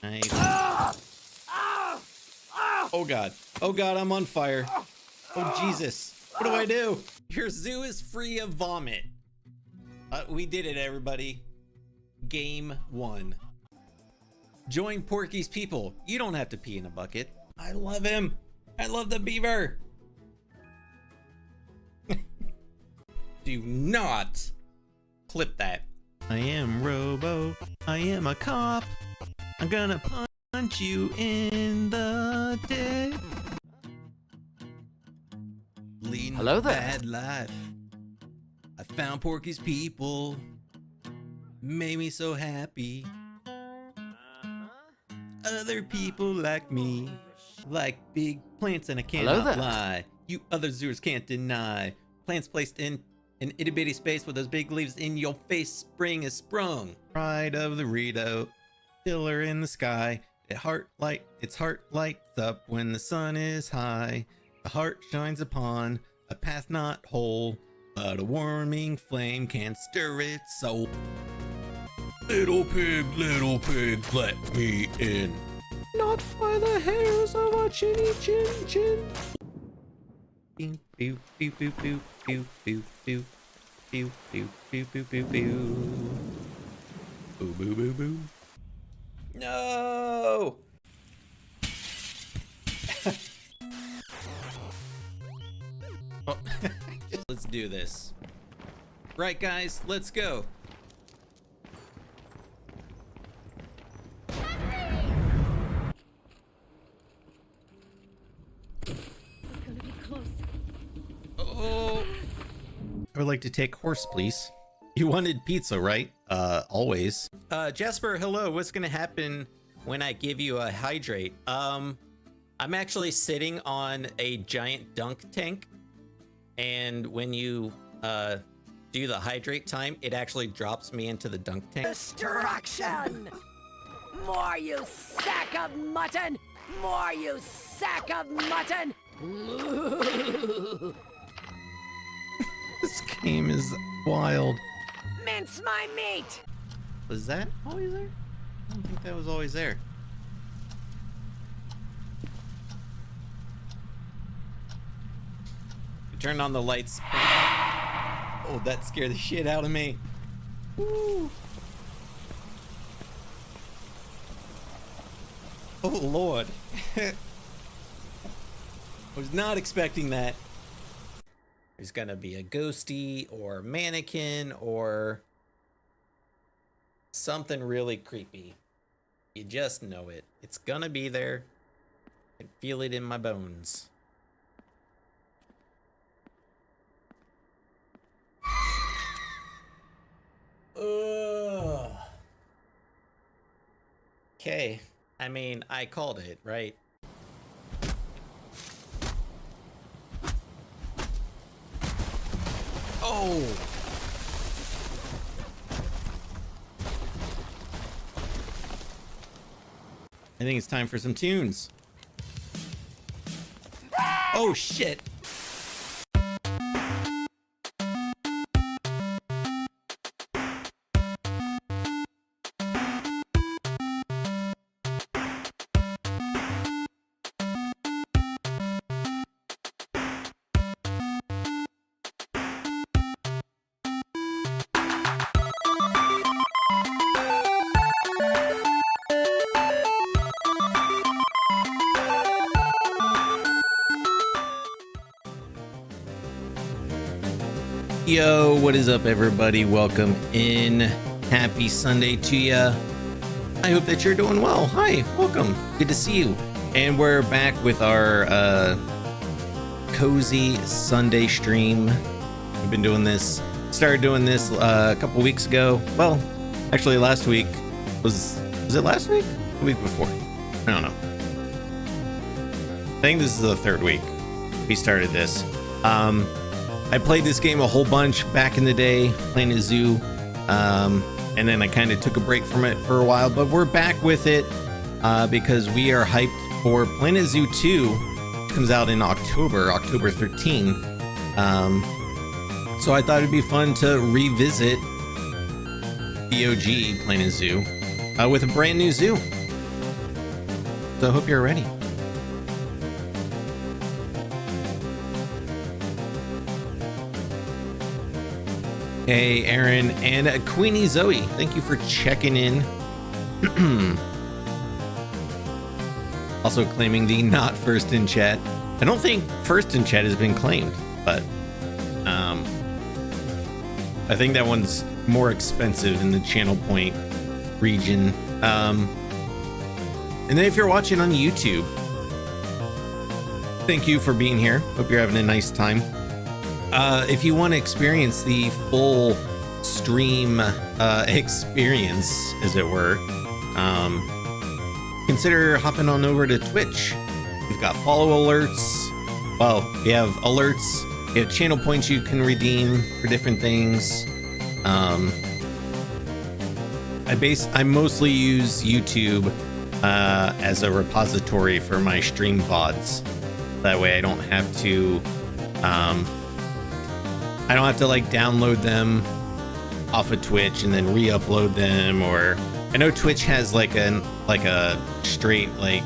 Nice. Oh god. Oh god, I'm on fire. Oh Jesus. What do I do? Your zoo is free of vomit. We did it, everybody. Game 1. Join Porky's people. You don't have to pee in a bucket. I love him. I love the beaver. Do not clip that. I am Robo. I am a cop. I'm gonna punch you in the dick. Leading Hello there. Bad life. I found Porky's people. Made me so happy. Other people like me, like big plants, and I cannot lie. You other zoos can't deny. Plants placed in an itty bitty space with those big leaves in your face. Spring is sprung. Pride of the Rito, pillar in the sky. Its heart lights up when the sun is high. The heart shines upon a path not whole, but a warming flame can stir its soul. Little pig, let me in. Not by the hairs of a chinny chin chin. Pew pew pew pew pew pew pew pew pew pew pew pew pew pew. Boo boo boo boo. No. Oh. Let's do this. Right, guys, let's go. Oh, I would like to take horse, please. You wanted pizza, right? Always. Jasper, hello. What's gonna happen when I give you a hydrate? I'm actually sitting on a giant dunk tank, and when you do the hydrate time, it actually drops me into the dunk tank. Destruction! More, you sack of mutton! More, you sack of mutton! This game is wild. Mince my meat! Was that always there? I don't think that was always there. Turn on the lights. Oh, that scared the shit out of me. Woo. Oh Lord. I was not expecting that. There's gonna be a ghosty or mannequin or something really creepy. You just know it. It's gonna be there. I can feel it in my bones. Ugh. Okay. I mean, I called it, right? Oh! I think it's time for some tunes. Oh shit! Yo, what is up, everybody? Welcome in. Happy Sunday to ya. I hope that you're doing well. Hi, welcome. Good to see you. And we're back with our cozy Sunday stream. We've been doing this, started doing this a couple weeks ago. Well, actually last week. Was it last week? The week before? I don't know. I think this is the third week we started this. I played this game a whole bunch back in the day, playing a zoo, and then I kind of took a break from it for a while, but we're back with it because we are hyped for Planet Zoo 2, which comes out in October 13. So I thought it'd be fun to revisit the OG Planet Zoo with a brand new zoo. So I hope you're ready. Hey, Aaron and Queenie Zoe, thank you for checking in. Also claiming the not first in chat. I don't think first in chat has been claimed, but I think that one's more expensive in the Channel Point region. And then if you're watching on YouTube, thank you for being here. Hope you're having a nice time. If you want to experience the full stream experience, as it were, consider hopping on over to Twitch. We've got follow alerts. Well, we have alerts. We have channel points you can redeem for different things. I mostly use YouTube as a repository for my stream VODs. That way I don't have to like download them off of Twitch and then re-upload them, or I know Twitch has like a straight like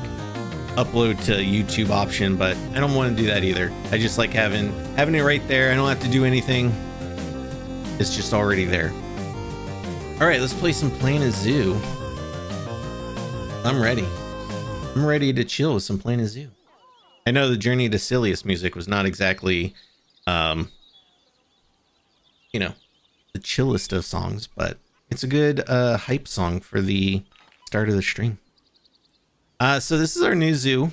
upload to YouTube option, but I don't want to do that either. I just like having it right there. I don't have to do anything. It's just already there. All right, let's play some Plain as Zoo. I'm ready. I'm ready to chill with some Plain as Zoo. I know the Journey to Silliest music was not exactly the chillest of songs, but it's a good hype song for the start of the stream. So this is our new zoo.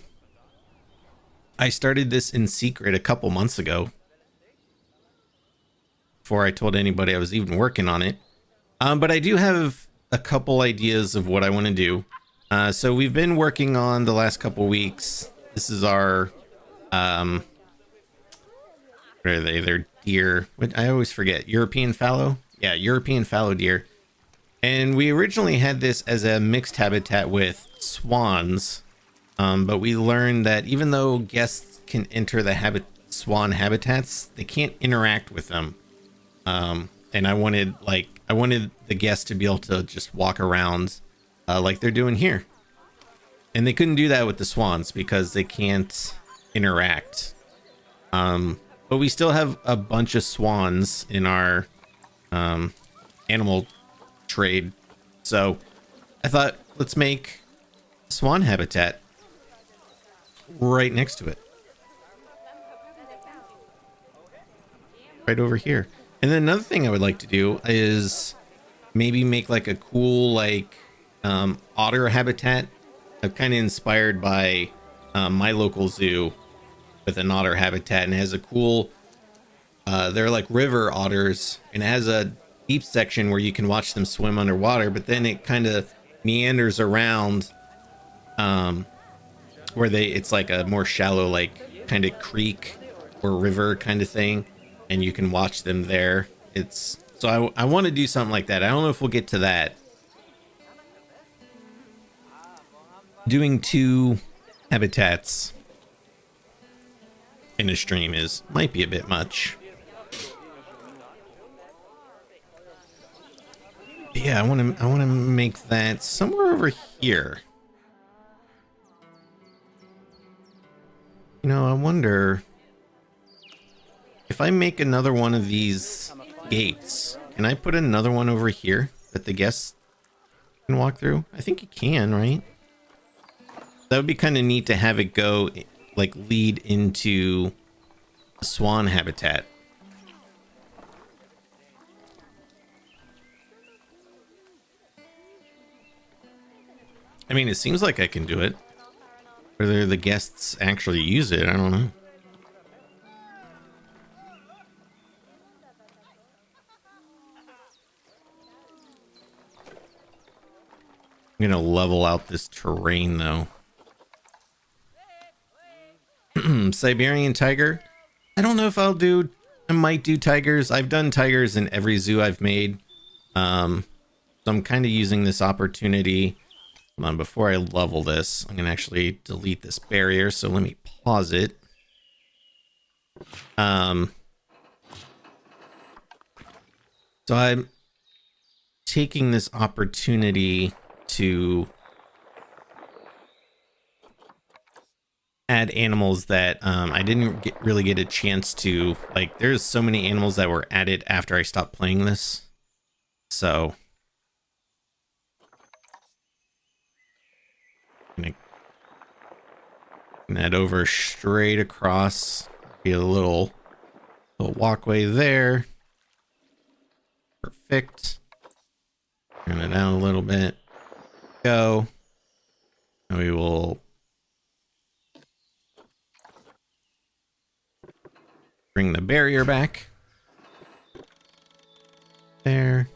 I started this in secret a couple months ago, before I told anybody I was even working on it. But I do have a couple ideas of what I want to do. So we've been working on the last couple weeks. This is our what are they? They're deer. I always forget. European fallow. Yeah, European fallow deer. And we originally had this as a mixed habitat with swans, but we learned that even though guests can enter the swan habitats, they can't interact with them. And I wanted the guests to be able to just walk around like they're doing here. And they couldn't do that with the swans because they can't interact. But we still have a bunch of swans in our animal trade. So I thought, let's make a swan habitat right next to it. Right over here. And then another thing I would like to do is maybe make like a cool otter habitat. I'm kind of inspired by my local zoo with an otter habitat, and it has a cool they're like river otters, and it has a deep section where you can watch them swim underwater, but then it kind of meanders around where it's like a more shallow like kind of creek or river kind of thing, and you can watch them there. So I want to do something like that. I don't know if we'll get to that. Doing 2 habitats in a stream might be a bit much. But yeah, I want to make that somewhere over here. I wonder if I make another one of these gates, can I put another one over here that the guests can walk through? I think you can, right? That would be kind of neat to have it go like lead into a swan habitat. I mean, it seems like I can do it. Whether the guests actually use it, I don't know. I'm gonna level out this terrain though. Siberian tiger. I don't know if I might do tigers. I've done tigers in every zoo I've made. So I'm kind of using this opportunity. Hold on, before I level this, I'm gonna actually delete this barrier. So let me pause it. So I'm taking this opportunity to add animals that I didn't really get a chance to. Like, there's so many animals that were added after I stopped playing this. So I'm gonna head over straight across. Be a little walkway there. Perfect. Turn it down a little bit. Go. And we will bring the barrier back. There.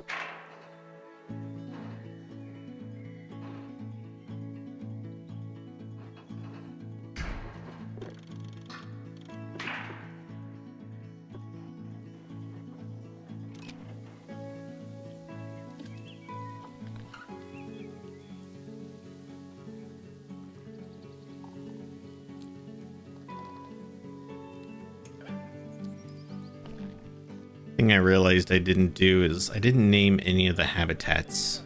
Thing I realized I didn't do is I didn't name any of the habitats.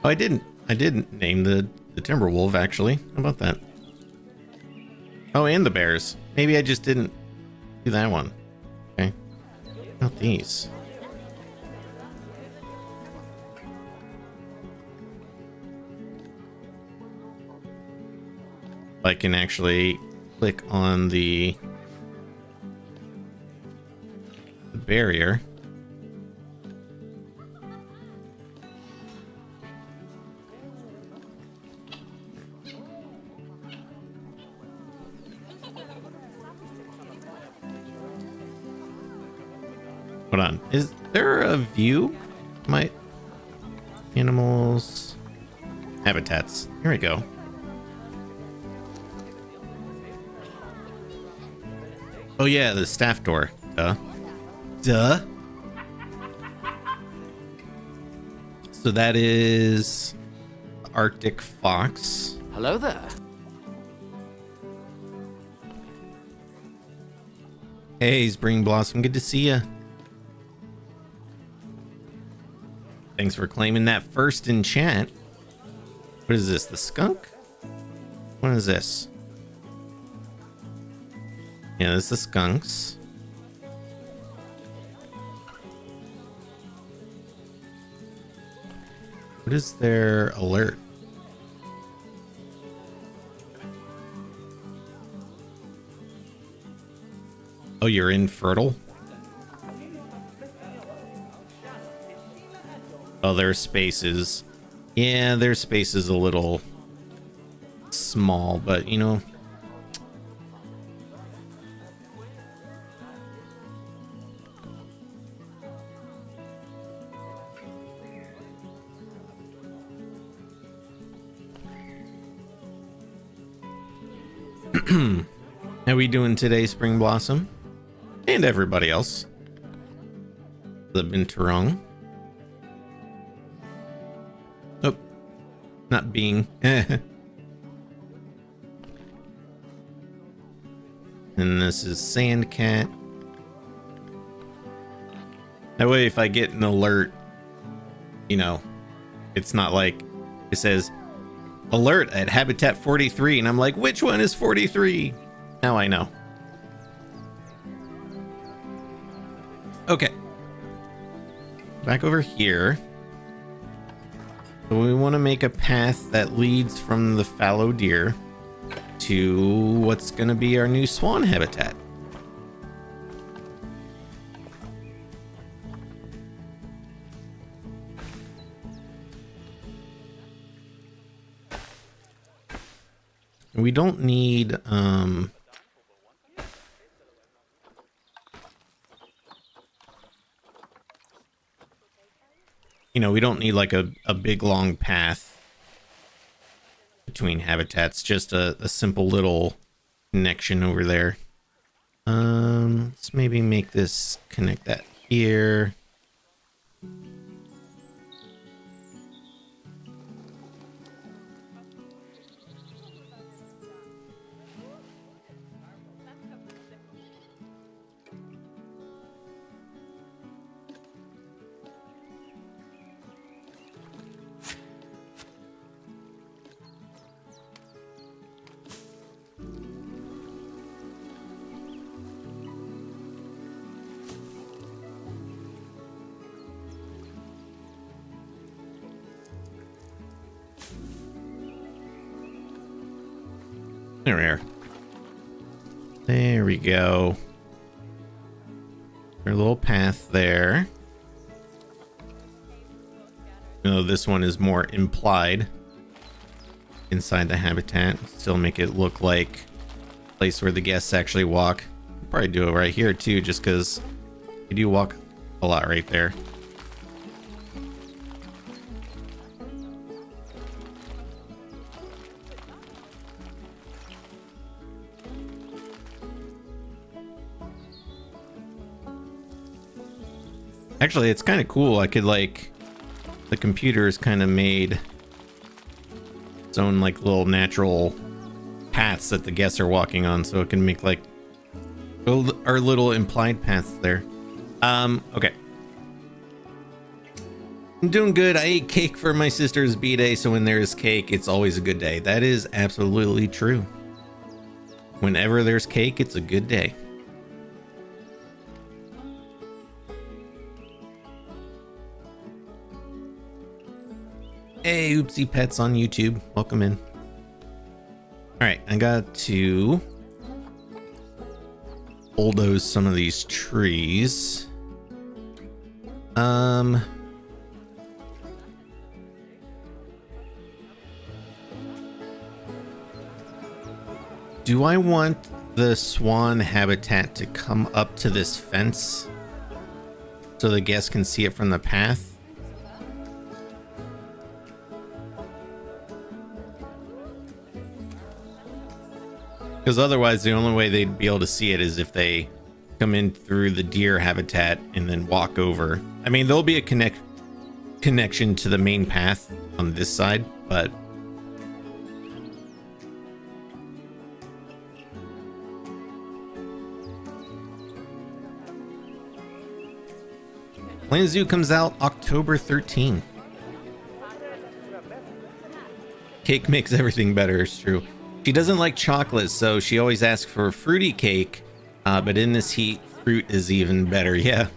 Oh, I didn't name the Timberwolf, actually. How about that? Oh, and the bears. Maybe I just didn't do that one. Okay. Not these. I can actually click on the barrier. Hold on. Is there a view? My animals habitats. Here we go. Oh yeah, the staff door. Duh. So that is Arctic fox. Hello there. Hey, Spring Blossom, good to see ya. Thanks for claiming that first in chat. What is this, the skunk? What is this? Yeah, this is the skunks. What is their alert? Oh, you're infertile? Oh, their space is... Yeah, their space is a little small, but you know... How we doing today, Spring Blossom? And everybody else. The Binturong. Oh, not being. And this is Sandcat. That way, if I get an alert, you know, it's not like it says alert at habitat 43 and I'm like, which one is 43? Now I know. Okay, back over here. So we want to make a path that leads from the fallow deer to what's going to be our new swan habitat. We don't need you know, we don't need like a big long path between habitats, just a simple little connection over there. Let's maybe make this connect that here. There we are. There we go. Our little path there. Even though this one is more implied inside the habitat, still make it look like a place where the guests actually walk. Probably do it right here too, just because you do walk a lot right there. Actually, it's kind of cool. I could like, the computer is kind of made its own like little natural paths that the guests are walking on, so it can make like our little implied paths there. Okay. I'm doing good. I ate cake for my sister's b-day, so when there is cake, it's always a good day. That is absolutely true. Whenever there's cake, it's a good day. Hey, Oopsie Pets on YouTube. Welcome in. All right, I got to bulldoze some of these trees. Do I want the swan habitat to come up to this fence so the guests can see it from the path? Because otherwise, the only way they'd be able to see it is if they come in through the deer habitat and then walk over. I mean, there'll be a connection to the main path on this side, but Plains Zoo comes out October 13th. Cake makes everything better, it's true. She doesn't like chocolate, so she always asks for a fruity cake, but in this heat, fruit is even better. Yeah.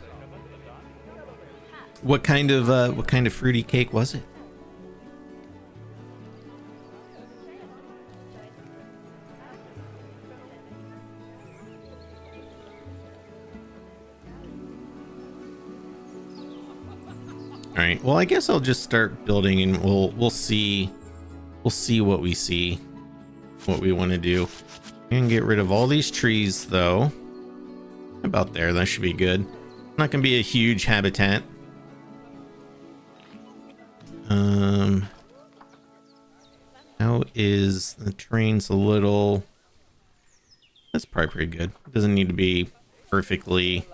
What kind of fruity cake was it? All right. Well, I guess I'll just start building, and we'll see what we see. What we want to do. And get rid of all these trees though. About there, that should be good. Not gonna be a huge habitat. How is the terrain's a little, that's probably pretty good. It doesn't need to be perfectly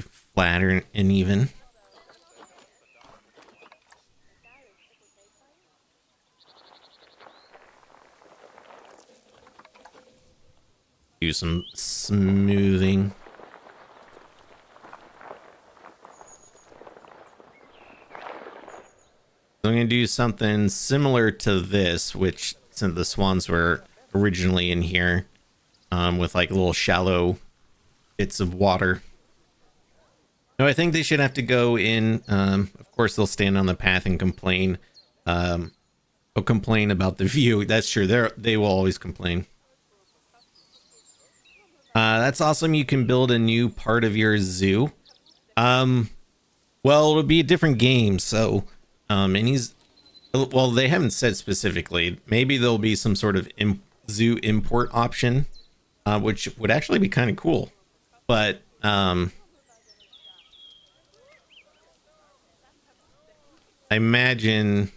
flat and even. Do some smoothing. So I'm going to do something similar to this, which since the swans were originally in here, with like little shallow bits of water. No, I think they should have to go in. Of course, they'll stand on the path and complain. They'll complain about the view. That's true. They will always complain. That's awesome. You can build a new part of your zoo. Well, it'll be a different game. So, well, they haven't said specifically. Maybe there'll be some sort of zoo import option, which would actually be kind of cool. But, I imagine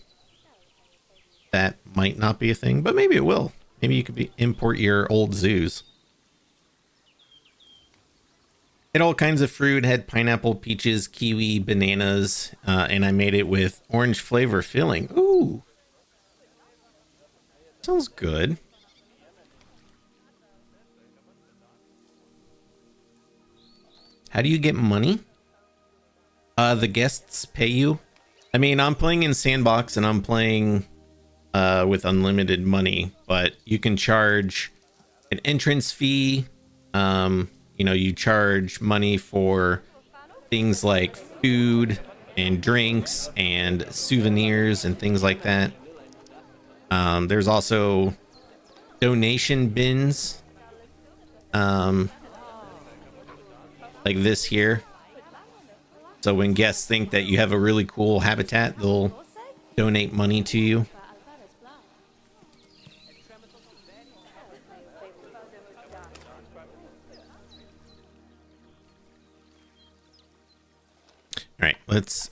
that might not be a thing, but maybe it will. Maybe you could import your old zoos. Had all kinds of fruit, had pineapple, peaches, kiwi, bananas, and I made it with orange flavor filling. Ooh. Sounds good. How do you get money? The guests pay you. I mean, I'm playing in Sandbox and I'm playing with unlimited money, but you can charge an entrance fee. You know, you charge money for things like food and drinks and souvenirs and things like that. There's also donation bins, like this here. So when guests think that you have a really cool habitat, they'll donate money to you. All right, let's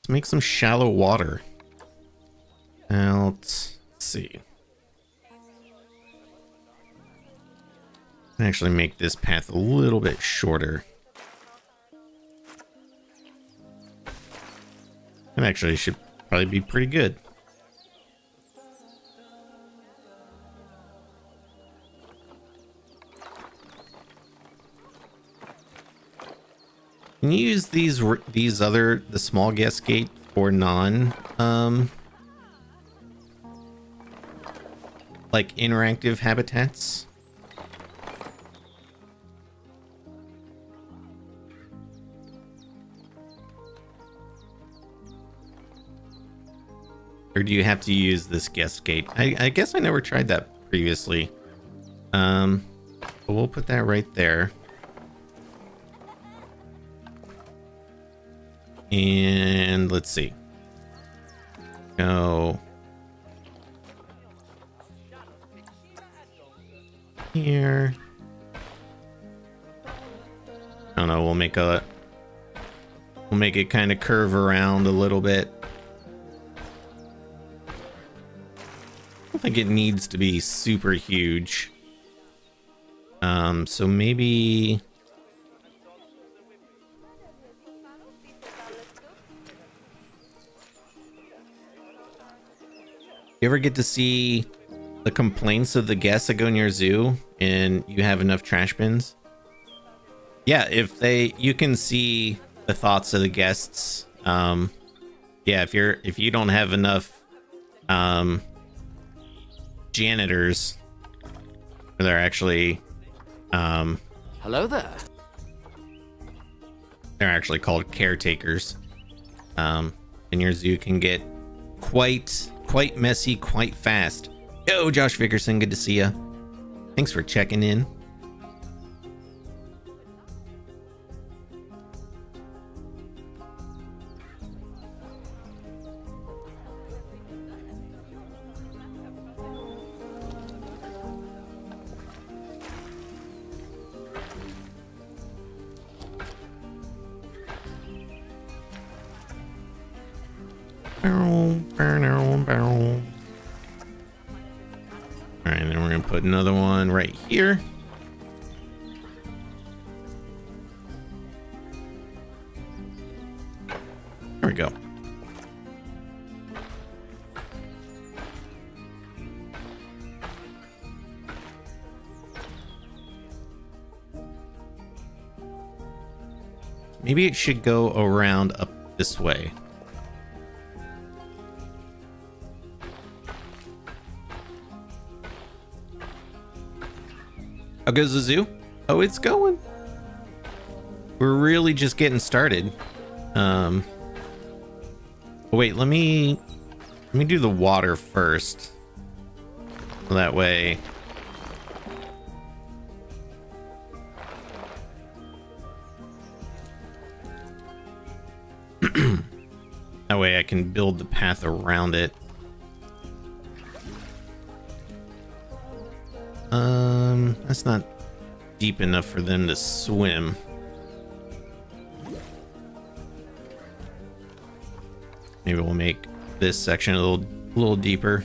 make some shallow water. Now let's see. Actually make this path a little bit shorter. It actually should probably be pretty good. Can you use the small guest gate for like interactive habitats? Or do you have to use this guest gate? I guess I never tried that previously. But we'll put that right there. And let's see. Go here. I don't know, we'll make it kind of curve around a little bit. I don't think it needs to be super huge. So maybe you ever get to see the complaints of the guests that go in your zoo and you have enough trash bins? Yeah, you can see the thoughts of the guests. Yeah, if you don't have enough janitors, they're actually hello there. They're actually called caretakers. And your zoo can get quite messy quite fast. Yo, Josh Vickerson, good to see ya. Thanks for checking in. Alright, then we're gonna put another one right here. There we go. Maybe it should go around up this way. How goes the zoo? Oh, it's going. We're really just getting started. Wait, let me do the water first. So that way that way I can build the path around it. That's not deep enough for them to swim. Maybe we'll make this section a little deeper.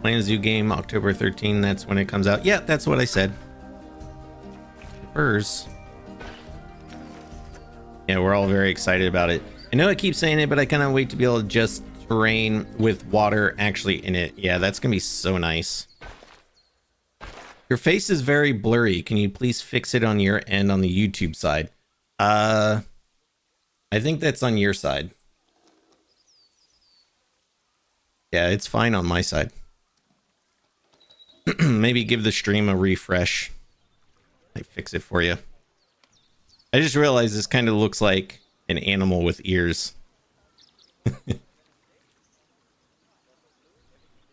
Playing a zoo game October 13, that's when it comes out. Yeah, that's what I said. Spurs. Yeah, we're all very excited about it. I know I keep saying it, but I kind of wait to be able to just terrain with water actually in it. Yeah, that's gonna be so nice. Your face is very blurry. Can you please fix it on your end on the YouTube side? I think that's on your side. Yeah, it's fine on my side. Maybe give the stream a refresh. I fix it for you. I just realized this kind of looks like an animal with ears. It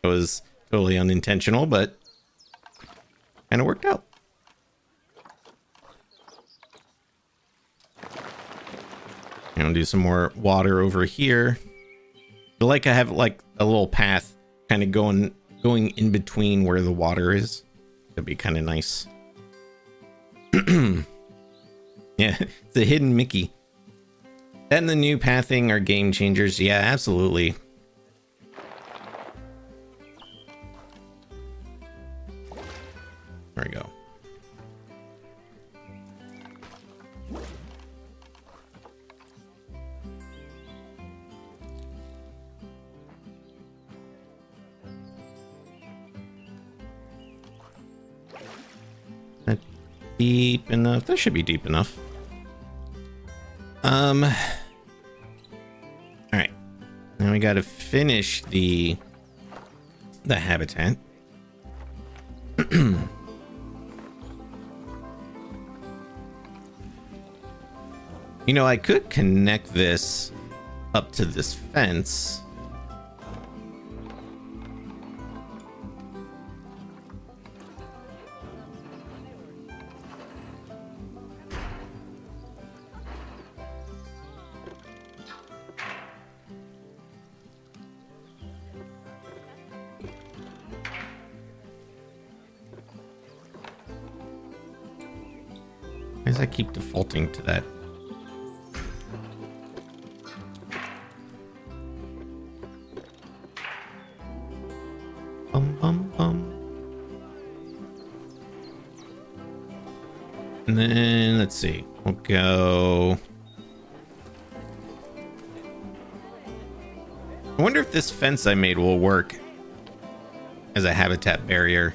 was totally unintentional, but kind of worked out. I'm gonna do some more water over here. I feel like I have like a little path kind of going in between where the water is. That'd be kind of nice. Yeah, it's a hidden Mickey. That and the new pathing are game changers. Yeah, absolutely. There we go. Not deep enough. That should be deep enough. All right. Now we got to finish the habitat. You know, I could connect this up to this fence. Why does I keep defaulting to that? And then let's see, we'll go. I wonder if this fence I made will work as a habitat barrier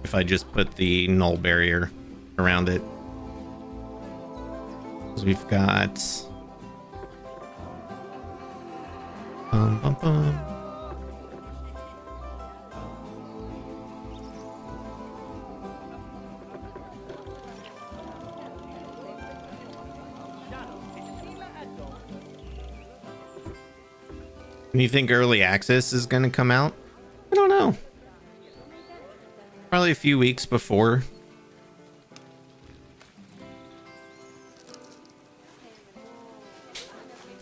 if I just put the null barrier around it. Because we've got Do you think early access is going to come out? I don't know. Probably a few weeks before.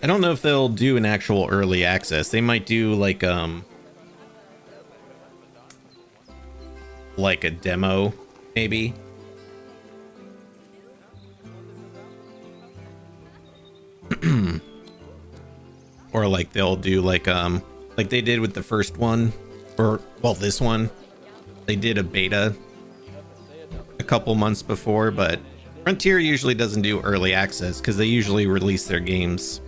I don't know if they'll do an actual early access. They might do like a demo, maybe. Or like they'll do like they did with the first one, or well, this one. They did a beta a couple months before, but Frontier usually doesn't do early access because they usually release their games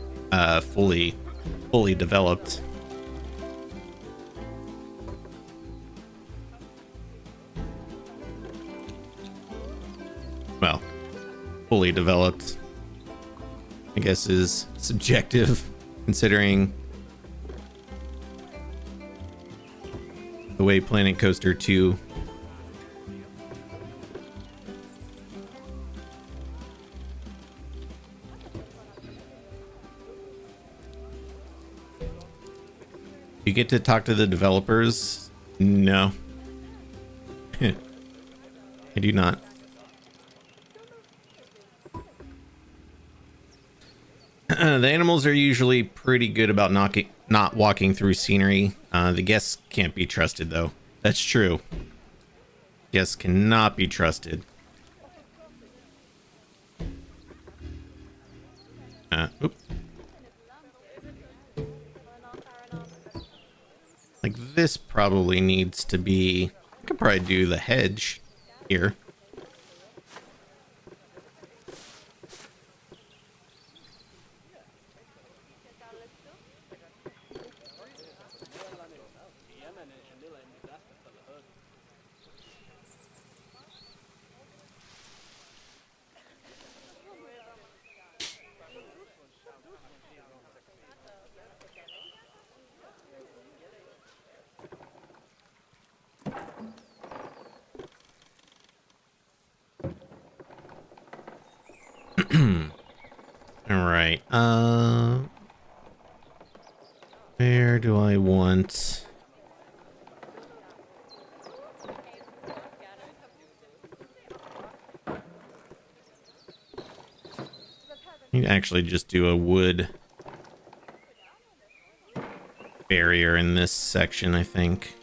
fully developed. Well, fully developed, I guess, is subjective considering the way Planet Coaster 2 you get to talk to the developers. No. I do not. The animals are usually pretty good about not walking through scenery. The guests can't be trusted, though. That's true. Guests cannot be trusted. Oop. Like this probably needs to be. I could probably do the hedge here. right. Where do I want? You can actually just do a wood barrier in this section, I think.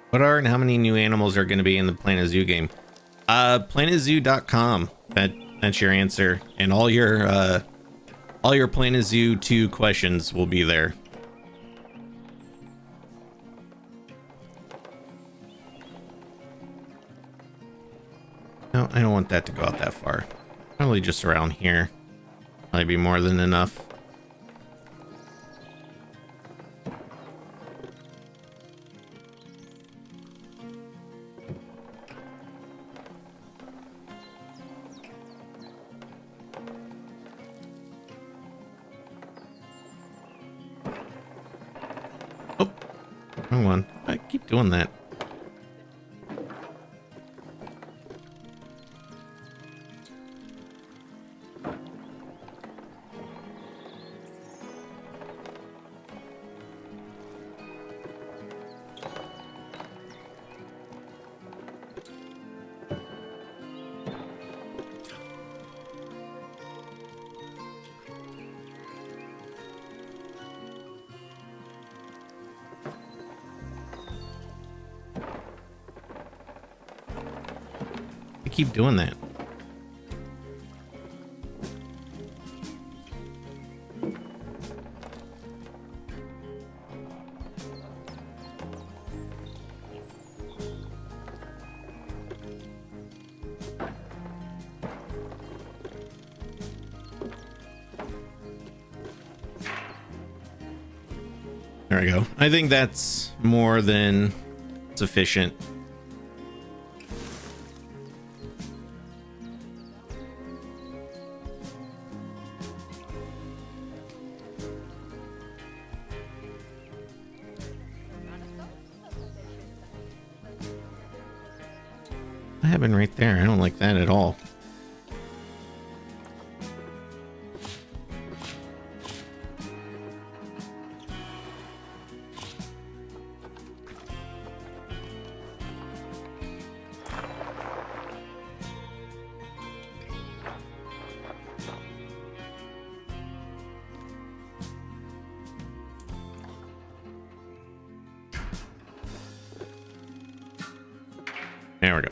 What are and how many new animals are going to be in the Planet Zoo game? PlanetZoo.com. That's your answer, and all your Planet Zoo 2 questions will be there. No, I don't want that to go out that far. Probably just around here. Might be more than enough. Oh, wrong one. I keep doing that. Keep doing that. There we go. I think that's more than sufficient. What happened right there? I don't like that at all. There we go.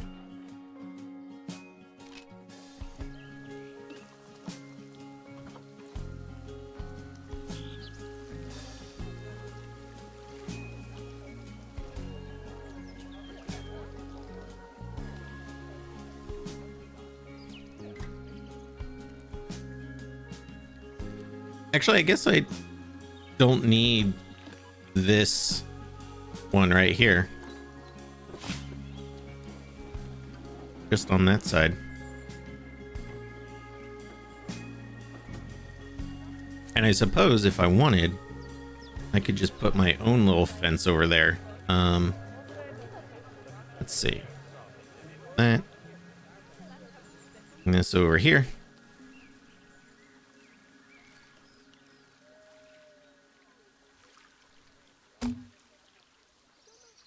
Actually, I guess I don't need this one right here. Just on that side. And I suppose if I wanted, I could just put my own little fence over there. Let's see. That. And this over here.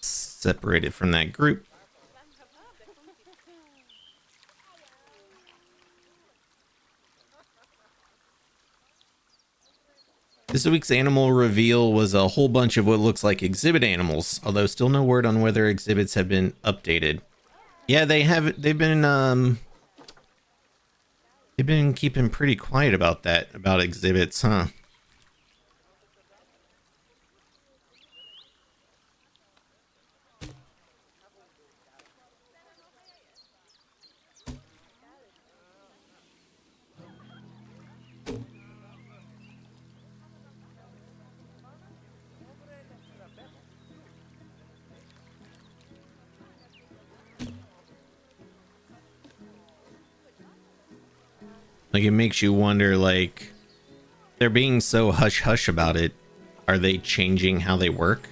Separate it from that group. This week's animal reveal was a whole bunch of what looks like exhibit animals, although still no word on whether exhibits have been updated. Yeah, they have. They've been keeping pretty quiet about that, about exhibits, huh? Like, it makes you wonder, like, they're being so hush-hush about it. Are they changing how they work?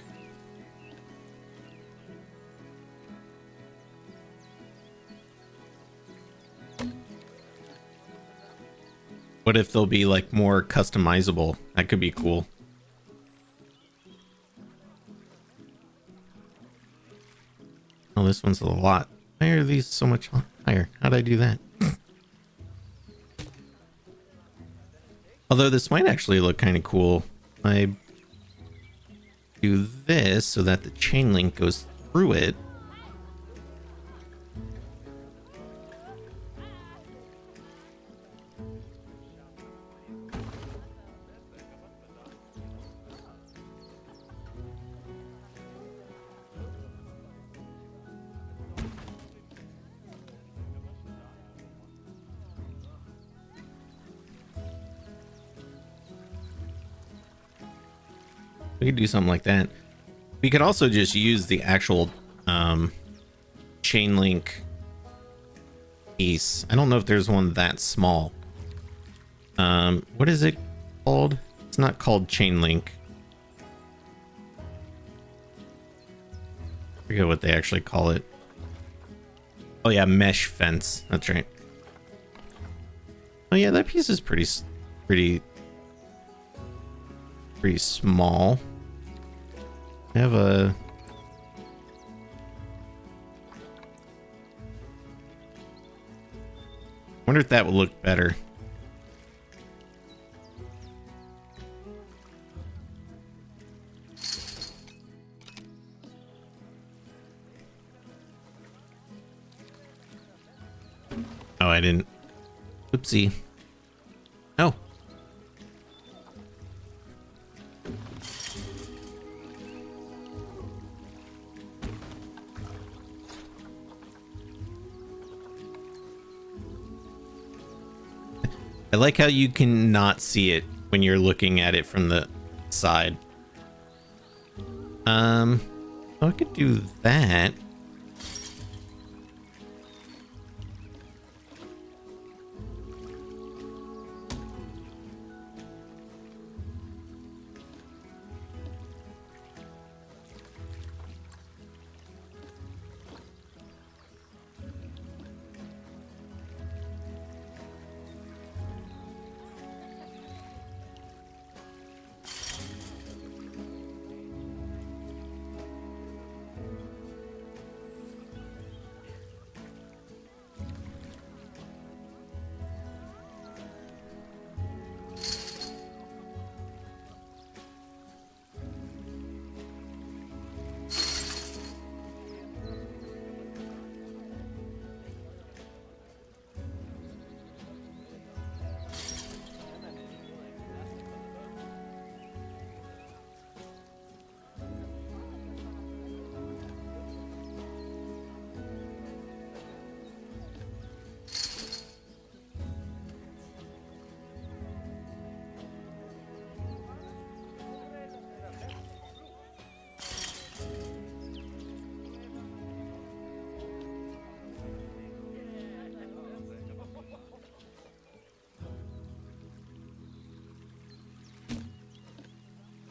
What if they'll be like more customizable? That could be cool. Oh, this one's a lot. Why are these so much higher? How'd I do that? Although this might actually look kind of cool. I do this so that the chain link goes through it. We could do something like that. We could also just use the actual chain link piece. I don't know if there's one that small. What is it called? It's not called chain link. I forget what they actually call it. Oh yeah, mesh fence. That's right. Oh yeah, that piece is pretty small. I have a wonder if that would look better. Oh, I didn't. Oopsie. Oh. I like how you can not see it when you're looking at it from the side. I could do that.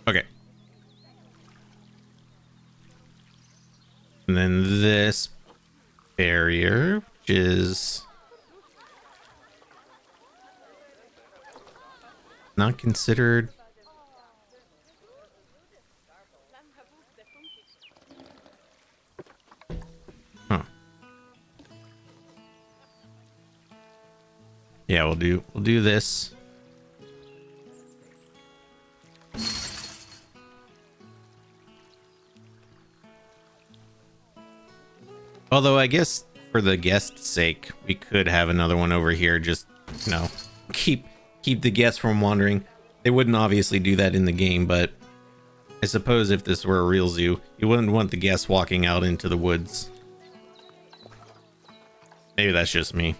Okay. And then this barrier, which is not considered. Huh. Yeah, we'll do this. Although I guess for the guest's sake, we could have another one over here. Just, you know, keep the guests from wandering. They wouldn't obviously do that in the game, but I suppose if this were a real zoo, you wouldn't want the guests walking out into the woods. Maybe that's just me.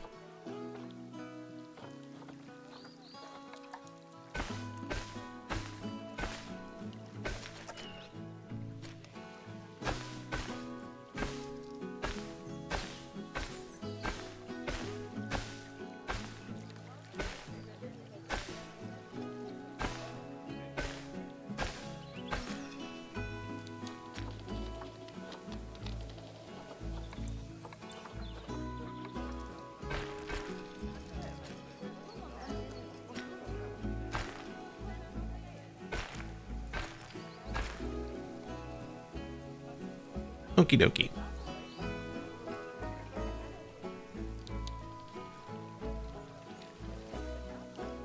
Okie dokie.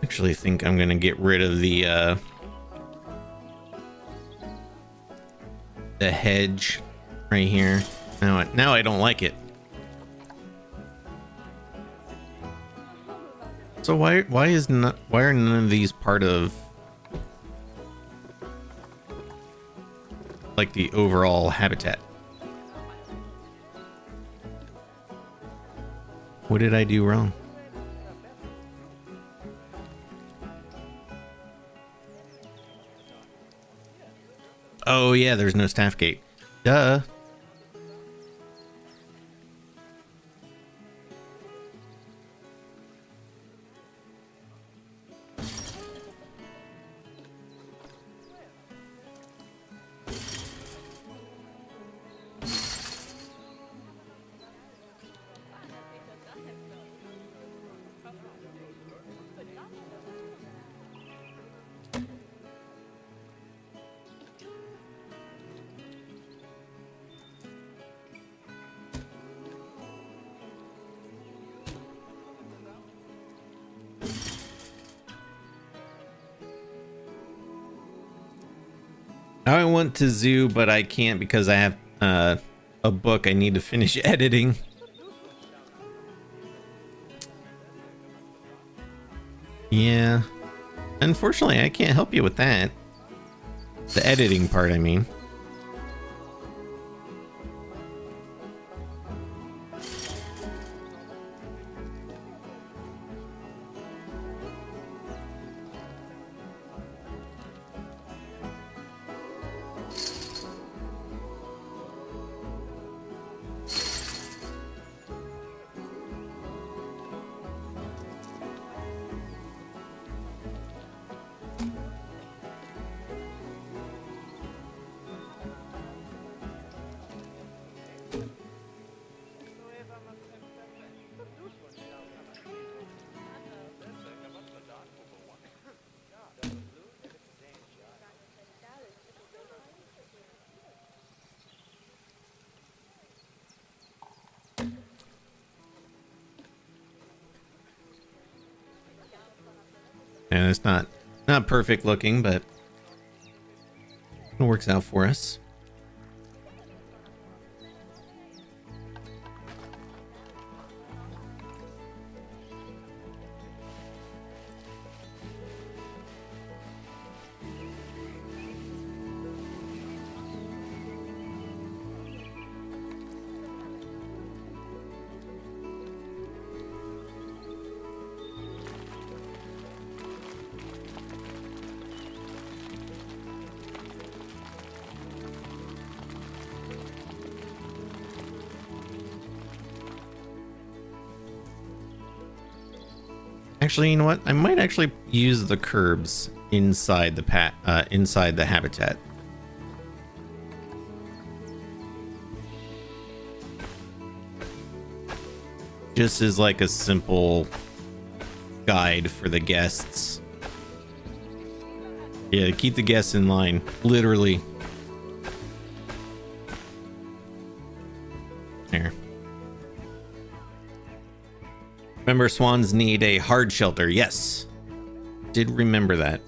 Actually think I'm gonna get rid of the hedge right here. Now I don't like it. So why are none of these part of like the overall habitat? What did I do wrong? Oh yeah, there's no staff gate. Duh. I want to zoo, but I can't because I have a book I need to finish editing. Yeah. Unfortunately, I can't help you with that. The editing part, I mean. And it's not perfect looking, but it works out for us. Actually, you know what? I might actually use the curbs inside the inside the habitat. Just as like a simple guide for the guests. Yeah, keep the guests in line, literally. There. Remember, swans need a hard shelter. Yes. Did remember that.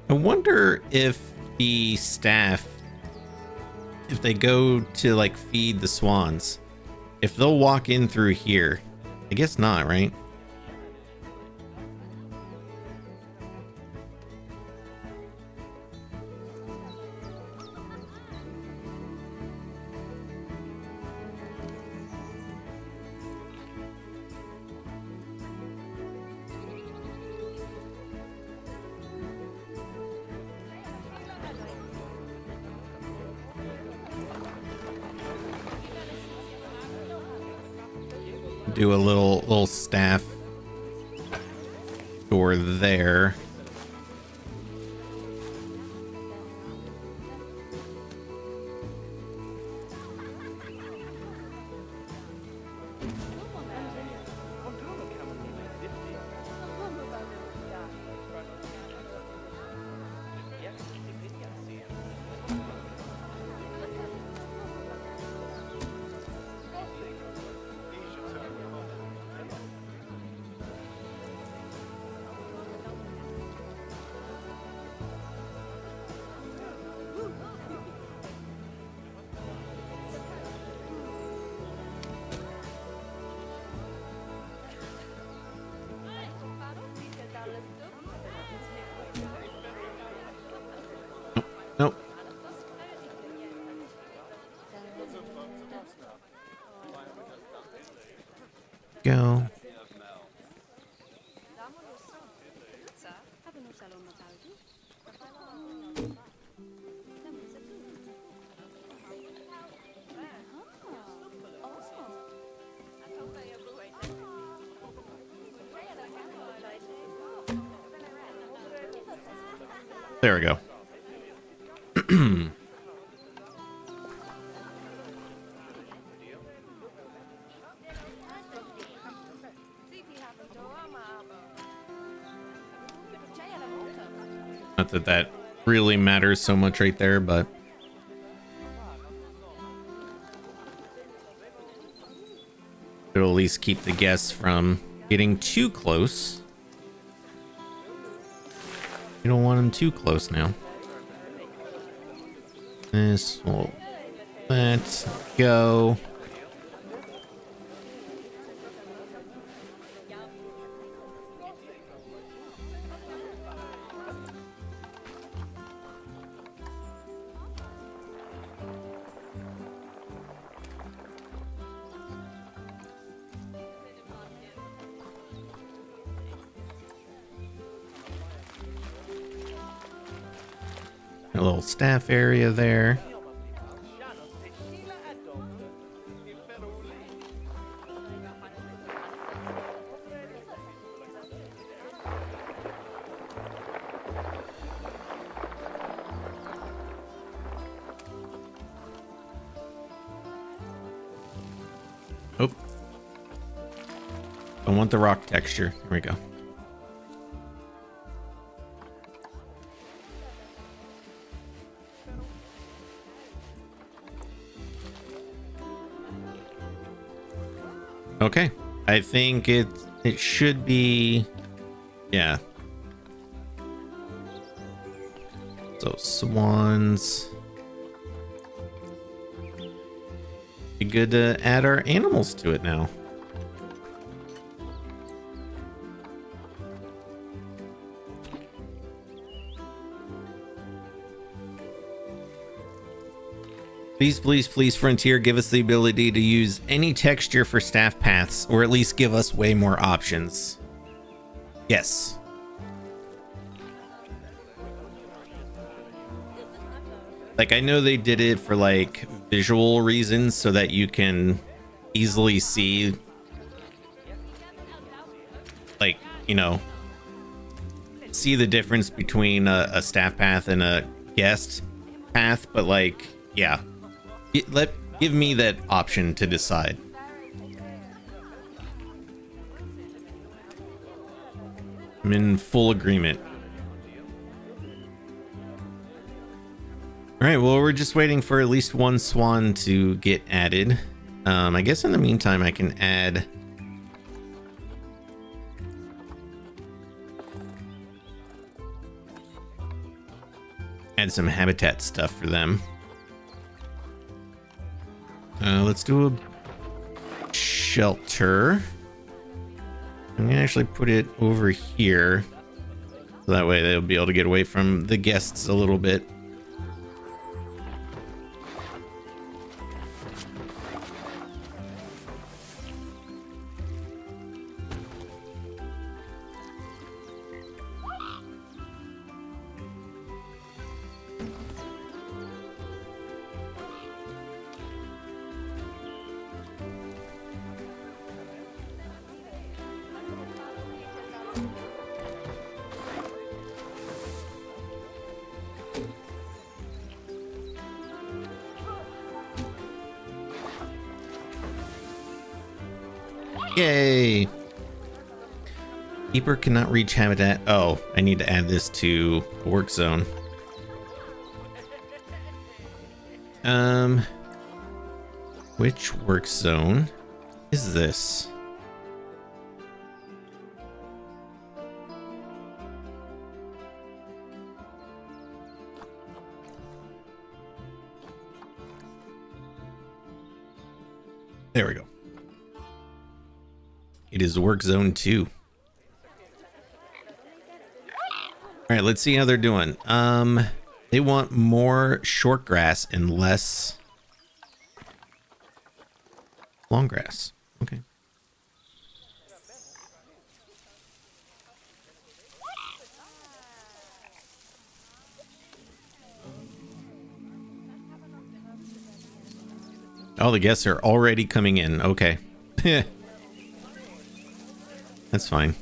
I wonder if the staff, if they go to like feed the swans, if they'll walk in through here. I guess not, right? Do a little staff door there. There we go. Not that that really matters so much right there, but it'll at least keep the guests from getting too close. You don't want them too close now. This will... Let's go. A little staff area there. Oh. I want the rock texture. Here we go. Okay, I think it should be, yeah. So swans. Be good to add our animals to it now. Please, please, please, Frontier, give us the ability to use any texture for staff paths, or at least give us way more options. Yes. Like, I know they did it for, like, visual reasons so that you can easily see, like, you know, see the difference between a staff path and a guest path, but, like, yeah. Give me that option to decide. I'm in full agreement. All right, well, we're just waiting for at least one swan to get added. I guess in the meantime, I can add some habitat stuff for them. Let's do a shelter. I'm gonna actually put it over here, so that way they'll be able to get away from the guests a little bit. Yay! Keeper cannot reach habitat. Oh, I need to add this to work zone. Which work zone is this? There we go. It is work zone 2. All right, let's see how they're doing. They want more short grass and less long grass. Okay. Oh, the guests are already coming in. Okay. That's fine.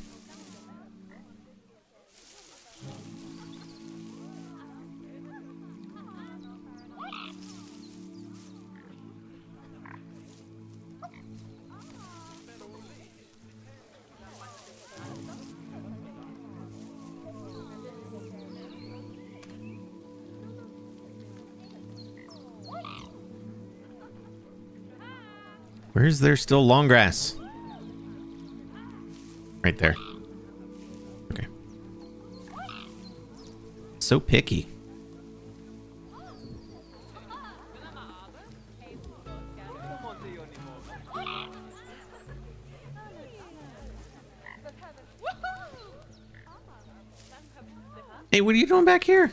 Where is there still long grass? Right there. Okay. So picky. Hey, what are you doing back here?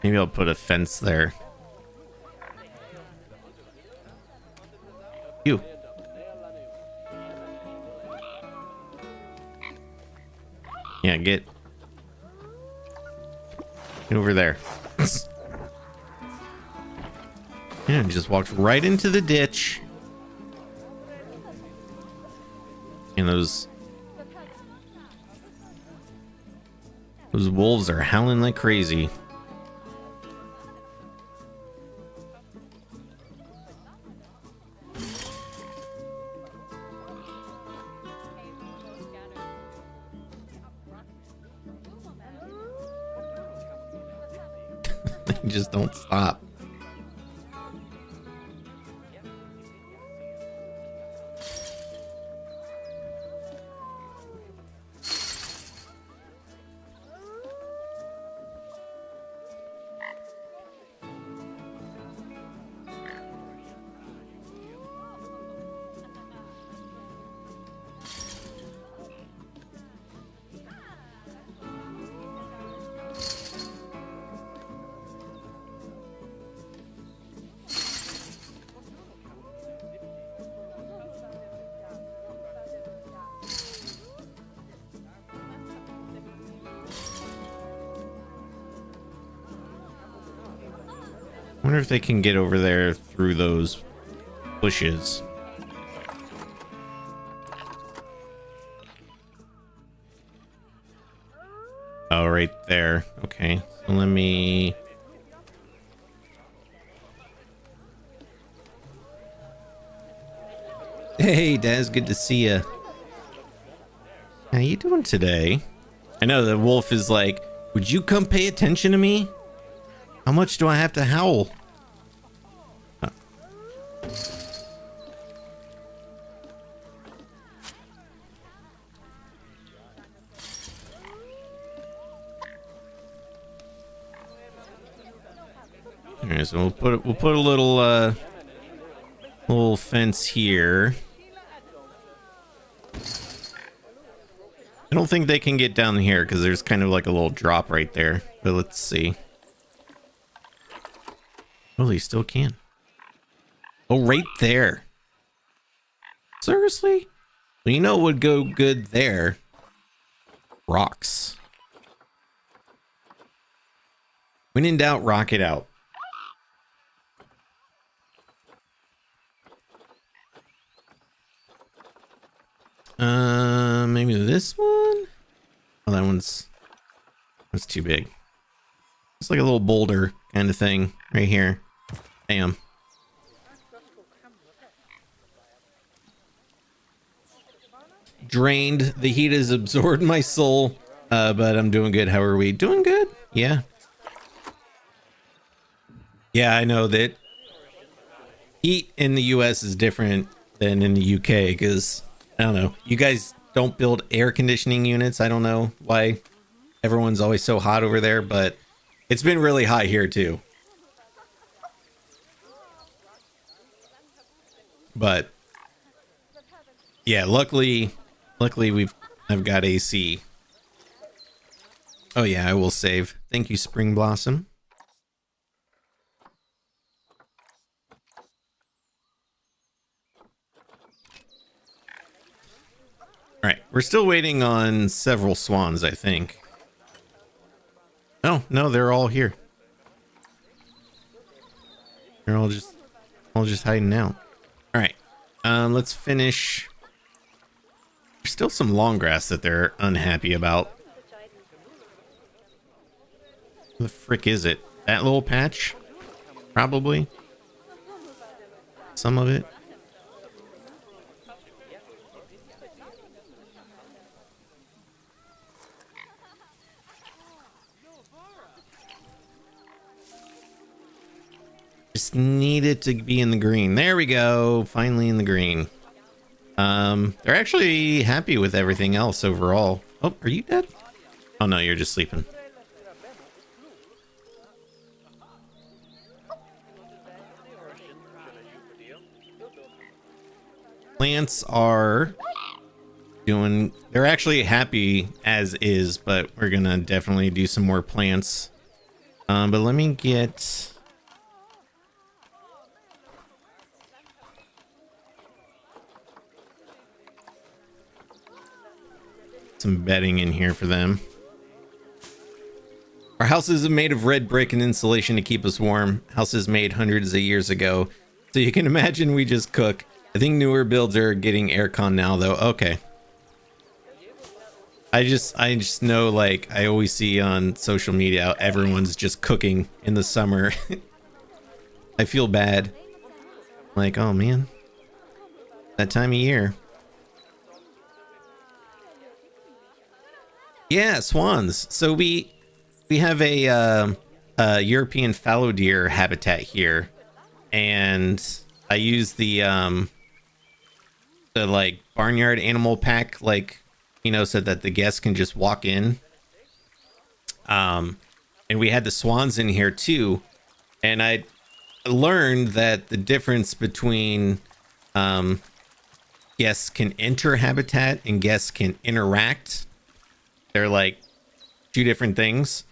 Maybe I'll put a fence there. You. Yeah, get over there. Yeah, just walked right into the ditch. And those wolves are howling like crazy. They just don't stop. I wonder if they can get over there through those bushes. Oh, right there. Okay, so let me... Hey, Daz, good to see you. How you doing today? I know the wolf is like, would you come pay attention to me? How much do I have to howl? Alright, so we'll put a little little fence here. I don't think they can get down here because there's kind of like a little drop right there. But let's see. Oh, they still can. Oh, right there. Seriously? Well, you know what would go good there? Rocks. When in doubt, rock it out. Maybe this one? Oh, that that's too big. It's like a little boulder kind of thing right here. Bam. Drained. The heat has absorbed my soul. But I'm doing good. How are we? Doing good? Yeah. Yeah, I know that heat in the US is different than in the UK because I don't know. You guys don't build air conditioning units. I don't know why everyone's always so hot over there, but it's been really hot here too. But yeah, luckily I've got AC. Oh yeah, I will save. Thank you, Spring Blossom. All right, we're still waiting on several swans, I think. Oh, no, they're all here. They're all just hiding out. All right, let's finish. There's still some long grass that they're unhappy about. Who the frick is it? That little patch? Probably. Some of it. just need it to be in the green. There we go. Finally in the green. They're actually happy with everything else overall. Oh, are you dead? Oh no, you're just sleeping. Plants are doing, they're actually happy as is, but we're gonna definitely do some more plants. But let me get some bedding in here for them. Our houses are made of red brick and insulation to keep us warm. Houses made hundreds of years ago. So you can imagine we just cook. I think newer builds are getting aircon now though. Okay. I just know, like, I always see on social media how everyone's just cooking in the summer. I feel bad. Like, oh man, that time of year. Yeah, swans. So we have a European fallow deer habitat here, and I use the like barnyard animal pack, like, you know, so that the guests can just walk in. And we had the swans in here too, and I learned that the difference between guests can enter habitat and guests can interact, they're like two different things,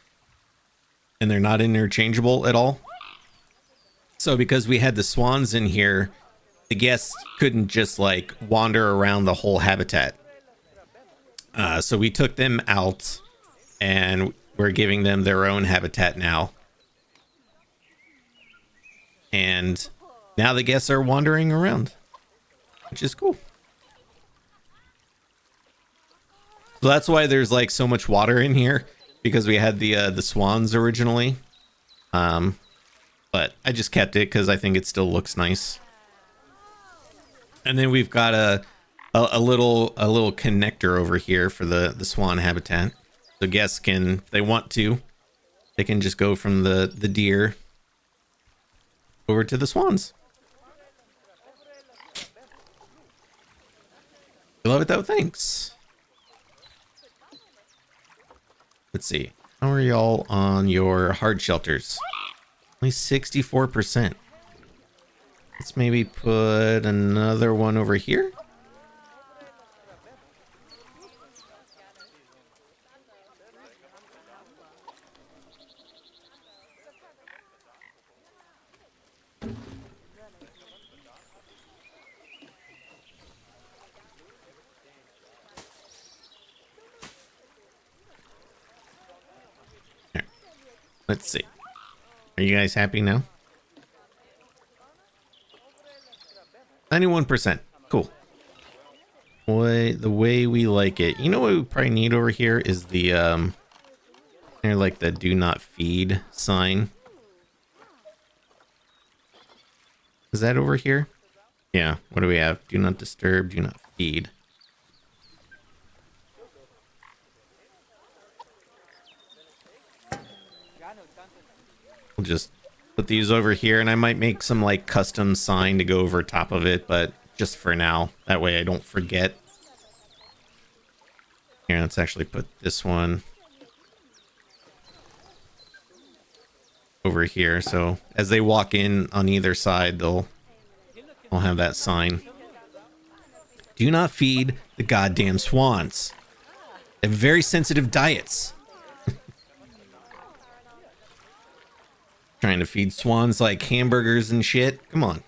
and they're not interchangeable at all. So because we had the swans in here, the guests couldn't just like wander around the whole habitat. So we took them out and we're giving them their own habitat now. And now the guests are wandering around, which is cool. So that's why there's like so much water in here, because we had the swans originally. But I just kept it because I think it still looks nice. And then we've got a little connector over here for the swan habitat. So guests can, if they want to, they can just go from the deer over to the swans. You love it though? Thanks. Let's see. How are y'all on your hard shelters? Only 64%. Let's maybe put another one over here. Here. Let's see. Are you guys happy now? 91%. Cool. Boy, the way we like it. You know what we probably need over here is the like the do not feed sign. Is that over here? Yeah. What do we have? Do not disturb, do not feed. We'll just put these over here, and I might make some like custom sign to go over top of it, but just for now, that way I don't forget. Here, let's actually put this one over here, so as they walk in on either side, I'll have that sign. Do not feed the goddamn swans. They have very sensitive diets. Trying to feed swans like hamburgers and shit. Come on.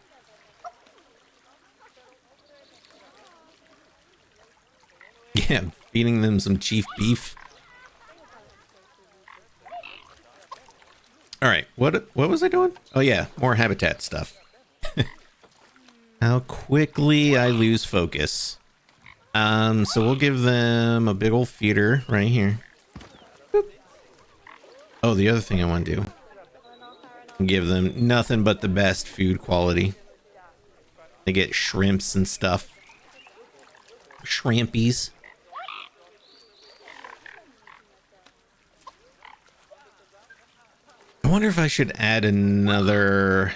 Yeah, feeding them some chief beef. All right, what was I doing? Oh yeah, more habitat stuff. How quickly I lose focus. So we'll give them a big old feeder right here. Boop. Oh, the other thing I want to do. Give them nothing but the best food quality. They get shrimps and stuff. Shrimpies. I wonder if I should add another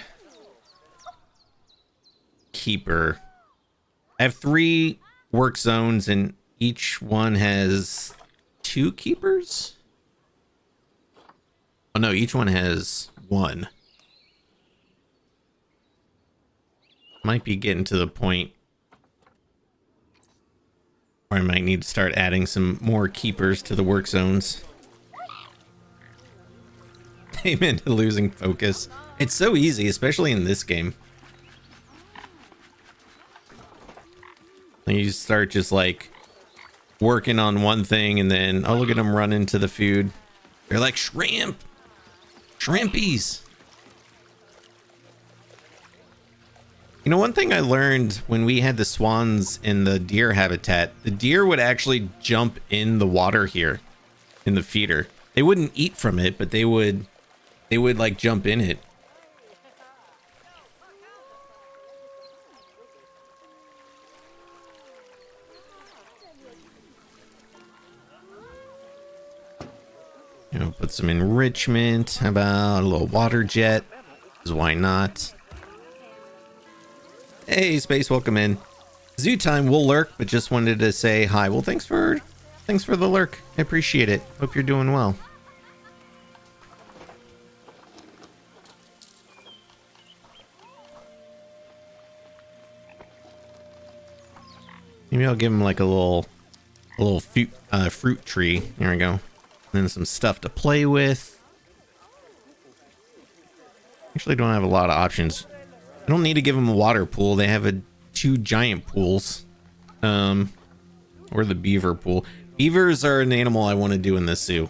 keeper. I have 3 work zones, and each one has 2 keepers. Oh no, each one has 1. Might be getting to the point where I might need to start adding some more keepers to the work zones. Amen to losing focus. It's so easy, especially in this game. You start just like working on one thing, and then oh, look at them run into the food. They're like shrimp, shrimpies. You know, one thing I learned when we had the swans in the deer habitat, the deer would actually jump in the water here in the feeder. They wouldn't eat from it, but they would like jump in it. You know, put some enrichment. How about a little water jet? 'Cause why not? Hey, Space, welcome in. Zoo time will lurk, but just wanted to say hi. Well, thanks for the lurk. I appreciate it. Hope you're doing well. Maybe I'll give him like a little fruit tree. There we go. And then some stuff to play with. Actually, don't have a lot of options. I don't need to give them a water pool. They have 2 giant pools. Or the beaver pool. Beavers are an animal I want to do in this zoo.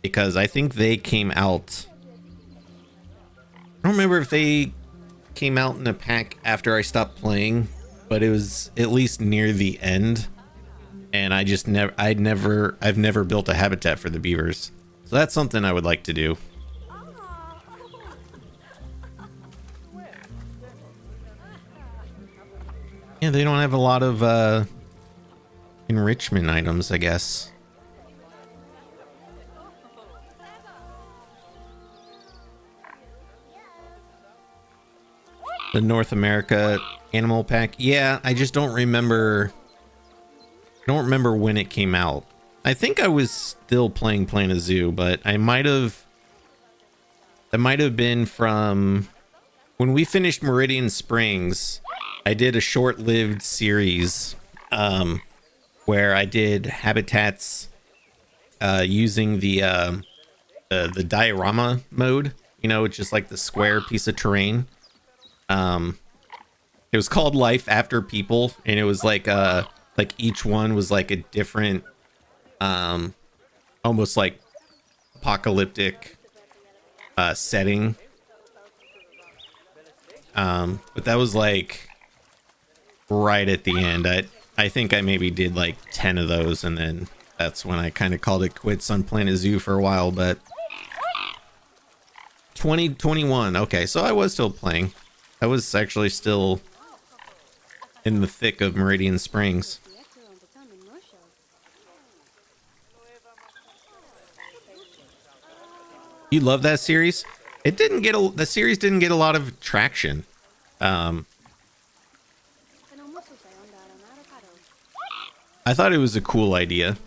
Because I think they came out. I don't remember if they came out in a pack after I stopped playing, but it was at least near the end. And I've never built a habitat for the beavers. So that's something I would like to do. Yeah, they don't have a lot of enrichment items, I guess. The North America animal pack. Yeah, I just don't remember. I don't remember when it came out. I think I was still playing Planet Zoo, but I might have. That might have been from when we finished Meridian Springs. I did a short-lived series where I did habitats using the diorama mode. You know, it's just like the square piece of terrain. It was called Life After People, and it was like each one was like a different, almost like apocalyptic setting. But that was like right at the end. I think I maybe did like 10 of those, and then that's when I kind of called it quits on Planet Zoo for a while. But 2021, okay, so I was still playing. I was actually still in the thick of Meridian Springs. You love that series? It didn't get the series didn't get a lot of traction. I thought it was a cool idea.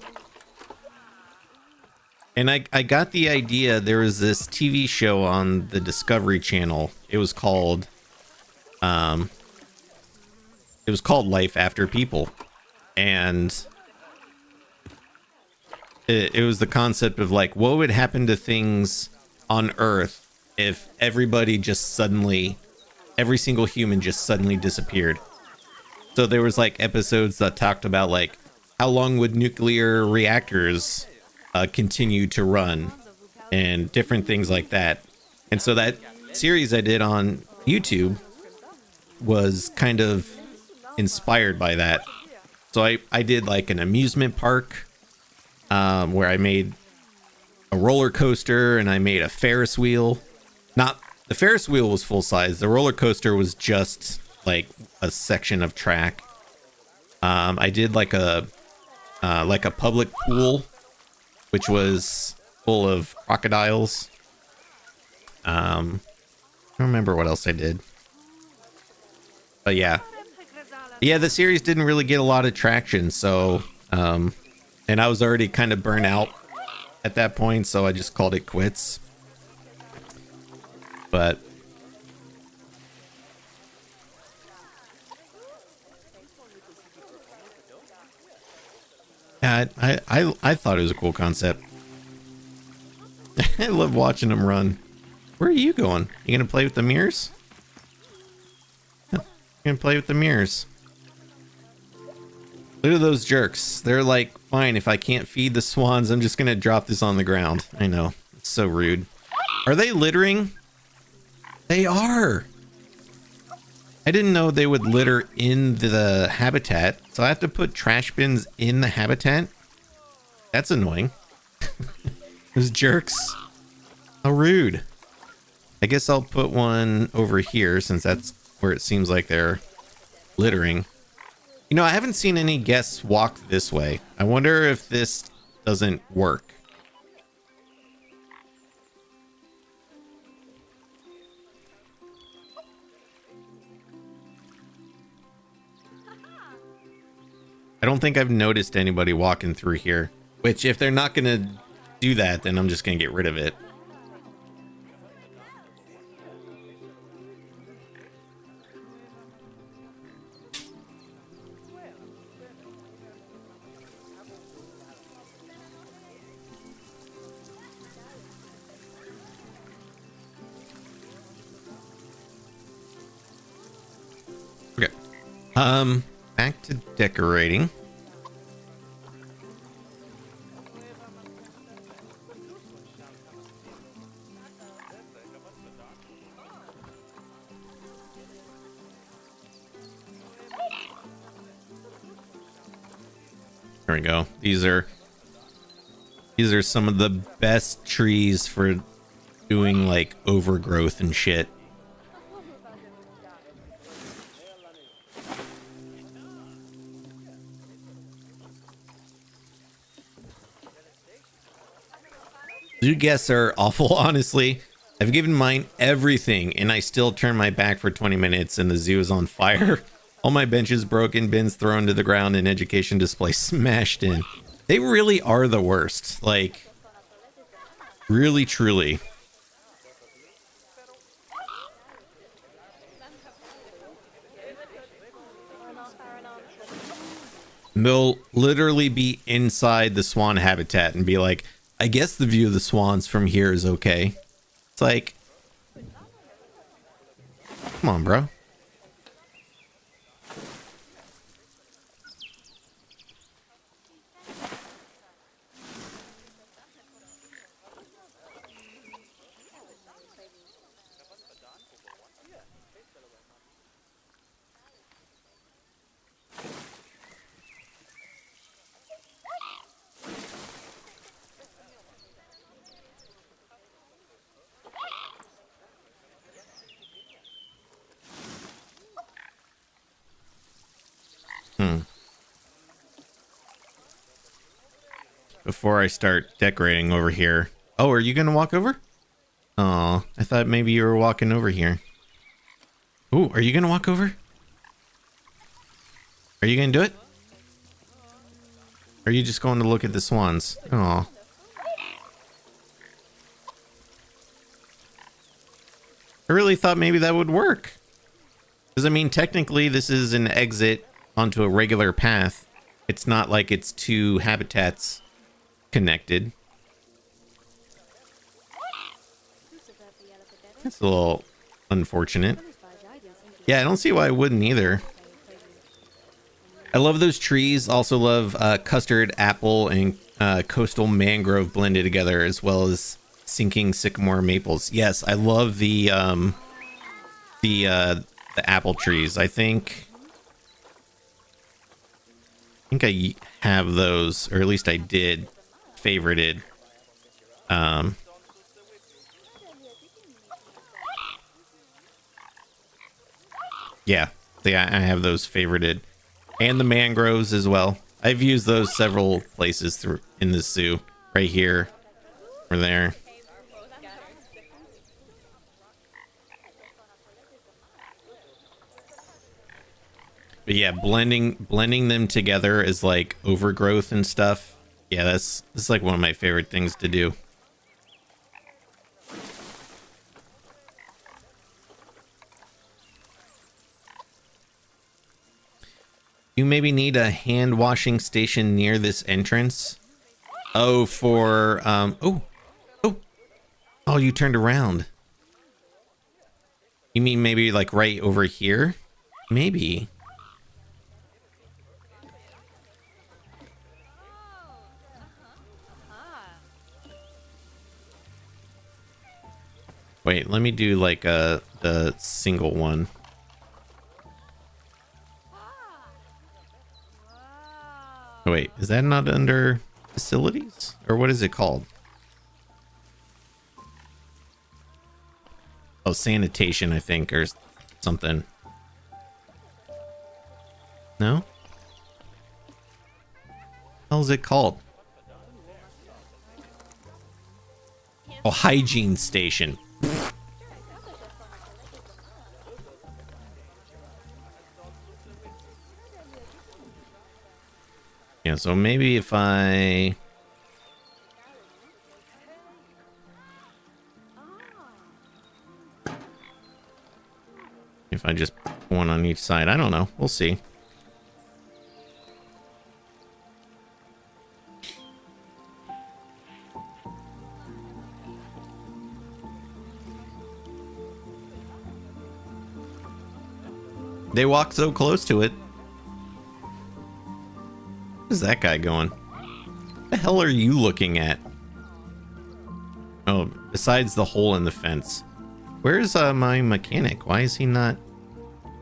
And I got the idea. There was this TV show on the Discovery Channel. It was called Life After People. And it was the concept of like, what would happen to things on Earth if everybody just suddenly, every single human just suddenly disappeared. So there was like episodes that talked about like, how long would nuclear reactors continue to run and different things like that. And so that series I did on YouTube was kind of inspired by that. So I did like an amusement park where I made a roller coaster and I made a Ferris wheel. Not the Ferris wheel was full size. The roller coaster was just like a section of track. I did like a public pool, which was full of crocodiles. I don't remember what else I did. But yeah, the series didn't really get a lot of traction. So, and I was already kind of burnt out at that point, so I just called it quits. But yeah, I thought it was a cool concept. I love watching them run. Where are you going? You gonna play with the mirrors? You're gonna play with the mirrors. Look at those jerks. They're like, fine, if I can't feed the swans, I'm just gonna drop this on the ground. I know, it's so rude. Are they littering? They are. I didn't know they would litter in the habitat, so I have to put trash bins in the habitat. That's annoying. Those jerks. How rude. I guess I'll put one over here since that's where it seems like they're littering. You know, I haven't seen any guests walk this way. I wonder if this doesn't work. I don't think I've noticed anybody walking through here, which if they're not going to do that, then I'm just going to get rid of it. Okay. Back to decorating. There we go. These are some of the best trees for doing like overgrowth and shit. Zoo guests are awful, honestly. I've given mine everything and I still turn my back for 20 minutes and the zoo is on fire. All my benches broken, bins thrown to the ground, and education display smashed in. They really are the worst. Like, really, truly. They'll literally be inside the swan habitat and be like, I guess the view of the swans from here is okay. It's like, come on, bro. Before I start decorating over here. Oh, are you gonna walk over? Oh, I thought maybe you were walking over here. Ooh, are you gonna walk over? Are you gonna do it? Or are you just going to look at the swans? Oh. I really thought maybe that would work. Because, I mean, technically this is an exit onto a regular path. It's not like it's two habitats connected. That's a little unfortunate. Yeah, I don't see why I wouldn't either. I love those trees. Also love custard apple and coastal mangrove blended together, as well as sinking sycamore maples. Yes, I love the apple trees. I think I have those, or at least I did favorited. Yeah, I have those favorited, and the mangroves as well. I've used those several places through in the zoo, right here or there. But yeah, blending them together as like overgrowth and stuff. Yeah, that's like one of my favorite things to do. You maybe need a hand washing station near this entrance. Oh, for oh, you turned around. You mean maybe like right over here? Maybe. Wait, let me do like the single one. Oh, wait, is that not under facilities? Or what is it called? Oh, sanitation, I think, or something. No? What is it called? Oh, hygiene station. Yeah, so maybe if I just put one on each side, I don't know. We'll see. They walk so close to it. Where's that guy going? What the hell are you looking at? Oh, besides the hole in the fence. Where's my mechanic? Why is he not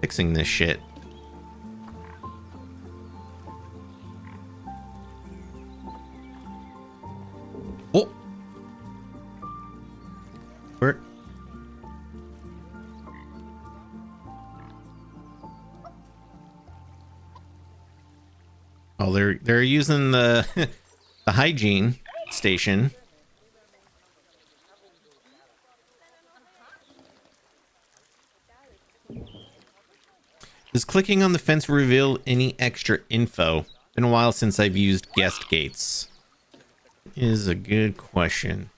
fixing this shit? Oh! Where? Oh, they're using the the hygiene station. Does clicking on the fence reveal any extra info? Been a while since I've used guest gates. Is a good question.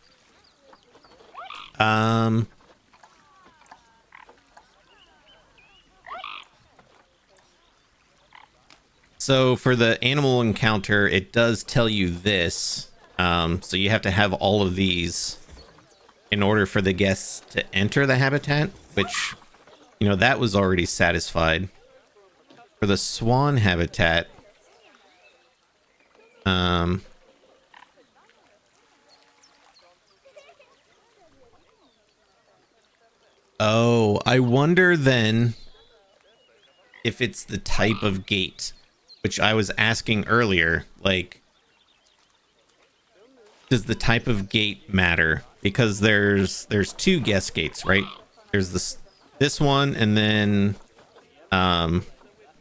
So for the animal encounter, it does tell you this. So you have to have all of these in order for the guests to enter the habitat, which, you know, that was already satisfied. For the swan habitat, oh, I wonder then if it's the type of gate, which I was asking earlier, like, does the type of gate matter? Because there's two guest gates, right? There's this one, and then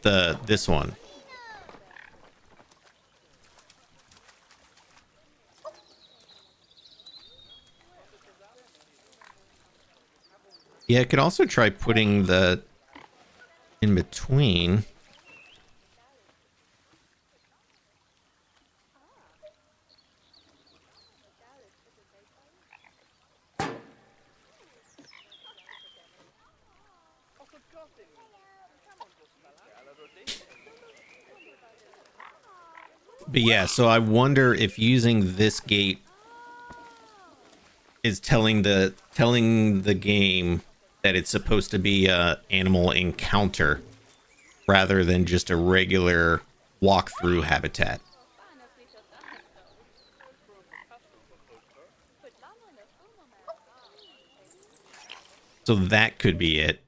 this one. Yeah, I could also try putting the in between. But yeah, so I wonder if using this gate is telling the game that it's supposed to be a animal encounter rather than just a regular walkthrough habitat. So that could be it.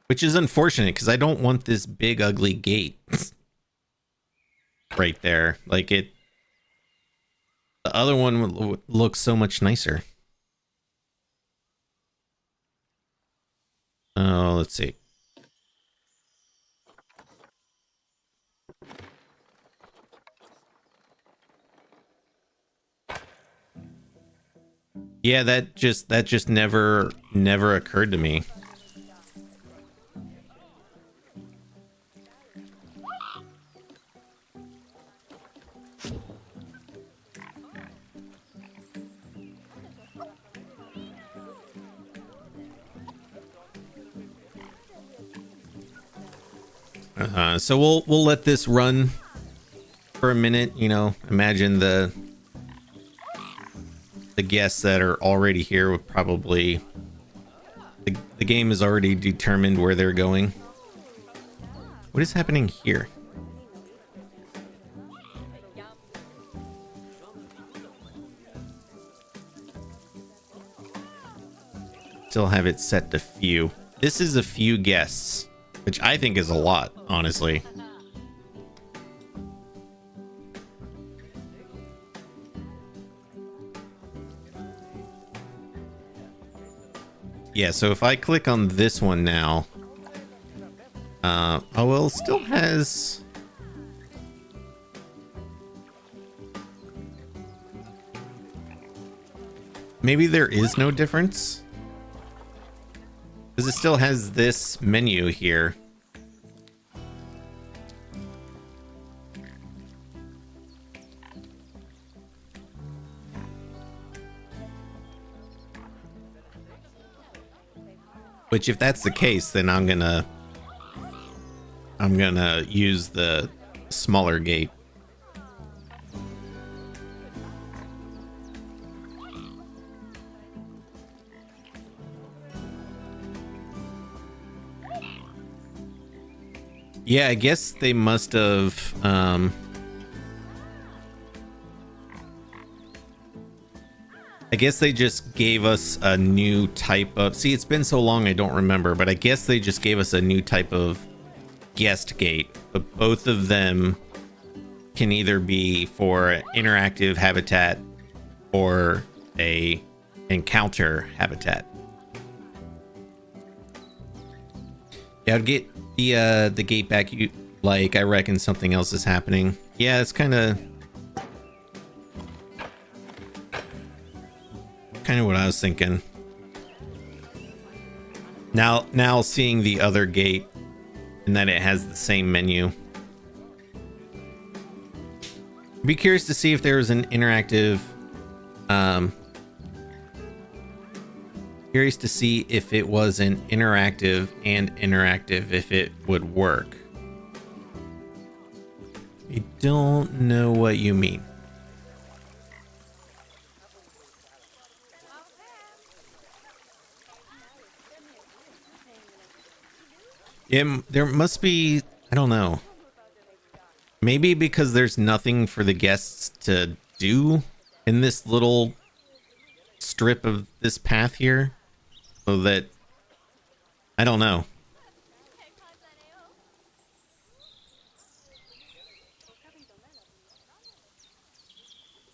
Which is unfortunate because I don't want this big ugly gate right there. Like it, the other one would look so much nicer. Oh, let's see. Yeah, that just never occurred to me. So we'll let this run for a minute. You know, imagine the guests that are already here would probably the game has already determined where they're going. What is happening here? Still have it set to few. This is a few guests, which I think is a lot, honestly. Yeah, so if I click on this one now, oh well, it still has. Maybe there is no difference, because it still has this menu here. Which, if that's the case, then I'm gonna use the smaller gate. Yeah, I guess they must have I guess they just gave us a new type of... See, it's been so long I don't remember, but I guess they just gave us a new type of guest gate. But both of them can either be for interactive habitat or a encounter habitat. Yeah, I'd get the gate back. I reckon something else is happening. Yeah, it's kind of what I was thinking. Now seeing the other gate and that it has the same menu. Be curious to see if there was an interactive curious to see if it was an interactive if it would work. I don't know what you mean. There must be, I don't know. Maybe because there's nothing for the guests to do in this little strip of this path here. So that, I don't know.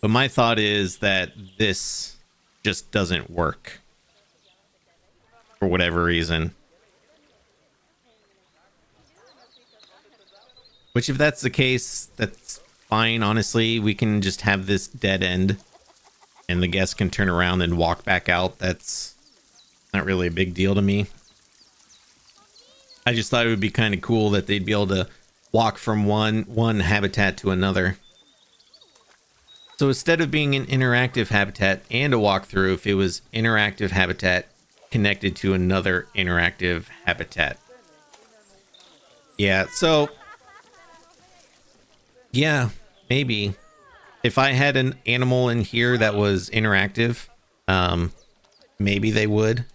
But my thought is that this just doesn't work for whatever reason. Which, if that's the case, that's fine. Honestly, we can just have this dead end and the guests can turn around and walk back out. That's not really a big deal to me. I just thought it would be kind of cool that they'd be able to walk from one habitat to another. So instead of being an interactive habitat and a walkthrough, if it was interactive habitat connected to another interactive habitat. Yeah, so... yeah, maybe. If I had an animal in here that was interactive, maybe they would.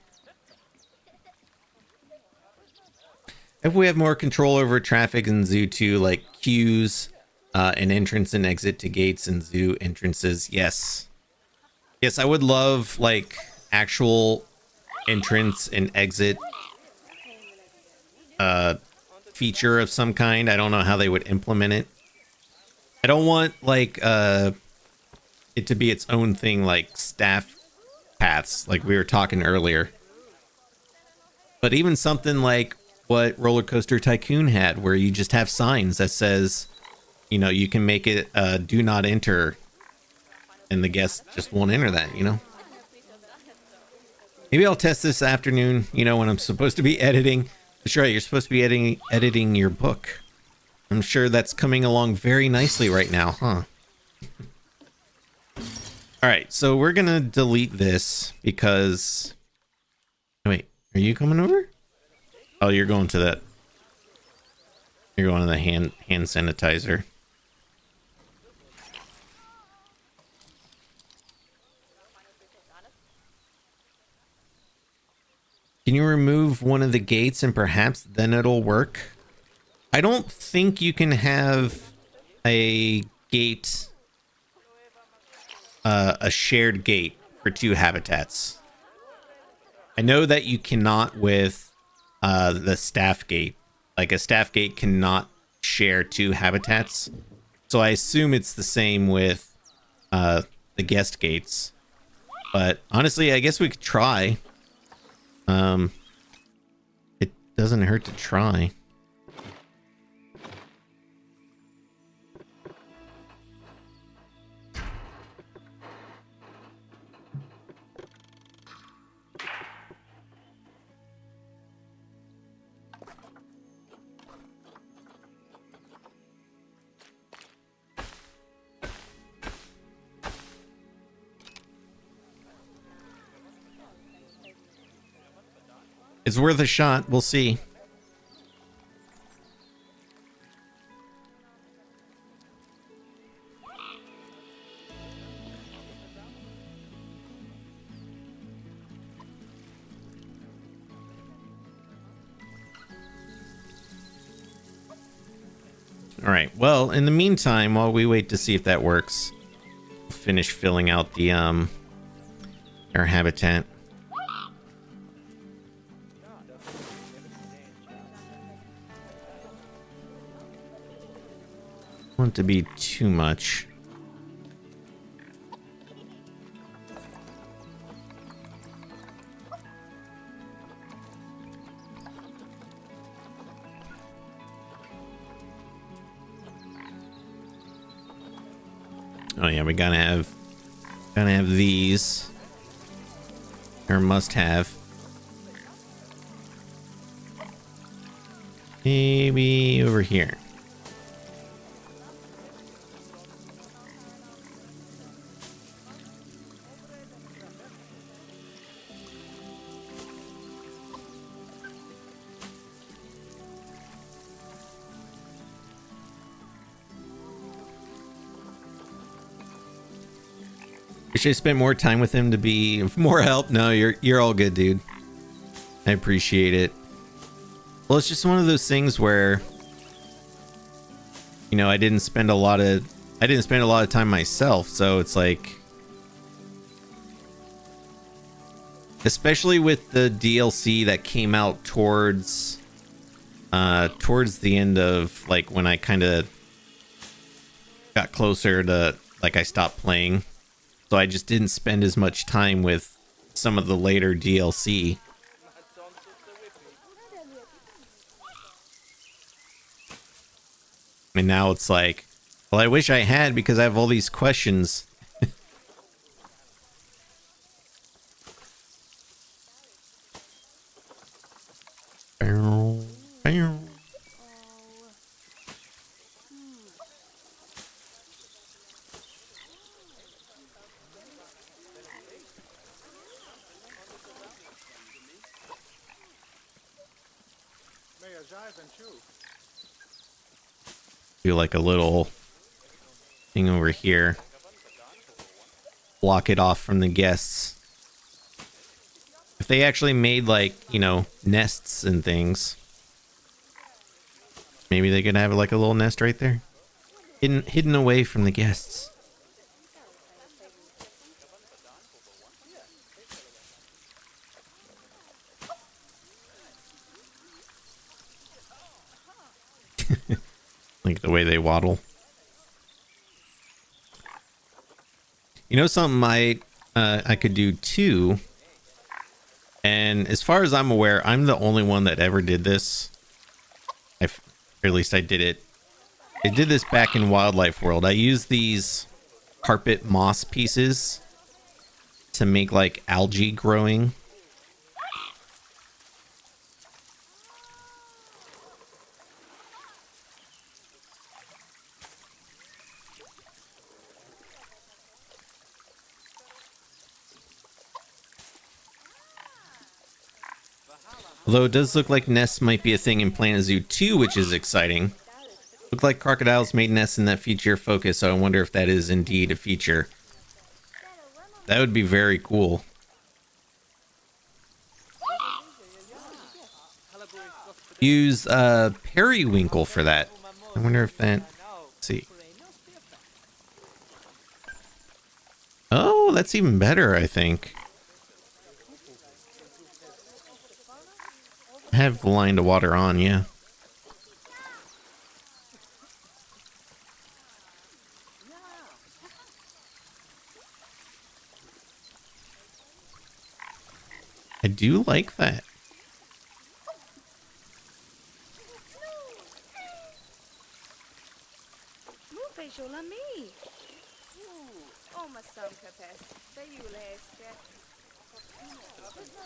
If we have more control over traffic in Zoo 2, like queues, and entrance and exit to gates and zoo entrances, yes. Yes, I would love, like, actual entrance and exit feature of some kind. I don't know how they would implement it. I don't want, like, it to be its own thing, like staff paths, like we were talking earlier. But even something like what Roller Coaster Tycoon had, where you just have signs that says, you know, you can make it do not enter, and the guests just won't enter that, you know? Maybe I'll test this afternoon, you know, when I'm supposed to be editing. That's right, you're supposed to be editing your book. I'm sure that's coming along very nicely right now, huh? All right, so we're gonna delete this because... Wait, are you coming over? Oh, you're going to that. You're going to the hand sanitizer. Can you remove one of the gates and perhaps then it'll work? I don't think you can have a gate, a shared gate for two habitats. I know that you cannot with the staff gate. Like a staff gate cannot share two habitats. So I assume it's the same with the guest gates. But honestly, I guess we could try. It doesn't hurt to try. It's worth a shot. We'll see. All right. Well, in the meantime, while we wait to see if that works, we'll finish filling out the our habitat. Want to be too much. Oh yeah, we gotta have these. Or must have. Maybe over here. Wish I spent more time with him to be more help. No, you're all good, dude. I appreciate it. Well, it's just one of those things where, you know, I didn't spend a lot of time myself, so it's like, especially with the DLC that came out towards the end of, like, when I kind of got closer to, like, I stopped playing. So I just didn't spend as much time with some of the later DLC. And now it's like, well, I wish I had because I have all these questions. Do like a little thing over here. Block it off from the guests. If they actually made, like, you know, nests and things, maybe they could have like a little nest right there. Hidden away from the guests. Like the way they waddle. You know something I could do too, and as far as I'm aware, I'm the only one that ever did this. Or at least I did it. I did this back in Wildlife World. I used these carpet moss pieces to make like algae growing Although it does look like nests might be a thing in Planet Zoo 2, which is exciting. Look like crocodiles made nests in that feature focus, so I wonder if that is indeed a feature. That would be very cool. Use periwinkle for that. I wonder if that... Let's see. Oh, that's even better, I think. I have the line to water on, yeah. I do like that.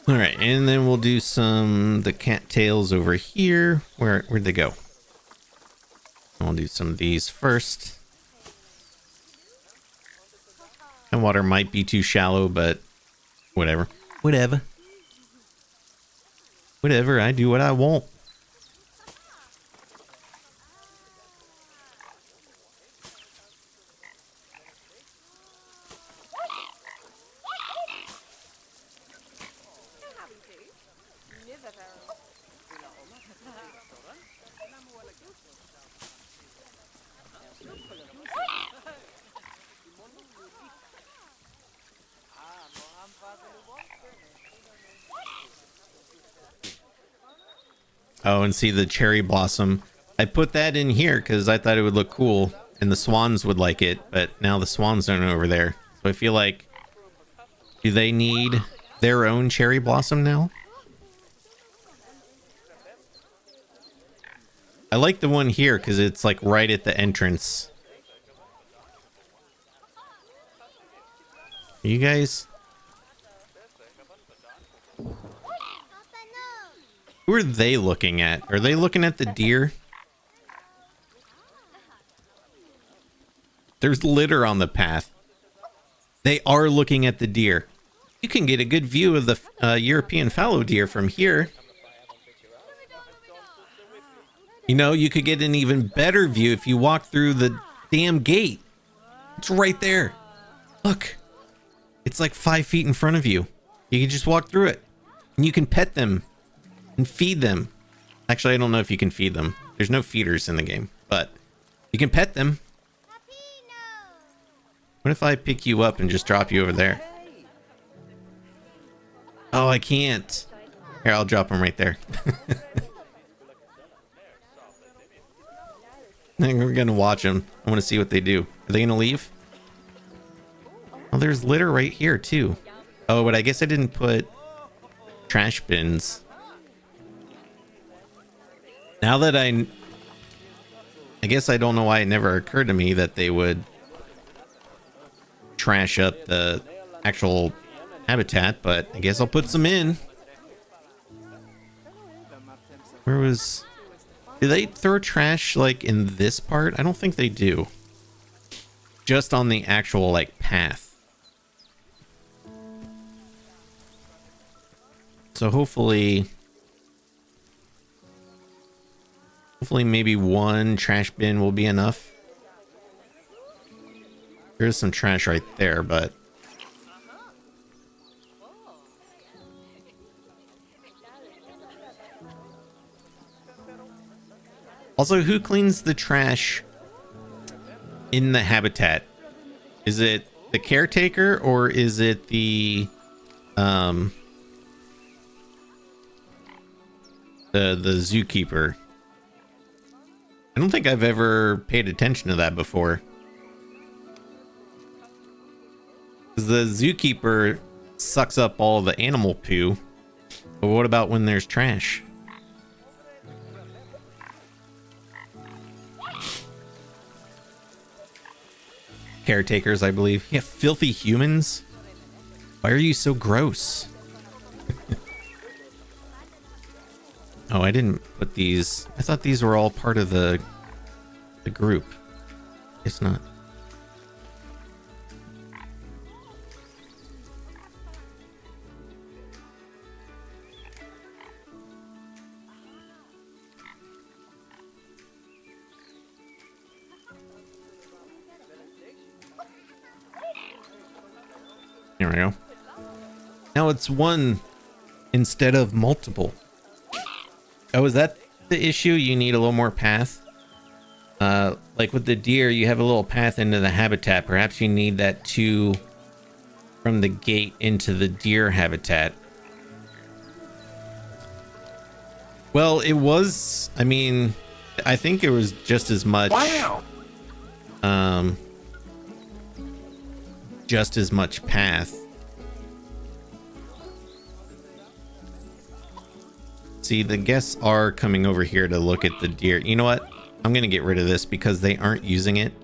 All right, and then we'll do the cattails over here. Where'd they go? I'll do some of these first. And water might be too shallow, but whatever. Whatever. Whatever, I do what I want. Oh, and see the cherry blossom. I put that in here because I thought it would look cool and the swans would like it, but now the swans aren't over there. So I feel like, do they need their own cherry blossom now? I like the one here because it's like right at the entrance. You guys? Who are they looking at? Are they looking at the deer? There's litter on the path. They are looking at the deer. You can get a good view of the European fallow deer from here. You know, you could get an even better view if you walk through the damn gate. It's right there. Look. It's like 5 feet in front of you. You can just walk through it. And you can pet them. And feed them. Actually, I don't know if you can feed them. There's no feeders in the game. But you can pet them. What if I pick you up and just drop you over there? Oh, I can't. Here, I'll drop them right there. We're gonna watch them. I want to see what they do. Are they gonna leave? Oh, there's litter right here too. Oh, but I guess I didn't put trash bins. Now that I guess I don't know why it never occurred to me that they would trash up the actual habitat, but I guess I'll put some in. Where was... Do they throw trash like in this part? I don't think they do. Just on the actual like path. So hopefully maybe one trash bin will be enough. There's some trash right there, but also, who cleans the trash in the habitat? Is it the caretaker or is it the zookeeper? I don't think I've ever paid attention to that before. 'Cause the zookeeper sucks up all the animal poo. But what about when there's trash? Caretakers, I believe. Yeah, filthy humans. Why are you so gross? Oh, I didn't put these. I thought these were all part of the group. It's not. There we go. Now it's one instead of multiple. Oh, is that the issue? You need a little more path? Like with the deer, you have a little path into the habitat. Perhaps you need that too from the gate into the deer habitat. Well, it was, I mean, I think it was just as much. Wow. Just as much path. See, the guests are coming over here to look at the deer. You know what? I'm gonna get rid of this because they aren't using it.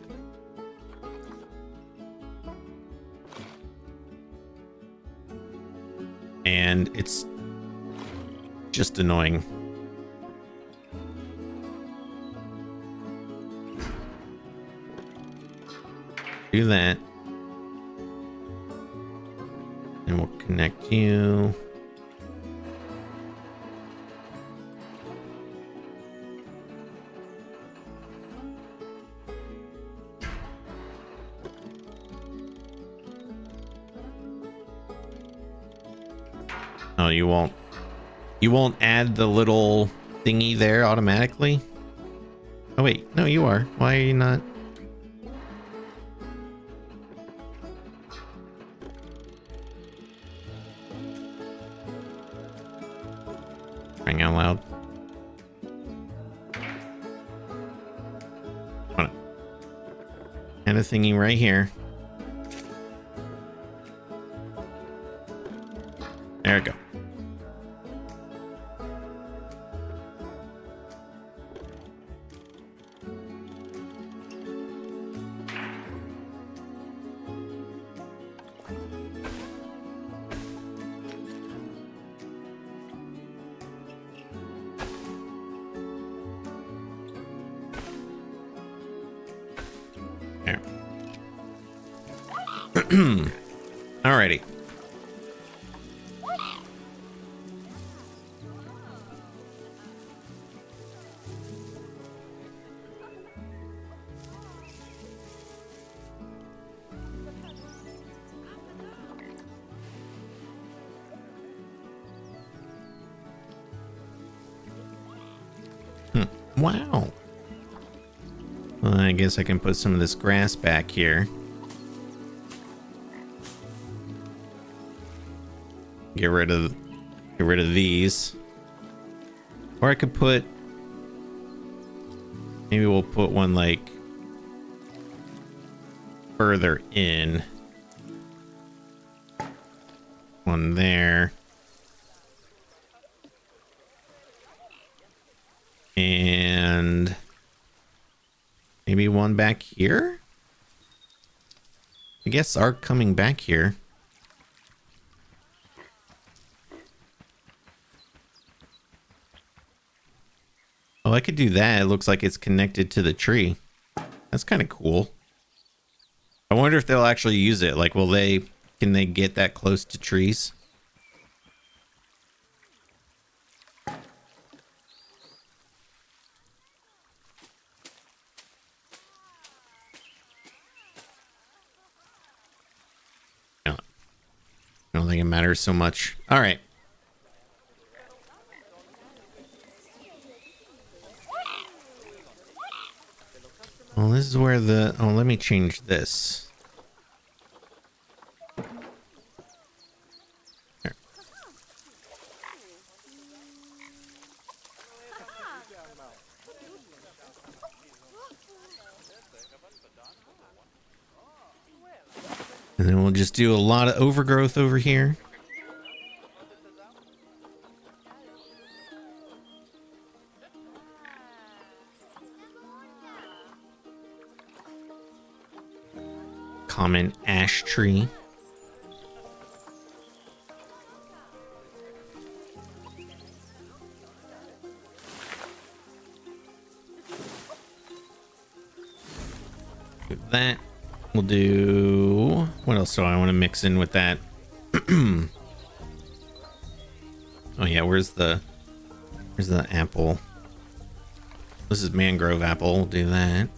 And it's just annoying. Do that. And we'll connect you. Oh, you won't add the little thingy there automatically? Oh wait, no, you are. Why are you not? Crying out loud. And a thingy right here. There we go. There. Alrighty. Wow. Well, I guess I can put some of this grass back here. Get rid of these. Or I could put, maybe we'll put one like further in. One there. And maybe one back here? I guess are coming back here. Oh, I could do that. It looks like it's connected to the tree. That's kind of cool. I wonder if they'll actually use it. Like, can they get that close to trees? I don't think it matters so much. All right. Well, this is where the... Oh, let me change this. There. And then we'll just do a lot of overgrowth over here. Common ash tree. Do that. We'll do... What else do I want to mix in with that? Oh yeah, where's the apple? This is mangrove apple. We'll do that.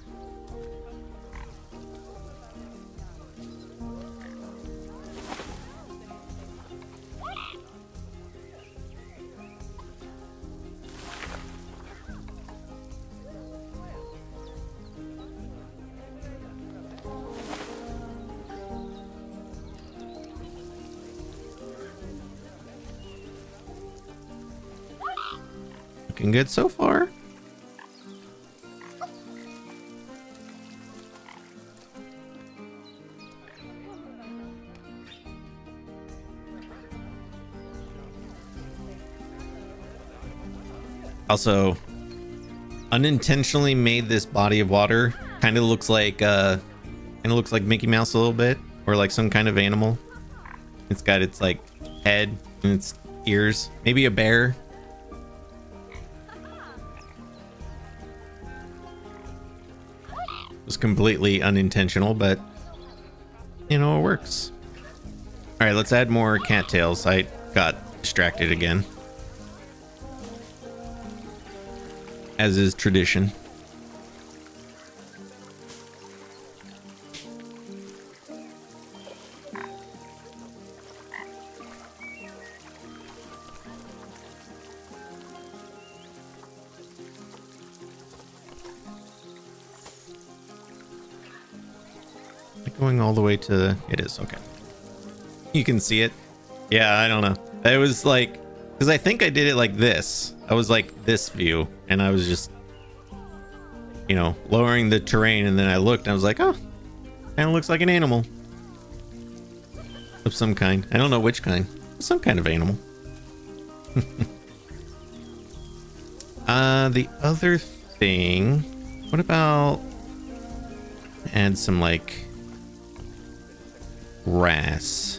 looking good so far. Also, unintentionally made this body of water kind of looks like Mickey Mouse a little bit, or like some kind of animal. It's got its like head and its ears, maybe a bear. It was completely unintentional, but you know, it works. All right, let's add more cattails. I got distracted again, as is tradition. Going all the way to it is okay. You can see it. Yeah, I don't know. It was like, because I think I did it like this. I was like this view, and I was just, you know, lowering the terrain, and then I looked and I was like, oh, kind of looks like an animal of some kind. I don't know which kind. Some kind of animal. The other thing, what about add some like grass,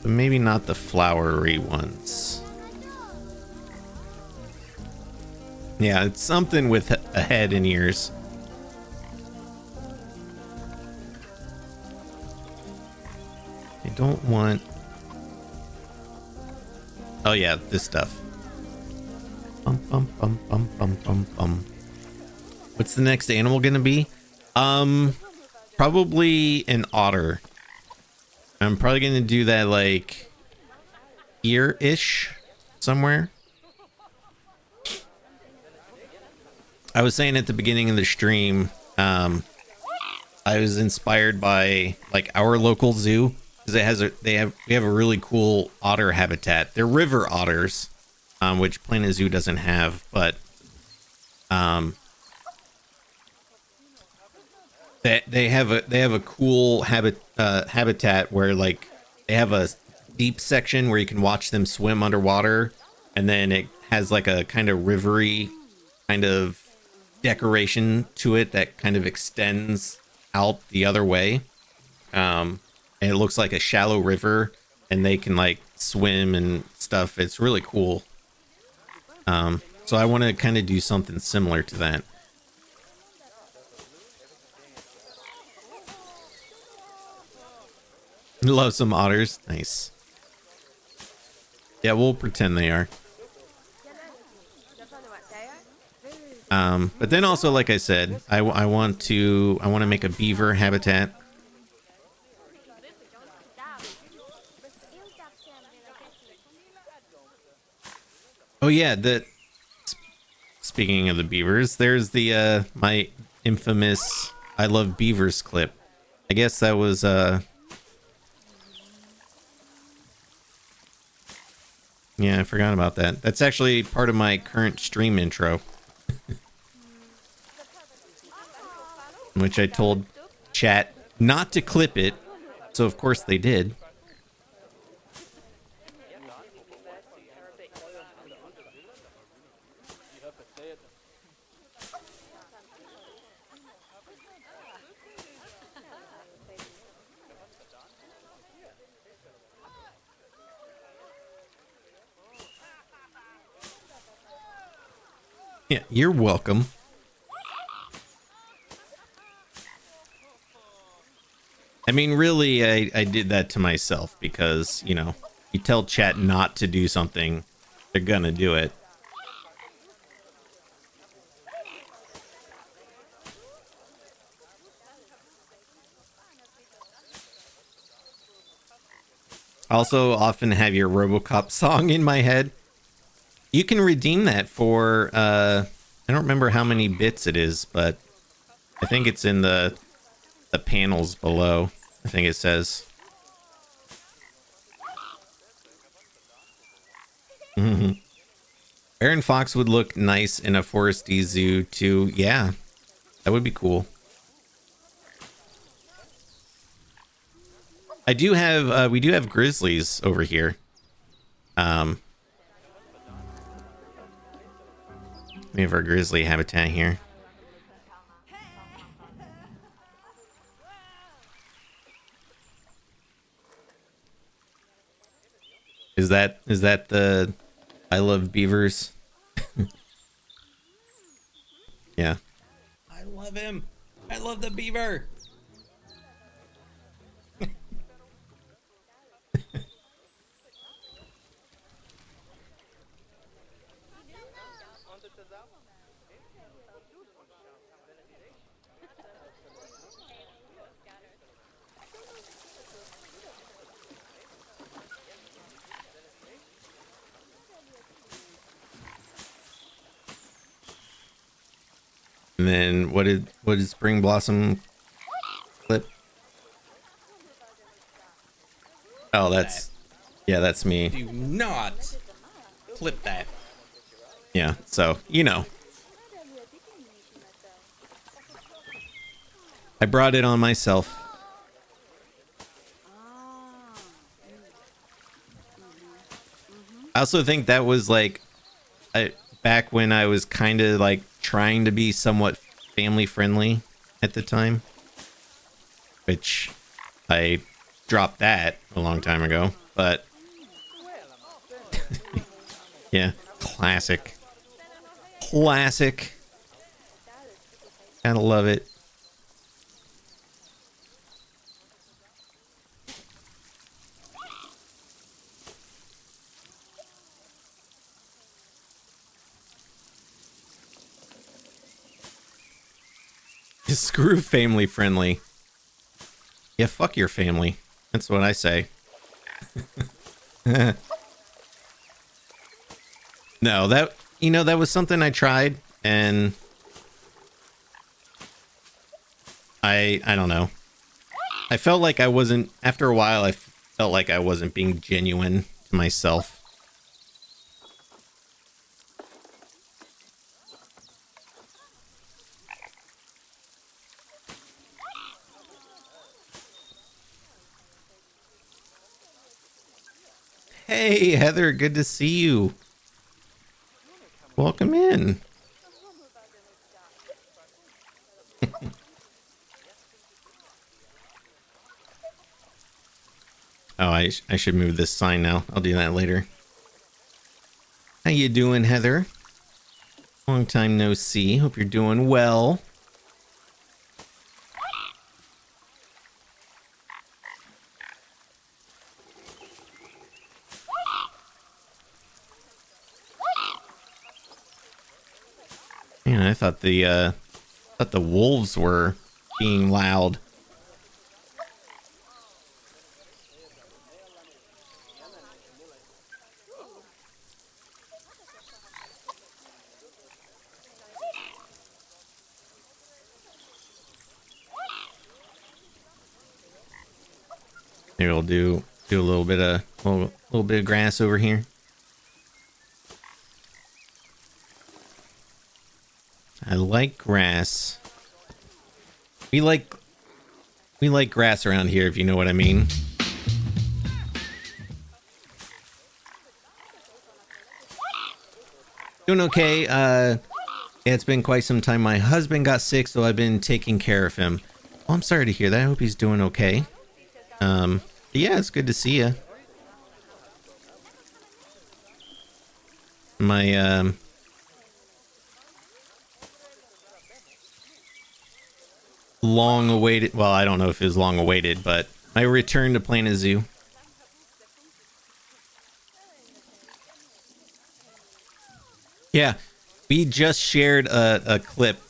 but maybe not the flowery ones. Yeah, it's something with a head and ears. I don't want... Oh yeah, this stuff. Bum, bum, bum, bum, bum, bum, bum. What's the next animal gonna be? Probably an otter. I'm probably gonna do that like here-ish somewhere. I was saying at the beginning of the stream, I was inspired by like our local zoo because it has we have a really cool otter habitat. They're river otters, which Planet Zoo doesn't have, but they have a cool habitat where like they have a deep section where you can watch them swim underwater, and then it has like a kind of rivery kind of decoration to it that kind of extends out the other way, and it looks like a shallow river, and they can like swim and stuff. It's really cool. So I want to kind of do something similar to that. Love some otters. Nice. Yeah, we'll pretend they are. But then also, like I said, I want to make a beaver habitat. Oh yeah, speaking of the beavers, there's the my infamous I love beavers clip. I guess that was yeah, I forgot about that. That's actually part of my current stream intro. Which I told chat not to clip it, so of course they did. Yeah, you're welcome. I mean, really, I did that to myself because, you know, you tell chat not to do something, they're gonna do it. Also, often have your RoboCop song in my head. You can redeem that for, I don't remember how many bits it is, but I think it's in the panels below. I think it says. Bear and fox would look nice in a foresty zoo too. Yeah, that would be cool. I do have, we do have grizzlies over here. We have our grizzly habitat here. Is that the I love beavers? Yeah. I love him. I love the beaver. And then what did Spring Blossom clip? Oh, that's me. Do not clip that. Yeah, so you know. I brought it on myself. I also think that was like back when I was kind of like trying to be somewhat family friendly at the time, which I dropped that a long time ago, but yeah, classic. Gotta love it. Screw family friendly. Yeah, fuck your family. That's what I say. No, that was something I tried, and I don't know. I felt like I wasn't, after a while I felt like I wasn't being genuine to myself. Hey, Heather, good to see you. Welcome in. Oh, I should move this sign now. I'll do that later. How you doing, Heather? Long time no see. Hope you're doing well. Man, I thought the wolves were being loud. Maybe we'll do a little bit of grass over here. I like grass. We like grass around here, if you know what I mean. Doing okay. Yeah, it's been quite some time. My husband got sick, so I've been taking care of him. Oh, I'm sorry to hear that. I hope he's doing okay. Yeah, it's good to see you. My long awaited, well, I don't know if it was long awaited, but my return to Planet Zoo. Yeah, we just shared a clip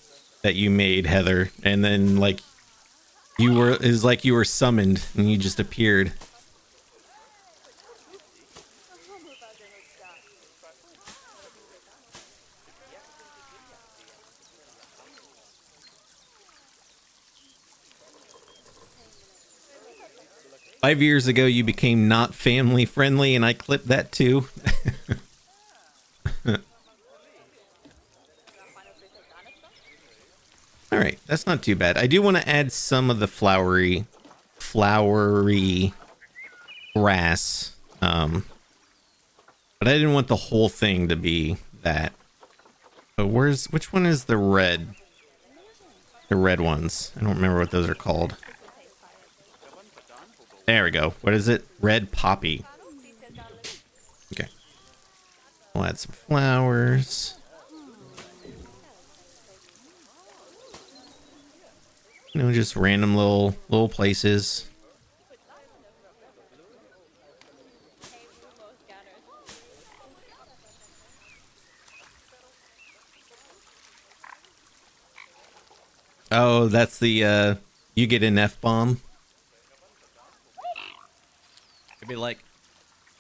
that you made, Heather, and then like you were summoned and you just appeared. 5 years ago, you became not family friendly, and I clipped that too. All right, that's not too bad. I do want to add some of the flowery grass, but I didn't want the whole thing to be that. But which one is the red? The red ones. I don't remember what those are called. There we go. What is it? Red poppy. Okay. We'll add some flowers. You know, just random little places. Oh, that's the you get an F-bomb. It'd be like,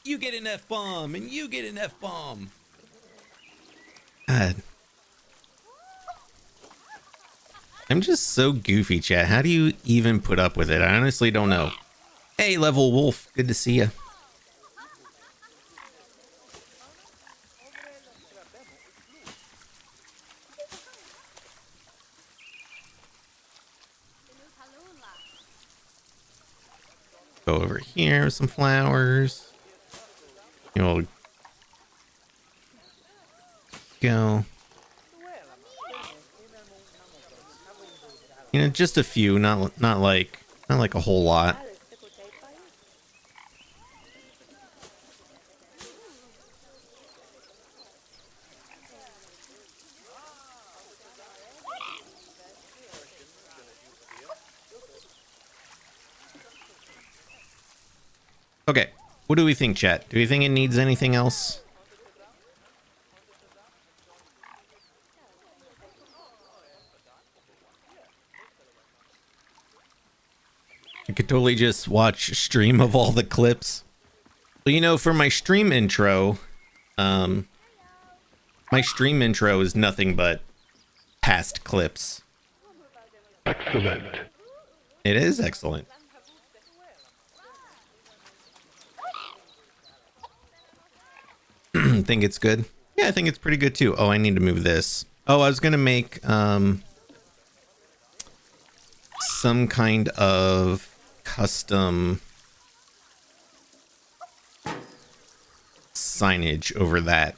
you get an F-bomb and you get an F-bomb. God. I'm just so goofy, chat. How do you even put up with it? I honestly don't know. Hey, Level Wolf. Good to see you. Go over here with some flowers. You'll go. You know, just a few, not like a whole lot. Okay, what do we think, chat? Do we think it needs anything else? I could totally just watch a stream of all the clips. Well, you know, for my stream intro, is nothing but past clips. Excellent. It is excellent. Think it's good? Yeah, I think it's pretty good too. Oh, I need to move this. Oh, I was gonna make some kind of custom signage over that.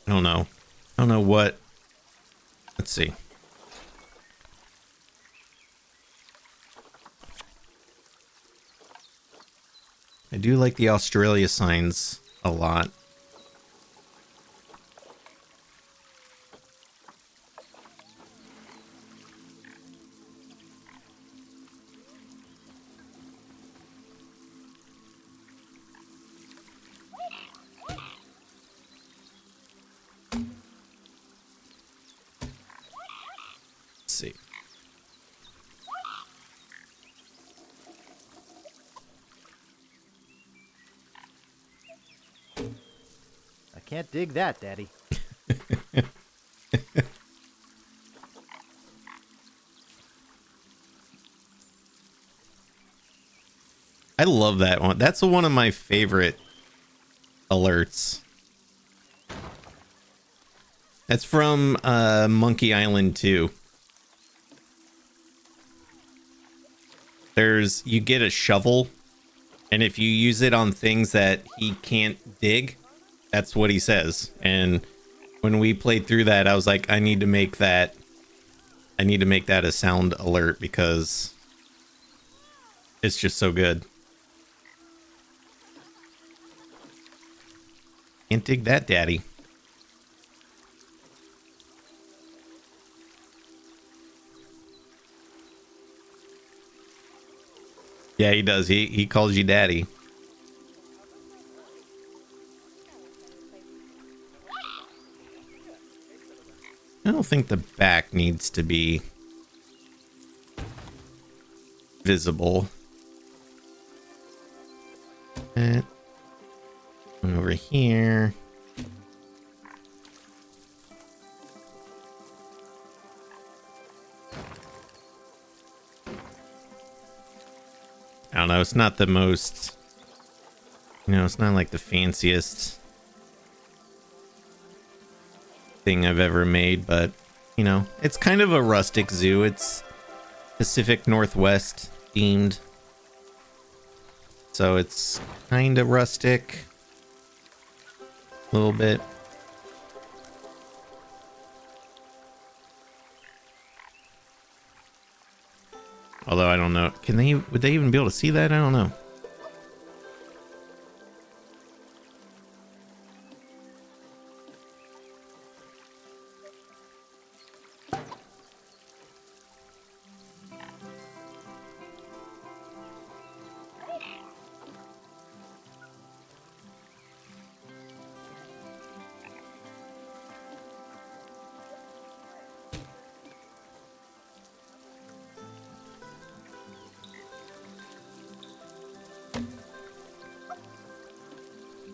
I don't know. I don't know what. Let's see. I do like the Australia signs a lot. Let's see. Can't dig that, Daddy. I love that one. That's one of my favorite alerts. That's from Monkey Island 2. You get a shovel, and if you use it on things that he can't dig, that's what he says. And when we played through that, I was like, I need to make that a sound alert because it's just so good. Can't dig that, Daddy. Yeah, he does. He calls you Daddy. I don't think the back needs to be visible. And over here. I don't know, it's not the most You know, it's not like the fanciest thing I've ever made, but you know, it's kind of a rustic zoo. It's Pacific Northwest themed, so it's kind of rustic a little bit. Although I don't know, would they even be able to see that? I don't know.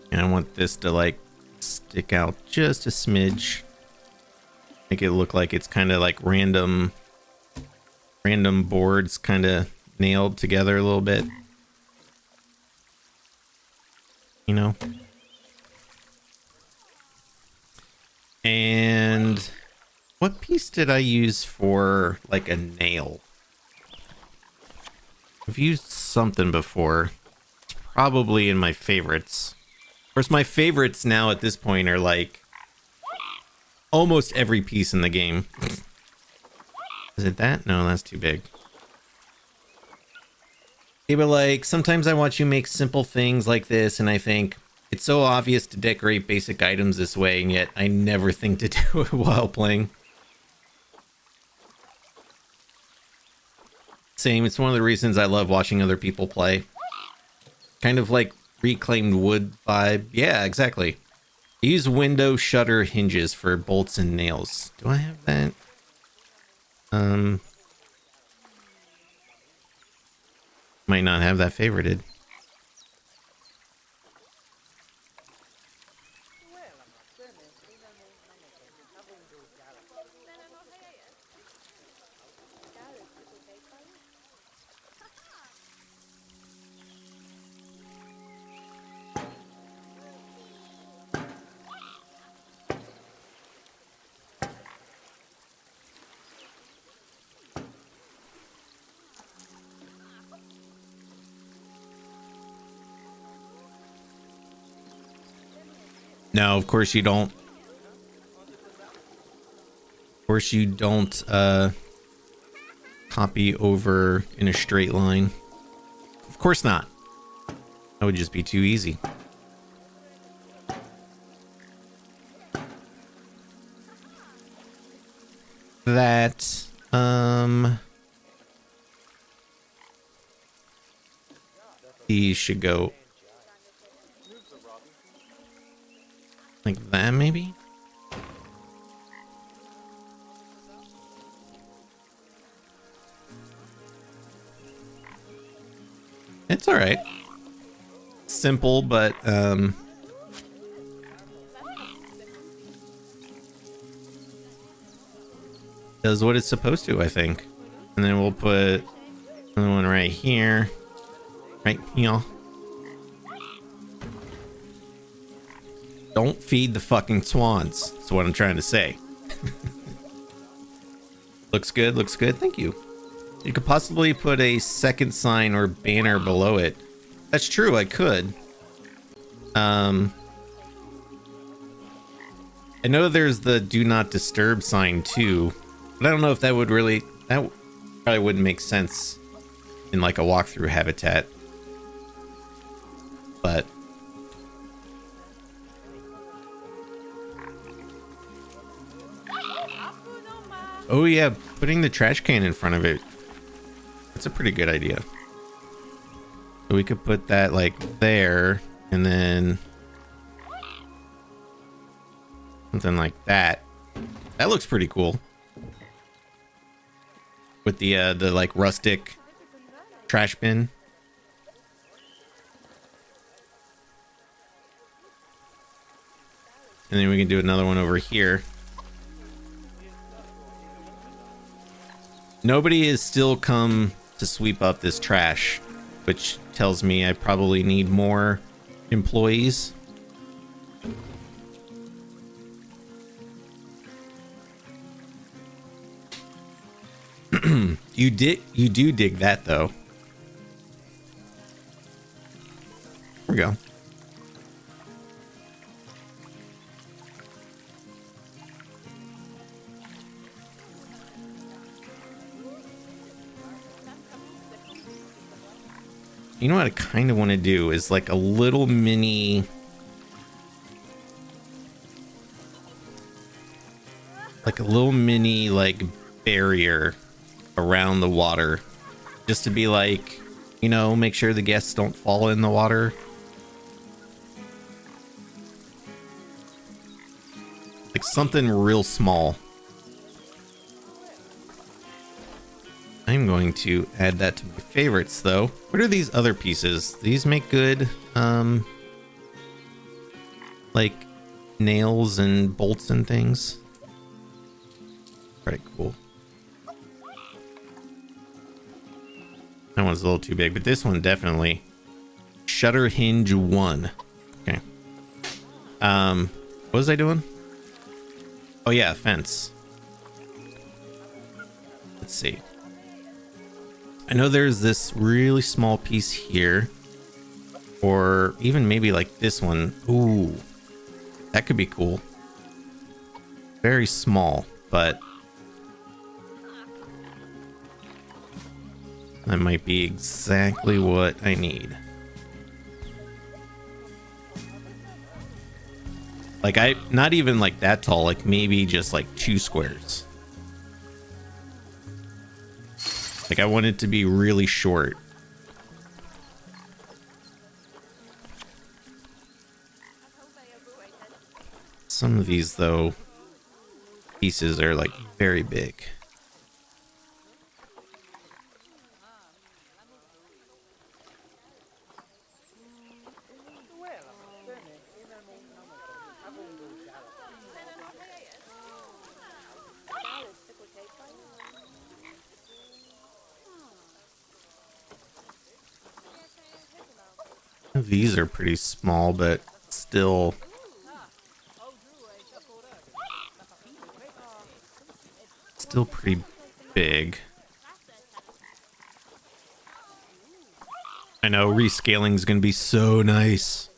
And I want this to like stick out just a smidge. Make it look like it's kind of like random boards kind of nailed together a little bit. You know? And what piece did I use for like a nail? I've used something before. It's probably in my favorites. Of course, my favorites now at this point are like almost every piece in the game. Is it that? No, that's too big. Yeah, but like sometimes I watch you make simple things like this and I think it's so obvious to decorate basic items this way, and yet I never think to do it while playing. Same, it's one of the reasons I love watching other people play. Kind of like reclaimed wood vibe. Yeah, exactly. I use window shutter hinges for bolts and nails. Do I have that? Might not have that favorited. No, of course you don't. Of course you don't copy over in a straight line. Of course not. That would just be too easy. That these should go like that, maybe? It's all right. Simple, but does what it's supposed to, I think. And then we'll put another one right here. Right here. Don't feed the fucking swans. That's what I'm trying to say. Looks good, looks good. Thank you. You could possibly put a second sign or banner below it. That's true, I could. I know there's the do not disturb sign too, but I don't know if that would really, that probably wouldn't make sense in like a walkthrough habitat. But oh yeah, putting the trash can in front of it. That's a pretty good idea. So we could put that like there and then something like that. That looks pretty cool. With the like rustic trash bin. And then we can do another one over here. Nobody has still come to sweep up this trash, which tells me I probably need more employees. You do dig that though. Here we go. You know what I kind of want to do is like a little mini, like barrier around the water, just to be like, you know, make sure the guests don't fall in the water. Like something real small. I'm going to add that to my favorites though. What are these other pieces? These make good like nails and bolts and things. Alright, cool. That one's a little too big, but this one definitely. Shutter hinge 1. Okay. What was I doing? Oh yeah, fence. Let's see. I know there's this really small piece here, or even maybe like this one. Ooh, that could be cool. Very small, but that might be exactly what I need. Like not even like that tall, like maybe just like 2 squares. Like I want it to be really short. Some of these though, pieces are like very big. These are pretty small, but still pretty big. I know rescaling is going to be so nice.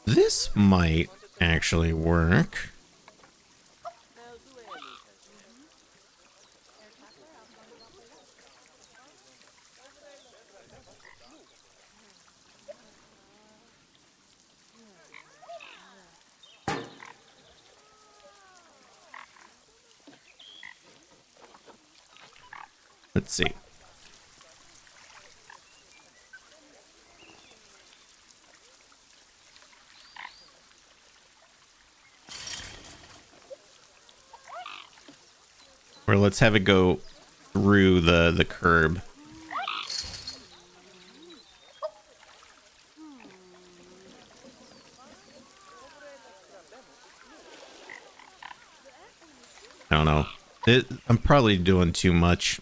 This might actually work. Let's see. Or let's have it go through the curb. I don't know. I'm probably doing too much.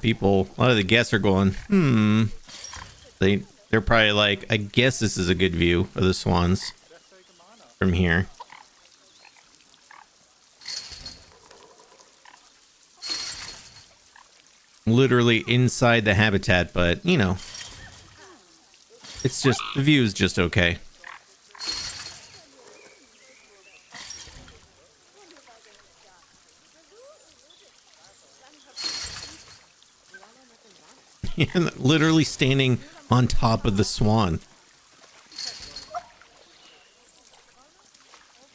A lot of the guests are going, they're probably like, I guess this is a good view of the swans from here. Literally inside the habitat, but you know, it's just, the view is just okay. And literally standing on top of the swan.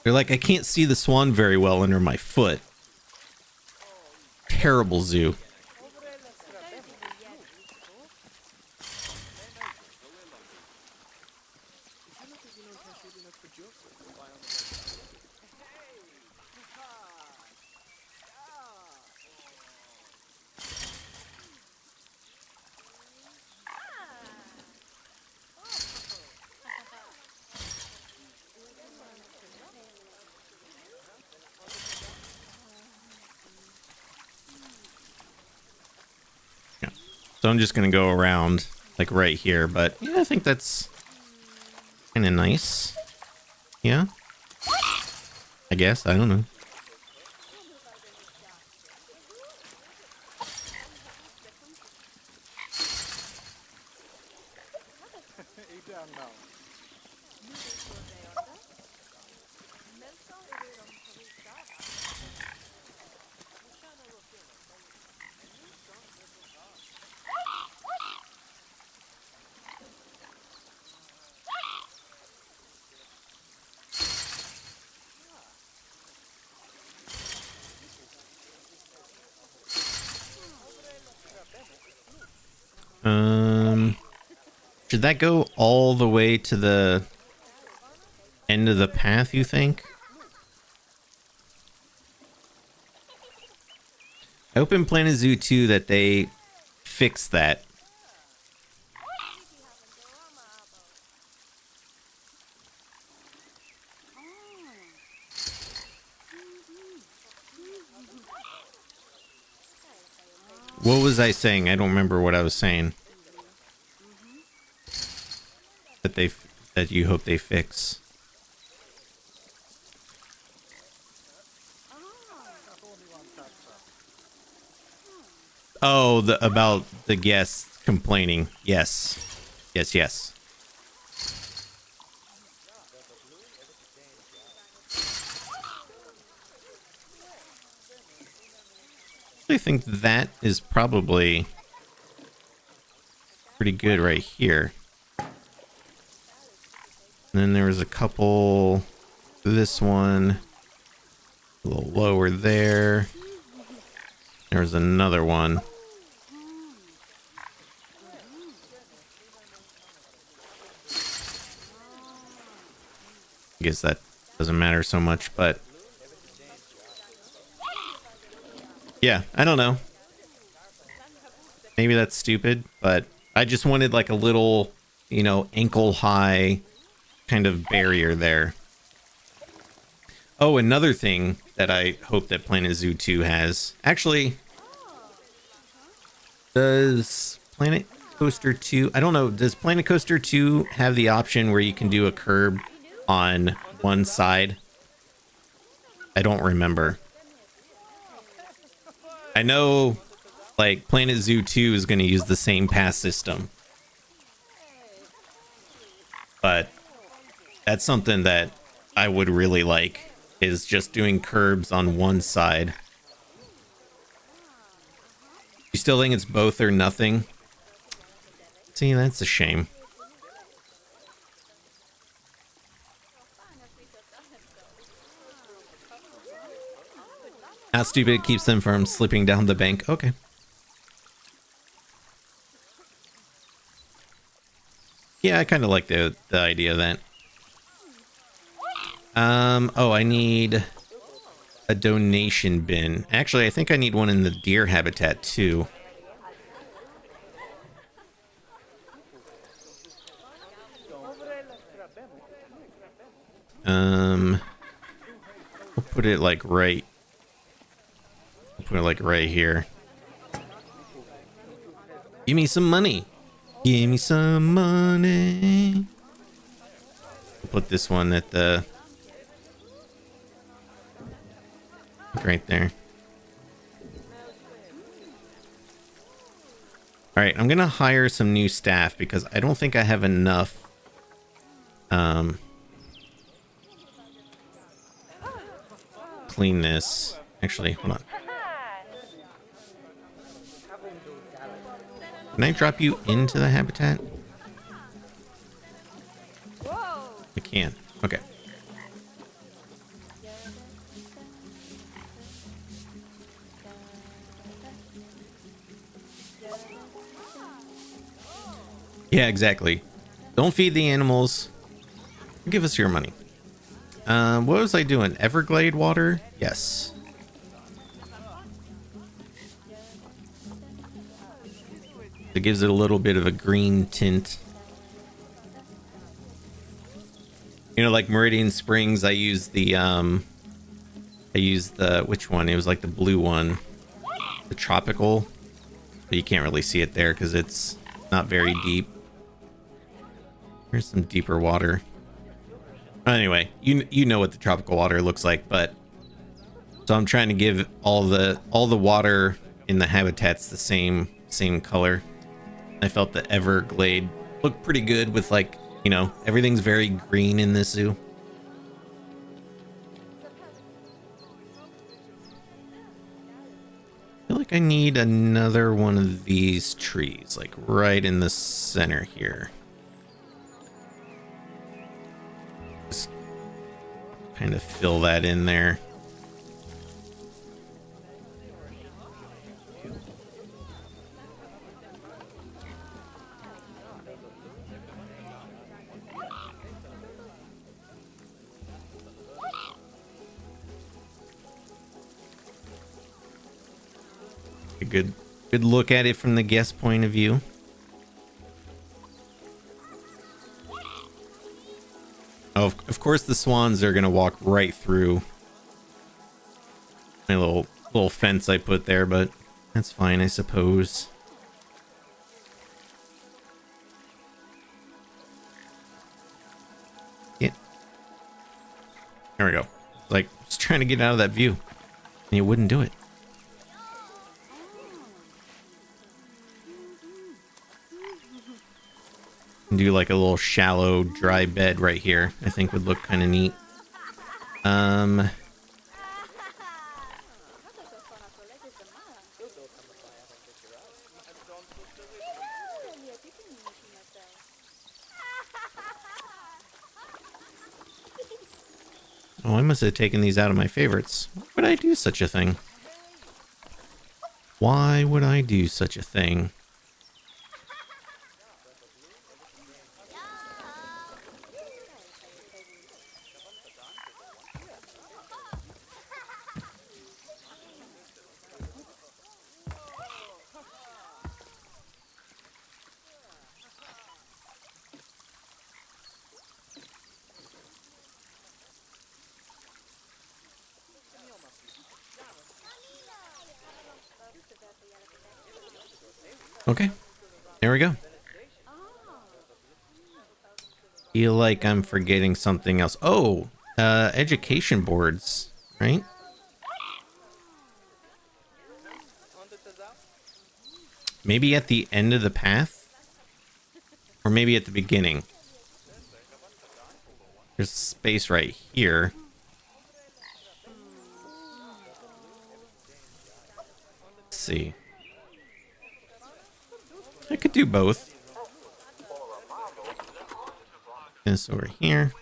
They're like, I can't see the swan very well under my foot. Terrible zoo. So I'm just going to go around like right here, but yeah, I think that's kind of nice. Yeah. I guess. I don't know. Should that go all the way to the end of the path, you think? I hope in Planet Zoo 2 that they fix that. What was I saying? I don't remember what I was saying. That you hope they fix. Oh, about the guests complaining. Yes. Yes. I think that is probably pretty good right here. And then there was a couple, this one, a little lower there. There was another one. I guess that doesn't matter so much, but yeah, I don't know. Maybe that's stupid, but I just wanted like a little, you know, ankle high kind of barrier there. Oh, another thing that I hope that Planet Zoo 2 has. Actually, does Planet Coaster 2, I don't know, does Planet Coaster 2 have the option where you can do a curb on one side? I don't remember. I know like Planet Zoo 2 is going to use the same pass system, but that's something that I would really like, is just doing curbs on one side. You still think it's both or nothing? See, that's a shame. How stupid it keeps them from slipping down the bank. Okay. Yeah, I kind of like the idea of that. Oh, I need a donation bin. Actually, I think I need one in the deer habitat too. We'll put it like right. Put it like right here. Give me some money. Give me some money. Put this one at the right there. All right, I'm gonna hire some new staff because I don't think I have enough. Clean this. Actually, hold on. Can I drop you into the habitat? I can. Okay. Yeah, exactly. Don't feed the animals. Give us your money. What was I doing? Everglade water? Yes. It gives it a little bit of a green tint. You know, like Meridian Springs, I use the which one? It was like the blue one, the tropical, but you can't really see it there because it's not very deep. Here's some deeper water. Anyway, you know what the tropical water looks like, but so I'm trying to give all the water in the habitats the same color. I felt the Everglade looked pretty good with, like, you know, everything's very green in this zoo. I feel like I need another one of these trees, like right in the center here. Just kind of fill that in there. A good look at it from the guest point of view. Oh, of course the swans are gonna walk right through my little fence I put there, but that's fine, I suppose. Yeah. There we go. Like, just trying to get out of that view, and you wouldn't do it. Do like a little shallow dry bed right here. I think would look kind of neat. Oh, I must have taken these out of my favorites. Why would I do such a thing? Why would I do such a thing? Okay, there we go. Feel like I'm forgetting something else. Oh, education boards, right? Maybe at the end of the path, or maybe at the beginning. There's space right here. Let's see. I could do both. This over here.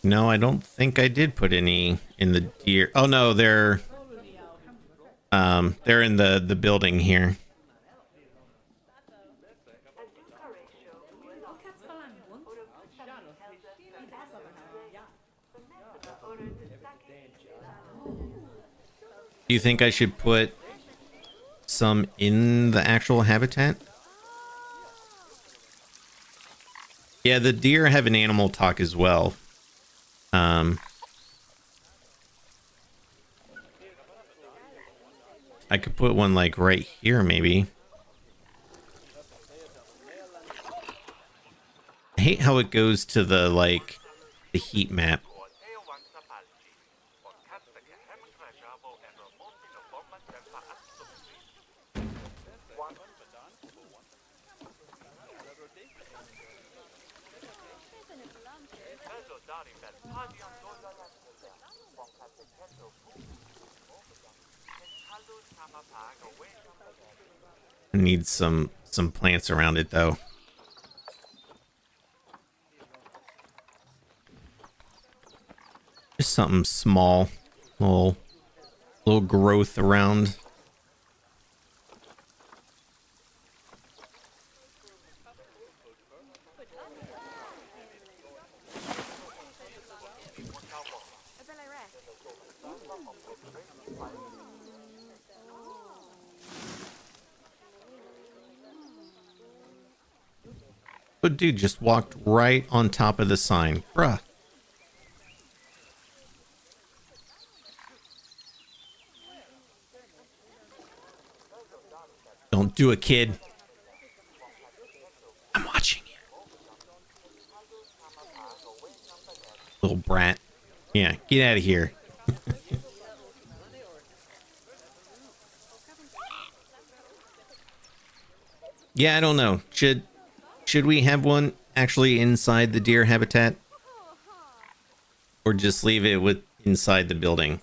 No, I don't think I did put any in the deer. Oh no, they're in the building here. Do you think I should put some in the actual habitat? Yeah, the deer have an animal talk as well. I could put one like right here, maybe. I hate how it goes to the like the heat map. I need some plants around it though. Just something small, little growth around. Oh, dude just walked right on top of the sign, bruh. Don't do it, kid. I'm watching you. Little brat. Yeah, get out of here. Yeah, I don't know. Should we have one actually inside the deer habitat? Or just leave it with inside the building?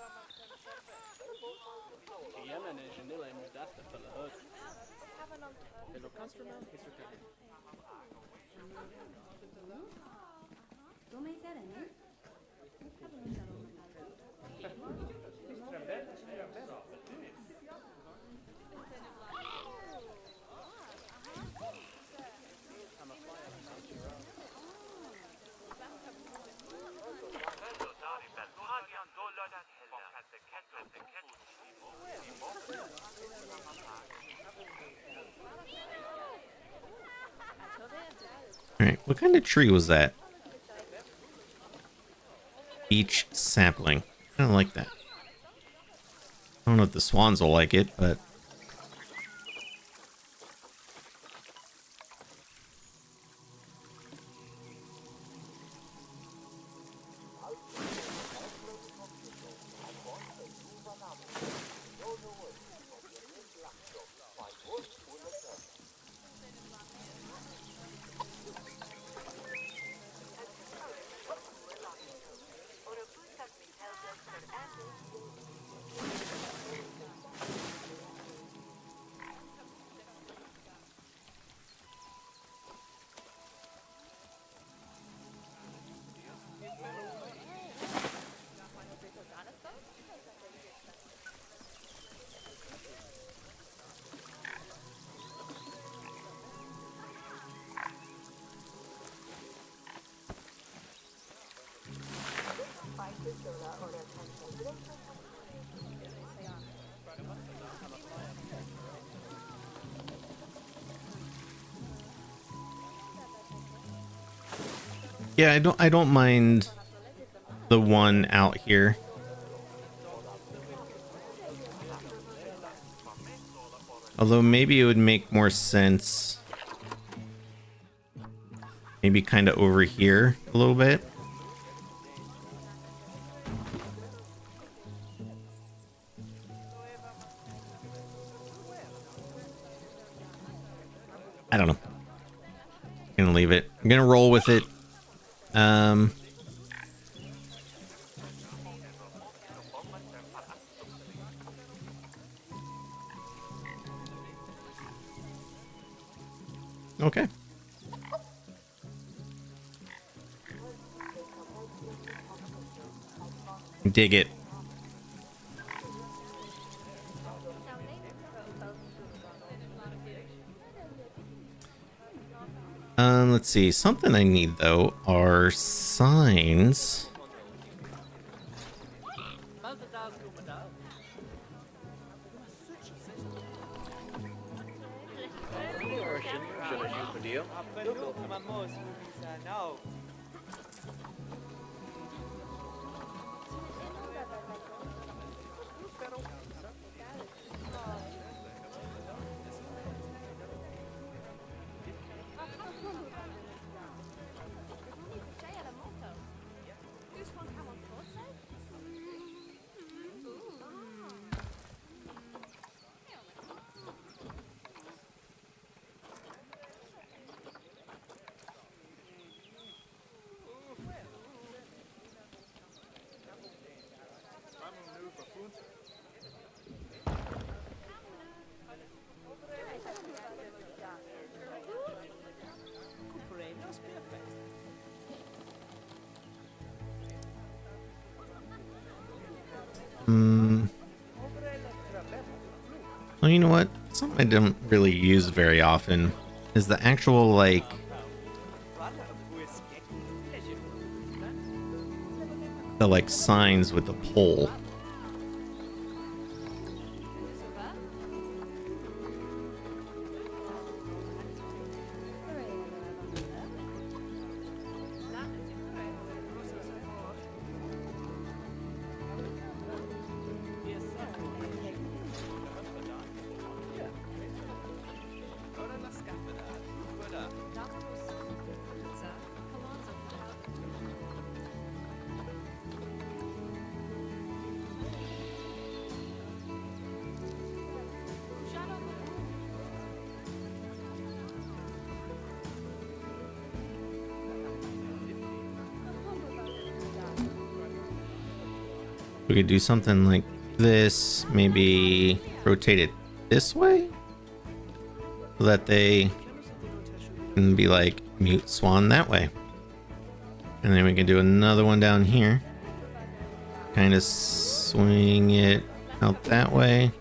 Alright, what kind of tree was that? Beech sapling. I don't like that. I don't know if the swans will like it, but... Yeah, I don't mind the one out here. Although maybe it would make more sense. Maybe kind of over here a little bit. I don't know. I'm gonna leave it. I'm gonna roll with it. Okay. Dig it. Let's see. Something I need though are signs. Well, you know what? Something I don't really use very often is the actual, like, the, like, signs with the pole. We could do something like this, maybe rotate it this way so that they can be like mute swan that way. And then we can do another one down here. Kind of swing it out that way.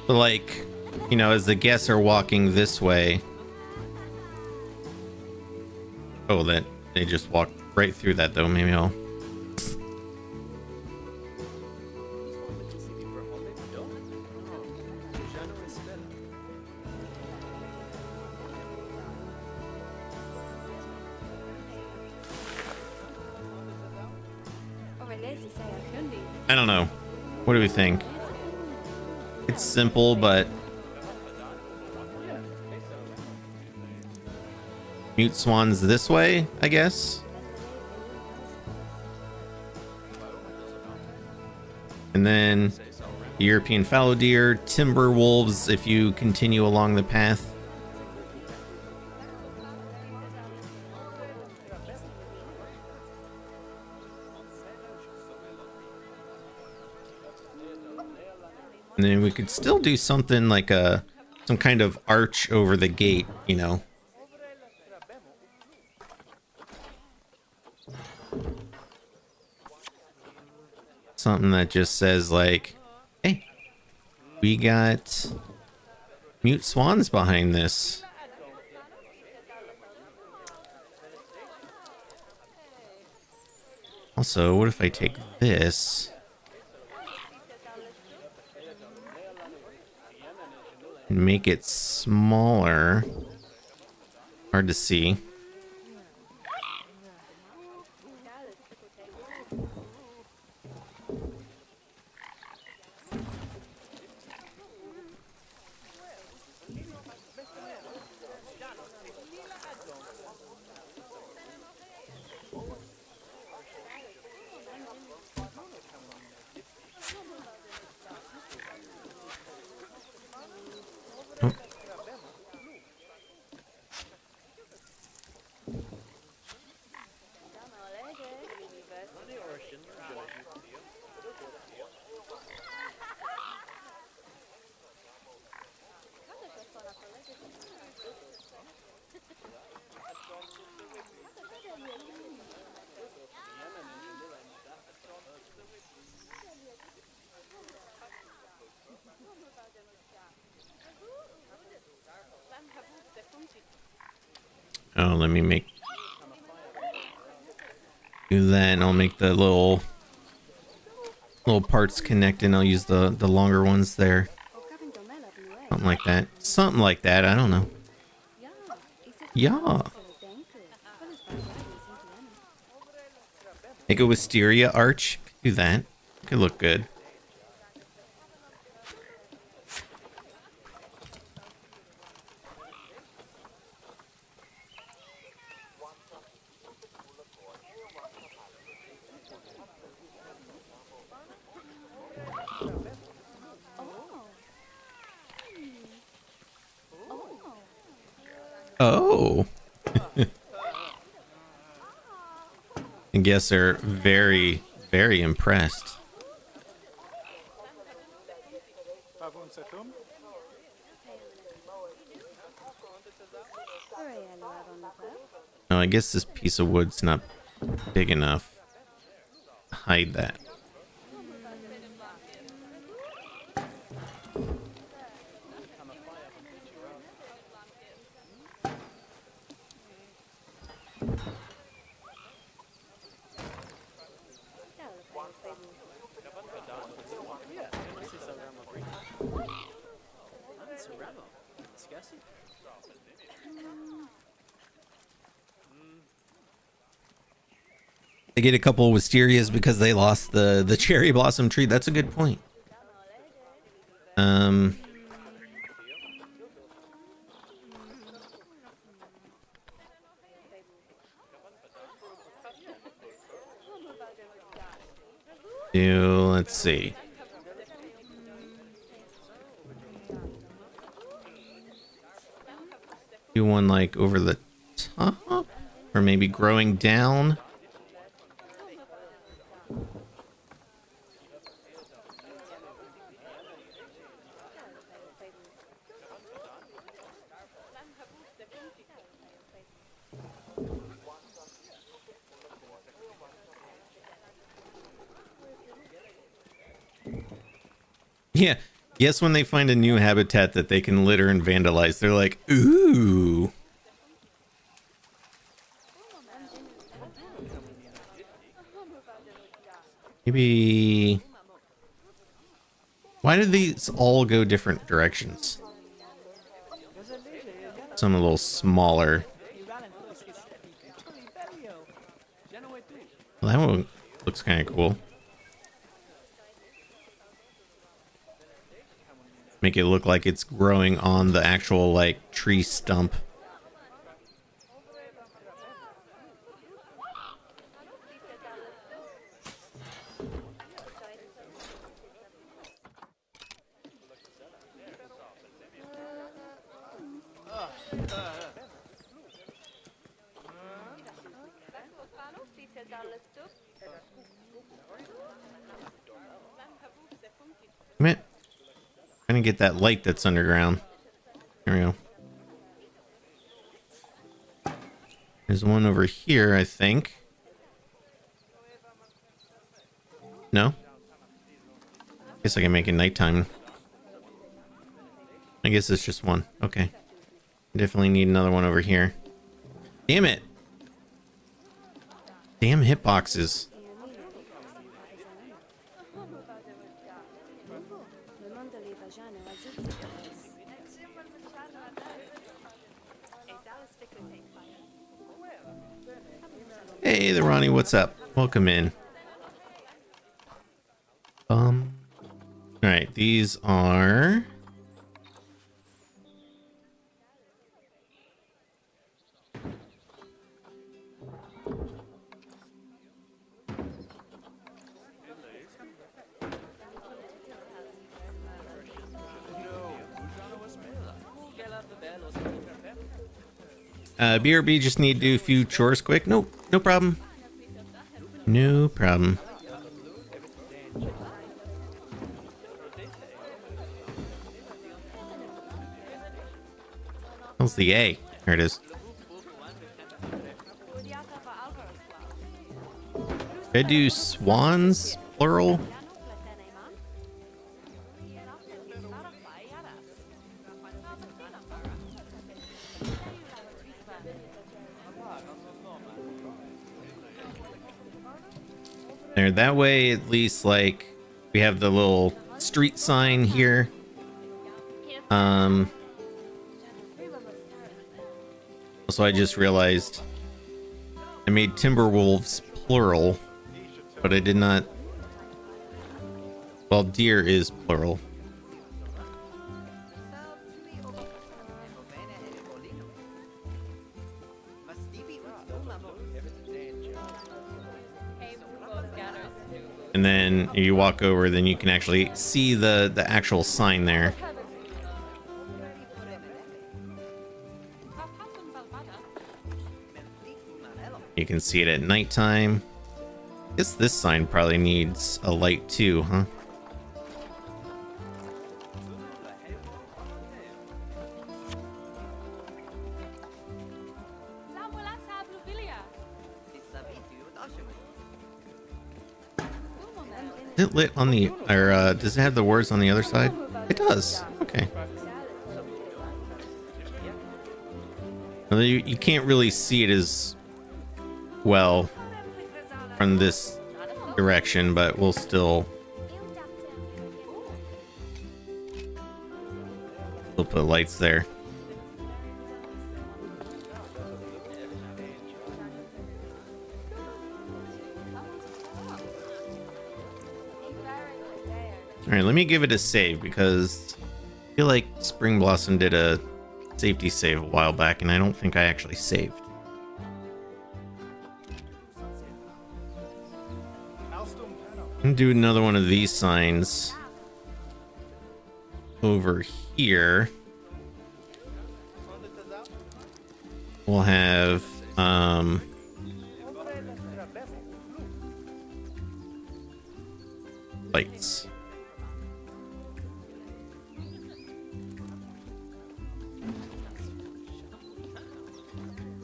So like, you know, as the guests are walking this way, oh, that they just walk right through that though. Maybe I'll I don't know. What do we think? It's simple, but mute swans this way, I guess. And then European fallow deer, timber wolves if you continue along the path. And then we could still do something like some kind of arch over the gate, you know. Something that just says like, hey, we got mute swans behind this. Also, what if I take this and make it smaller? Hard to see. Oh, let me do that, and I'll make the little parts connect, and I'll use the longer ones there. Something like that. Something like that. I don't know. Yeah. Make a wisteria arch. Do that. Could look good. Oh. I guess they're very, very impressed. No, I guess this piece of wood's not big enough. Hide that. They get a couple of wisterias because they lost the cherry blossom tree. That's a good point. Let's see. Do one like over the top, or maybe growing down. Yeah. Yes, when they find a new habitat that they can litter and vandalize, they're like, ooh. Maybe... Why do these all go different directions? Some a little smaller. Well, that one looks kind of cool. Make it look like it's growing on the actual, like, tree stump. Damn it. Trying to get that light that's underground. There we go. There's one over here, I think. No? Guess I can make it nighttime. I guess it's just one. Okay. Definitely need another one over here. Damn it! Damn hitboxes. Hey there, Ronnie. What's up? Welcome in. Alright, these are... BRB just need to do a few chores quick. No problem. No problem. How's the A? There it is. Should I do swans, plural? There, that way at least like we have the little street sign here. Also, I just realized I made Timberwolves plural, but I did not. Well, deer is plural. And then if you walk over, then you can actually see the actual sign there. You can see it at nighttime. I guess this sign probably needs a light too, huh? Is it lit on the, or does it have the words on the other side? It does. Okay. Well, you can't really see it as well from this direction, but we'll still put lights there. All right, let me give it a save because I feel like Spring Blossom did a safety save a while back and I don't think I actually saved. I'm gonna do another one of these signs over here. We'll have lights.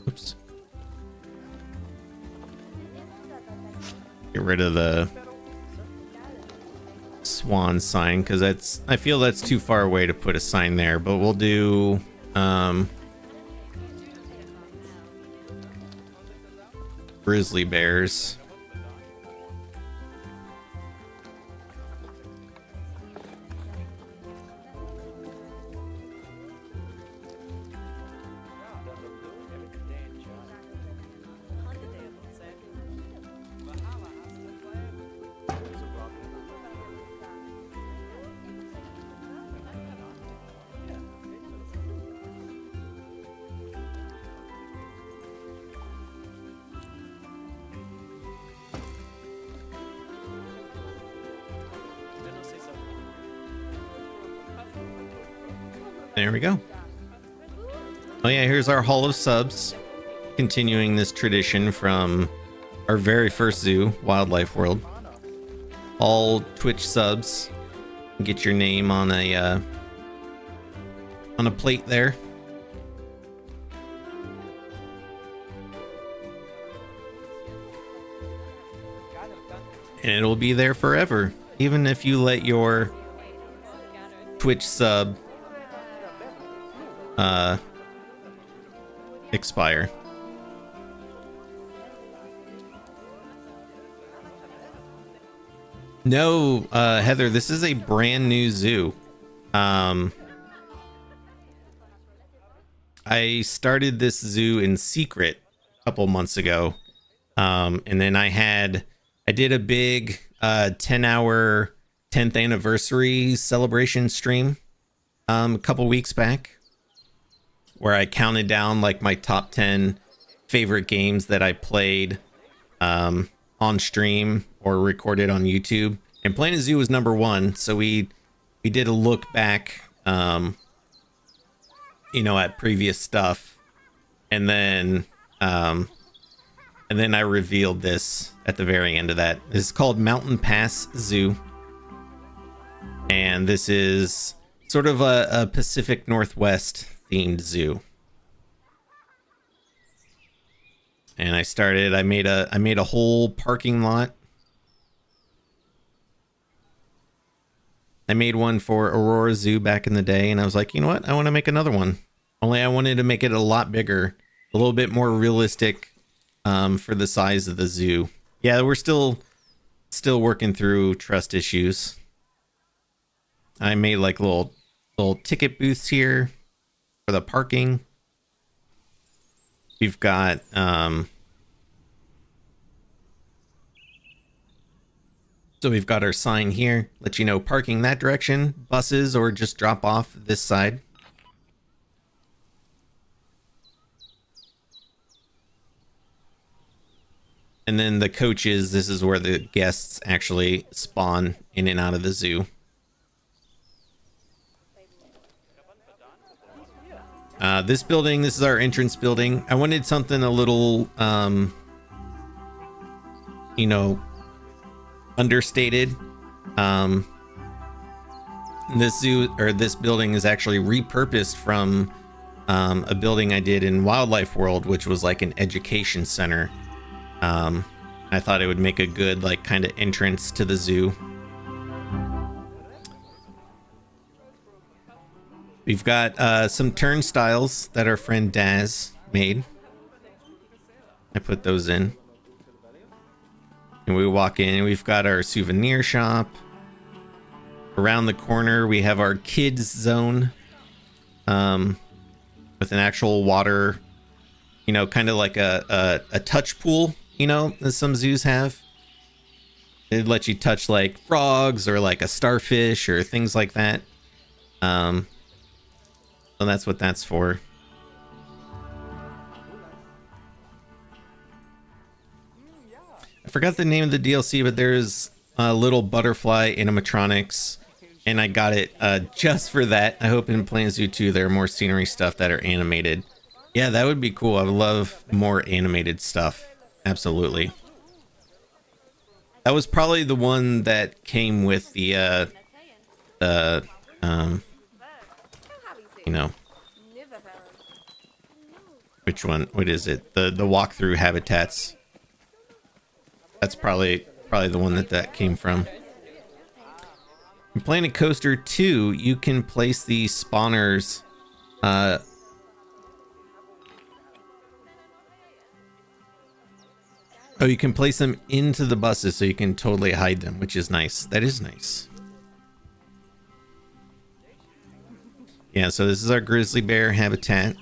Oops. Get rid of the swan sign because that's, I feel that's too far away to put a sign there, but we'll do grizzly bears. There we go. Oh yeah, here's our Hall of Subs. Continuing this tradition from our very first zoo, Wildlife World. All Twitch subs. Get your name on a plate there. And it'll be there forever. Even if you let your Twitch sub expire. No, Heather, this is a brand new zoo. I started this zoo in secret a couple months ago. And then I did a big 10-hour 10th anniversary celebration stream a couple weeks back, where I counted down like my top 10 favorite games that I played on stream or recorded on YouTube. And Planet Zoo was number one, so we did a look back, at previous stuff, and then I revealed this at the very end of that. This is called Mountain Pass Zoo, and this is sort of a Pacific Northwest themed zoo. And I made a whole parking lot. I made one for Aurora Zoo back in the day, and I was like, you know what? I want to make another one. Only I wanted to make it a lot bigger a little bit more realistic for the size of the zoo. Yeah, we're still working through trust issues. I made like little ticket booths here for the parking. We've got so we've got our sign here, let you know parking that direction, buses, or just drop off this side. And then the coaches, this is where the guests actually spawn in and out of the zoo. This building, this is our entrance building. I wanted something a little, you know, understated. This zoo, or this building, is actually repurposed from a building I did in Wildlife World, which was like an education center. I thought it would make a good like kind of entrance to the zoo. We've got some turnstiles that our friend Daz made. I put those in. And we walk in, we've got our souvenir shop. Around the corner, we have our kids zone. With an actual water, you know, kind of like a touch pool, you know, as some zoos have. It'd let you touch like frogs or like a starfish or things like that. So that's what that's for. I forgot the name of the DLC, but there's a little butterfly animatronics, and I got it just for that. I hope in Planet Zoo 2 there are more scenery stuff that are animated. Yeah, that would be cool. I would love more animated stuff. Absolutely. That was probably the one that came with the you know, which one? What is it? The walkthrough habitats. That's probably the one that came from. In Planet Coaster 2, you can place these spawners. Oh, you can place them into the buses, so you can totally hide them, which is nice. That is nice. Yeah, so this is our grizzly bear habitat.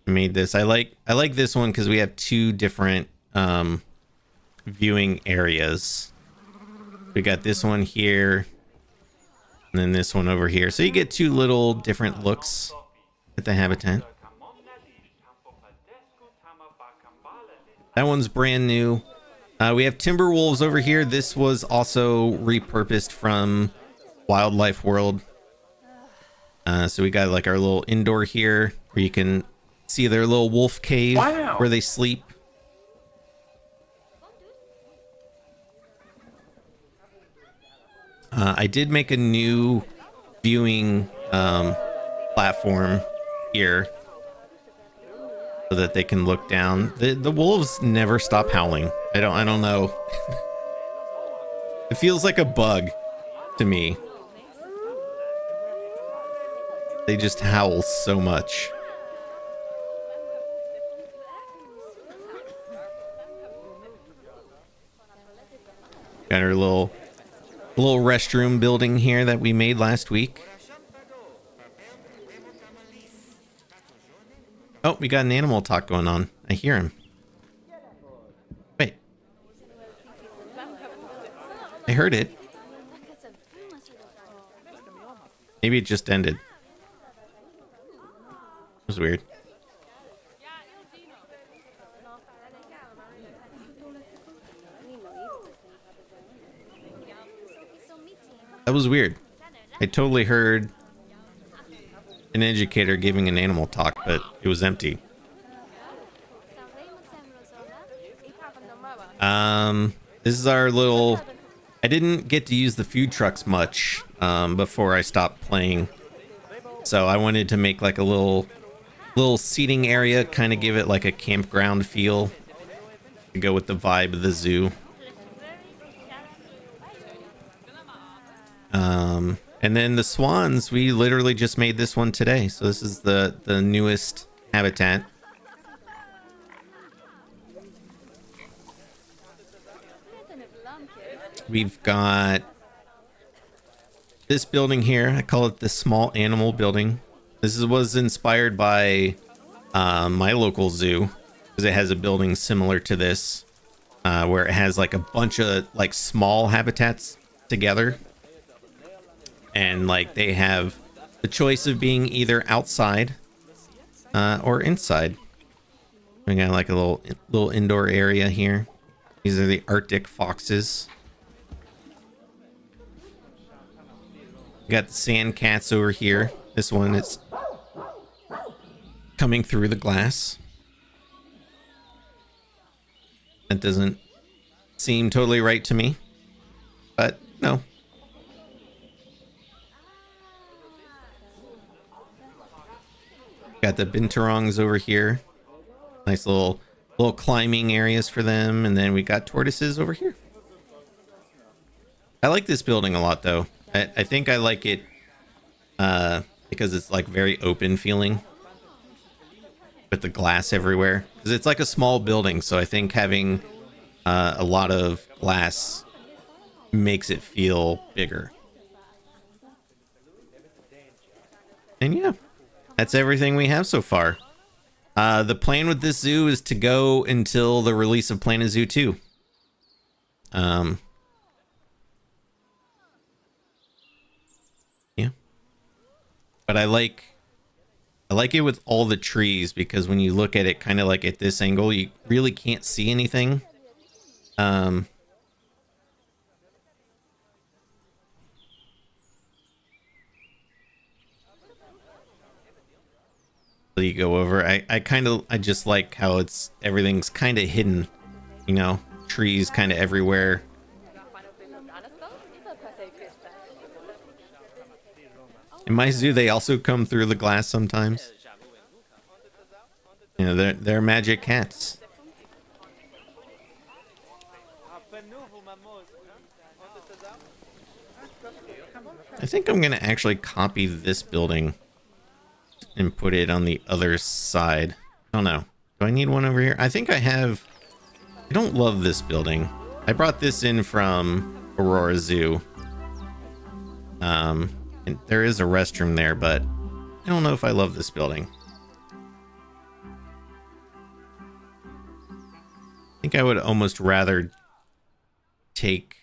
I made this. I like this one because we have two different viewing areas. We got this one here, and then this one over here. So you get two little different looks at the habitat. That one's brand new. We have timber wolves over here. This was also repurposed from Wildlife World. So we got like our little indoor here where you can see their little wolf cave where they sleep. I did make a new viewing platform here so that they can look down. The wolves never stop howling. I don't know. It feels like a bug to me. They just howl so much. Got our little restroom building here that we made last week. Oh, we got an animal talk going on. I hear him. Wait. I heard it. Maybe it just ended. It was weird. That was weird. I totally heard an educator giving an animal talk, but it was empty. This is our little... I didn't get to use the food trucks much before I stopped playing. So I wanted to make like a little seating area, kind of give it like a campground feel to go with the vibe of the zoo. And then the swans, we literally just made this one today. So this is the newest habitat. We've got this building here. I call it the small animal building. Was inspired by my local zoo, because it has a building similar to this, where it has like a bunch of like small habitats together, and like they have the choice of being either outside or inside. We got like a little indoor area here. These are the Arctic foxes. We got the sand cats over here. This one is coming through the glass. That doesn't seem totally right to me, but no. Got the binturongs over here. Nice little climbing areas for them, and then we got tortoises over here. I like this building a lot, though. I think I like it because it's like very open feeling with the glass everywhere. Because it's like a small building, so I think having a lot of glass makes it feel bigger. And yeah, that's everything we have so far. The plan with this zoo is to go until the release of Planet Zoo 2. Yeah. But I like it with all the trees, because when you look at it kind of like at this angle, you really can't see anything. You go over. I just like how everything's kind of hidden, you know, trees kind of everywhere. In my zoo, they also come through the glass sometimes. You know, they're magic cats. I think I'm gonna actually copy this building and put it on the other side. I don't know. Do I need one over here? I think I have. I don't love this building. I brought this in from Aurora Zoo. And there is a restroom there, but I don't know if I love this building. I think I would almost rather take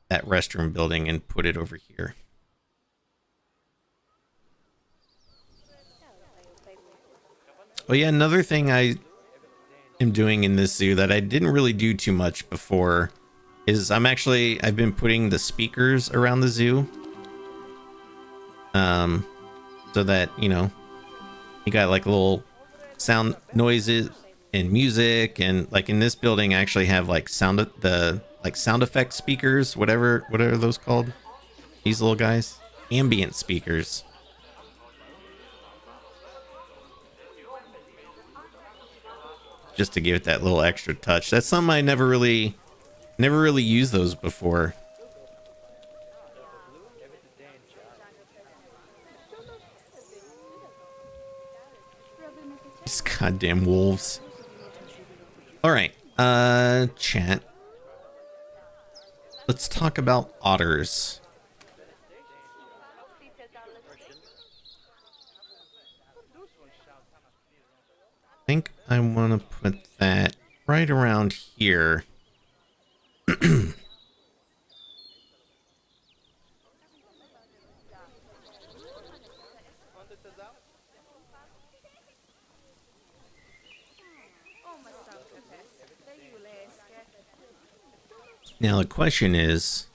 that restroom building and put it over here. Oh yeah, another thing I am doing in this zoo that I didn't really do too much before is I've been putting the speakers around the zoo. So that, you know, you got like little sound noises and music, and like in this building I actually have like sound effect speakers, what are those called? These little guys? Ambient speakers. Just to give it that little extra touch. That's something I never really used those before. These goddamn wolves. All right, chat. Let's talk about otters. I think I want to put that right around here. Now the question is,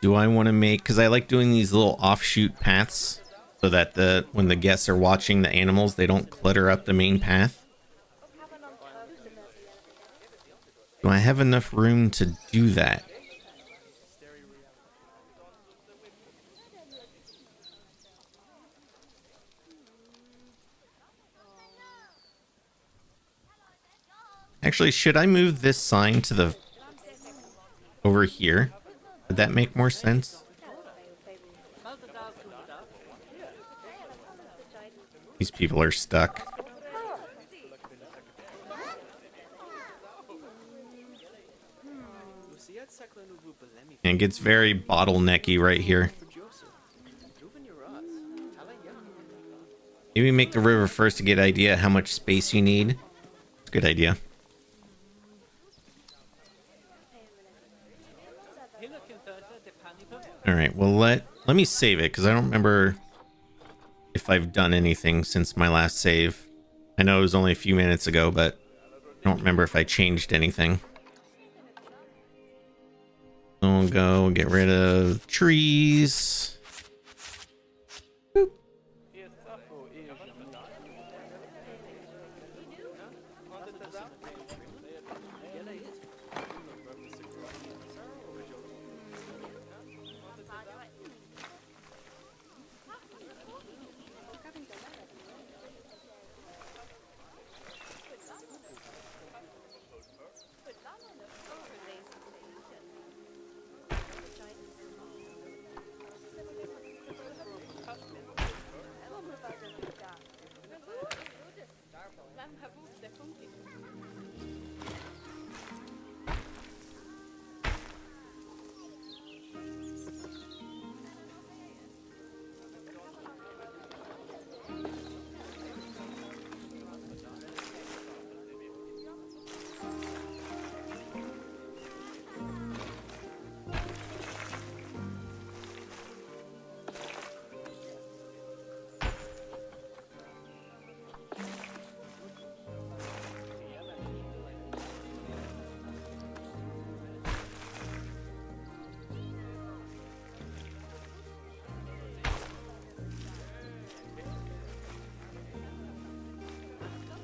do I want to make, because I like doing these little offshoot paths so that when the guests are watching the animals, they don't clutter up the main path. Do I have enough room to do that? Actually, should I move this sign to over here? Would that make more sense? These people are stuck. And it gets very bottlenecky right here. Maybe make the river first to get an idea how much space you need. It's a good idea. All right, well let me save it because I don't remember if I've done anything since my last save. I know it was only a few minutes ago, but I don't remember if I changed anything. So we'll go get rid of trees. Boop.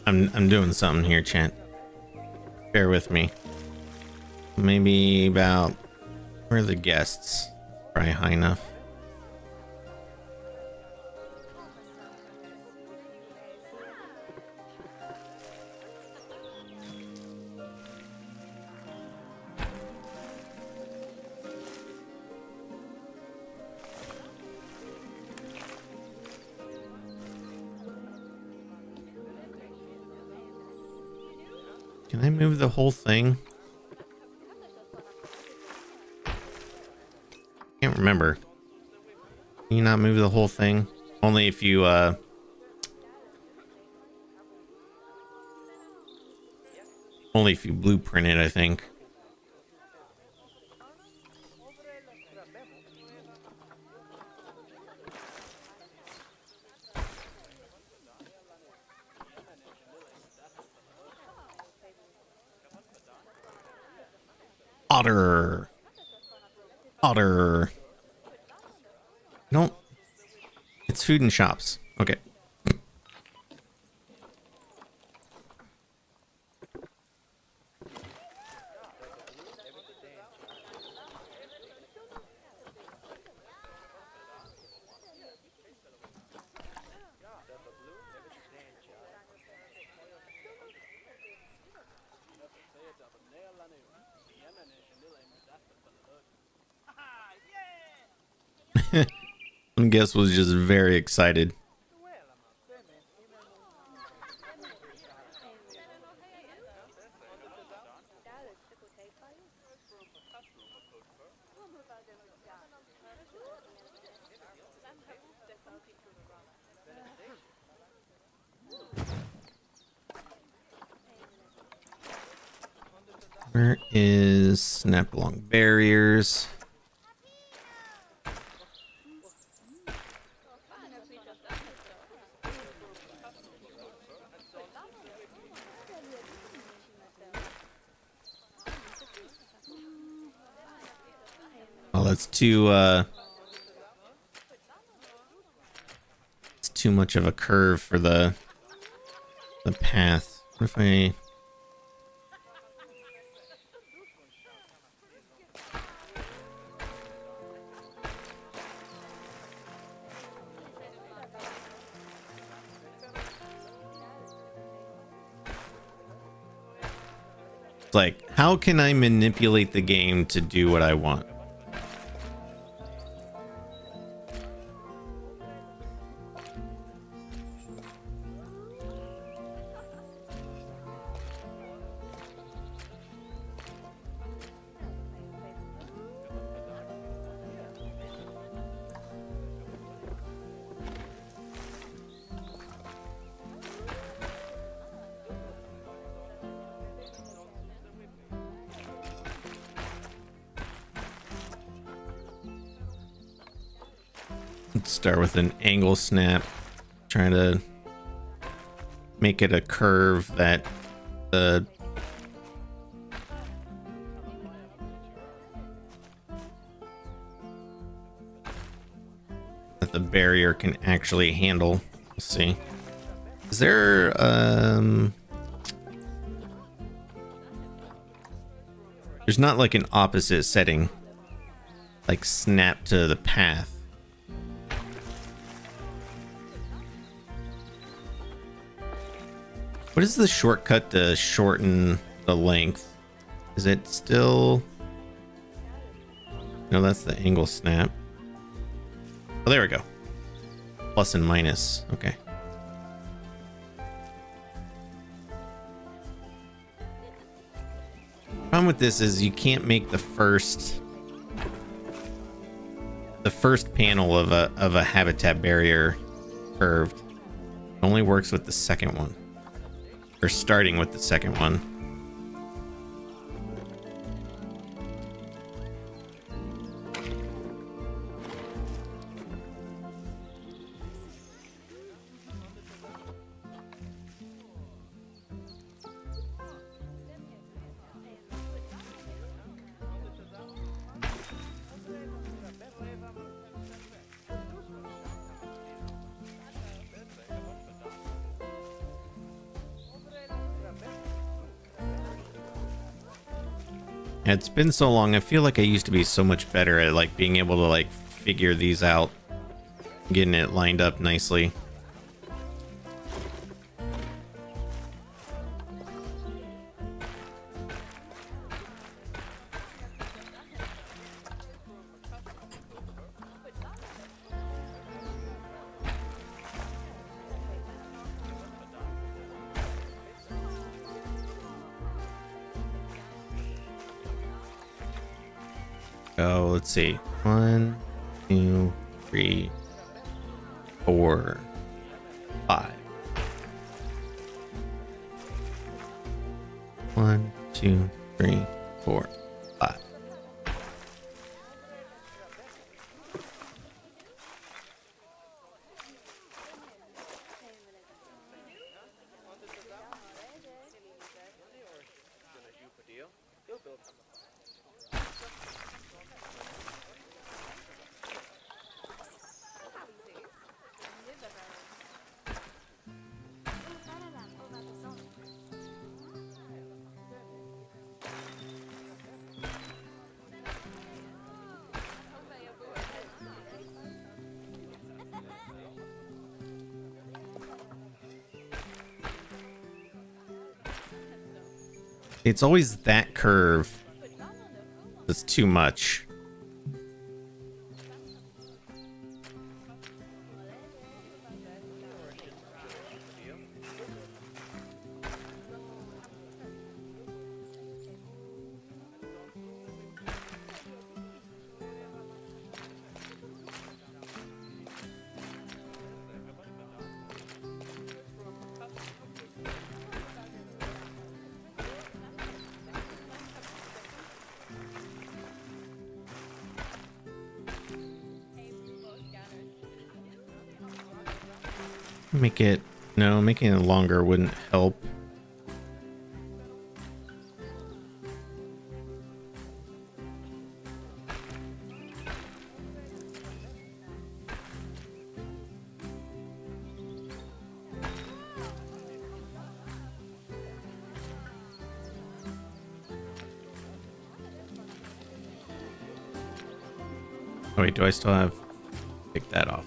I'm doing something here, chat. Bear with me. Maybe about where are the guests? Probably high enough. Can I move the whole thing? Can't remember. Can you not move the whole thing? Only if you only if you blueprint it, I think. Otter. No. It's food and shops. Okay. One guest was just very excited. Where is snap along barriers? Oh, that's too it's too much of a curve for the path. What if I like, how can I manipulate the game to do what I want? Let's start with an angle snap. Trying to make it a curve that the barrier can actually handle. Let's see. Is there there's not like an opposite setting, like snap to the path. What is the shortcut to shorten the length? Is it still... No, that's the angle snap. Oh, there we go. Plus and minus. Okay. Problem with this is you can't make the first panel of a habitat barrier curved. It only works with the second one. Or starting with the second one. It's been so long. I feel like I used to be so much better at like being able to like figure these out, getting it lined up nicely. Oh, let's see. 1, 2, 3, 4, 5. 1, 2, 3, 4, 5. It's always that curve that's too much. Make it, no, making it longer wouldn't help. Oh wait, do I still have, take that off?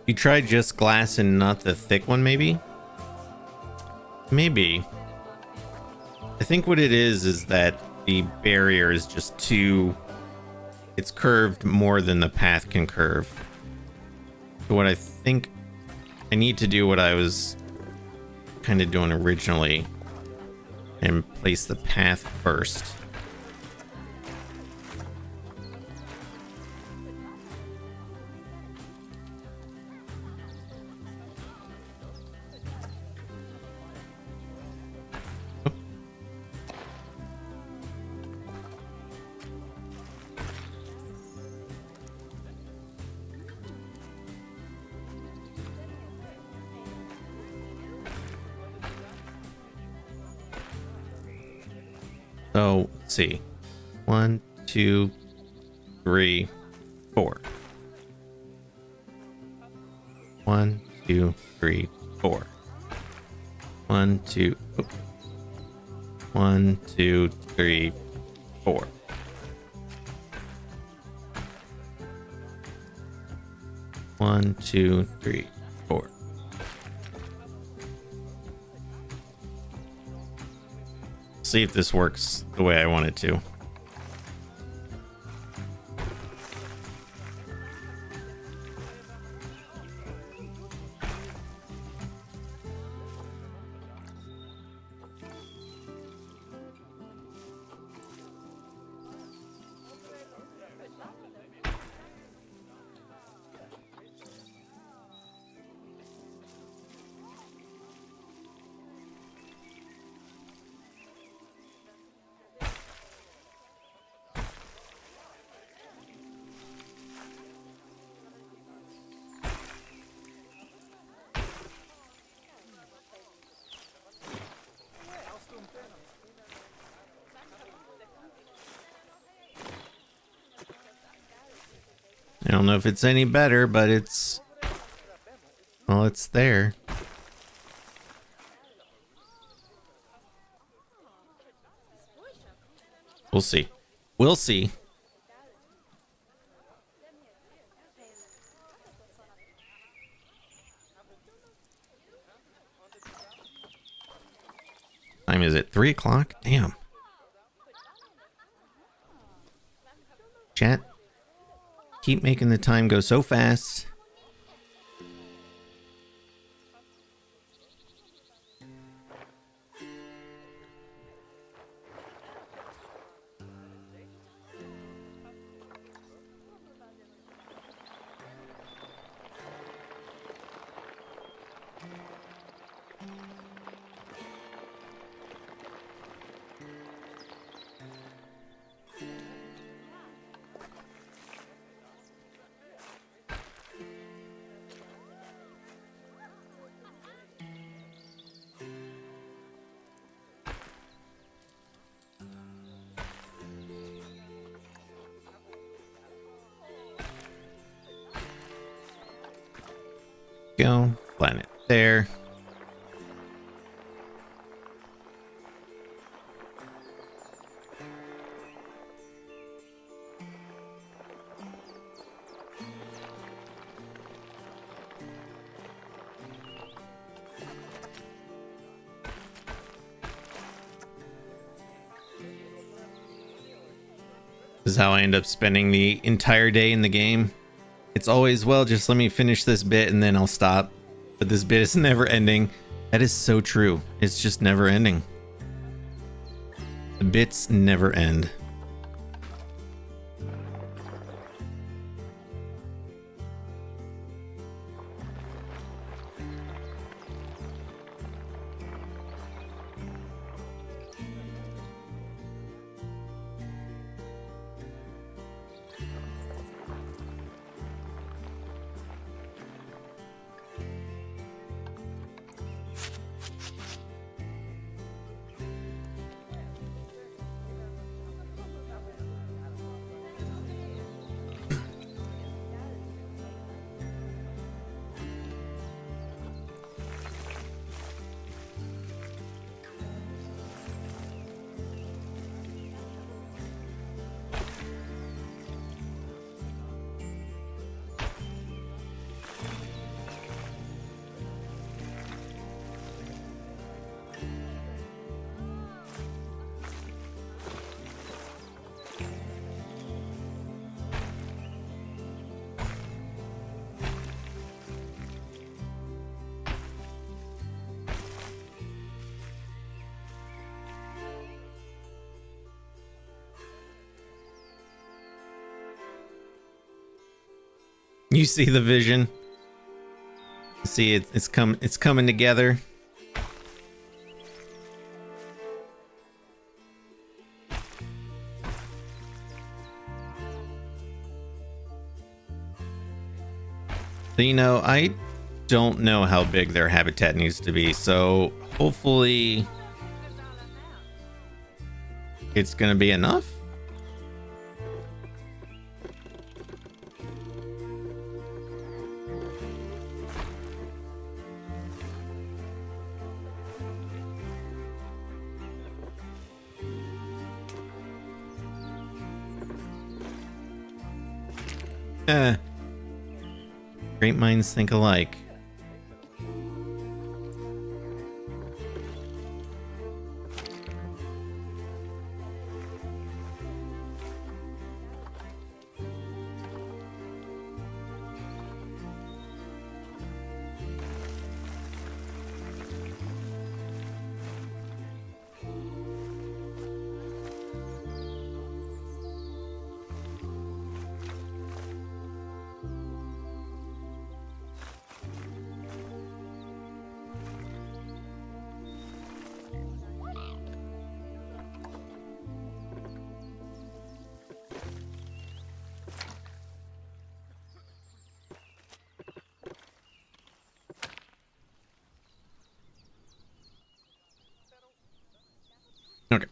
You tried just glass and not the thick one, maybe? Maybe. I think what it is that the barrier is just too it's curved more than the path can curve. So what I think I need to do, what I was kind of doing originally, and place the path first. So let's see, 1, 2, 3, 4. 1, 2, 3, 4. 1, 2. 1, 2, 3, 4. 1, 2, 3, 4. See if this works the way I want it to. I don't know if it's any better, but it's, well, it's there. We'll see. We'll see. Time is it? 3 o'clock? Damn. Chat. Keep making the time go so fast. Go, planet there. This is how I end up spending the entire day in the game. It's always, well, just let me finish this bit and then I'll stop. But this bit is never ending. That is so true. It's just never ending. The bits never end. You see the vision. See, it's coming together. So, you know, I don't know how big their habitat needs to be, so hopefully it's gonna be enough. Great minds think alike. Okay.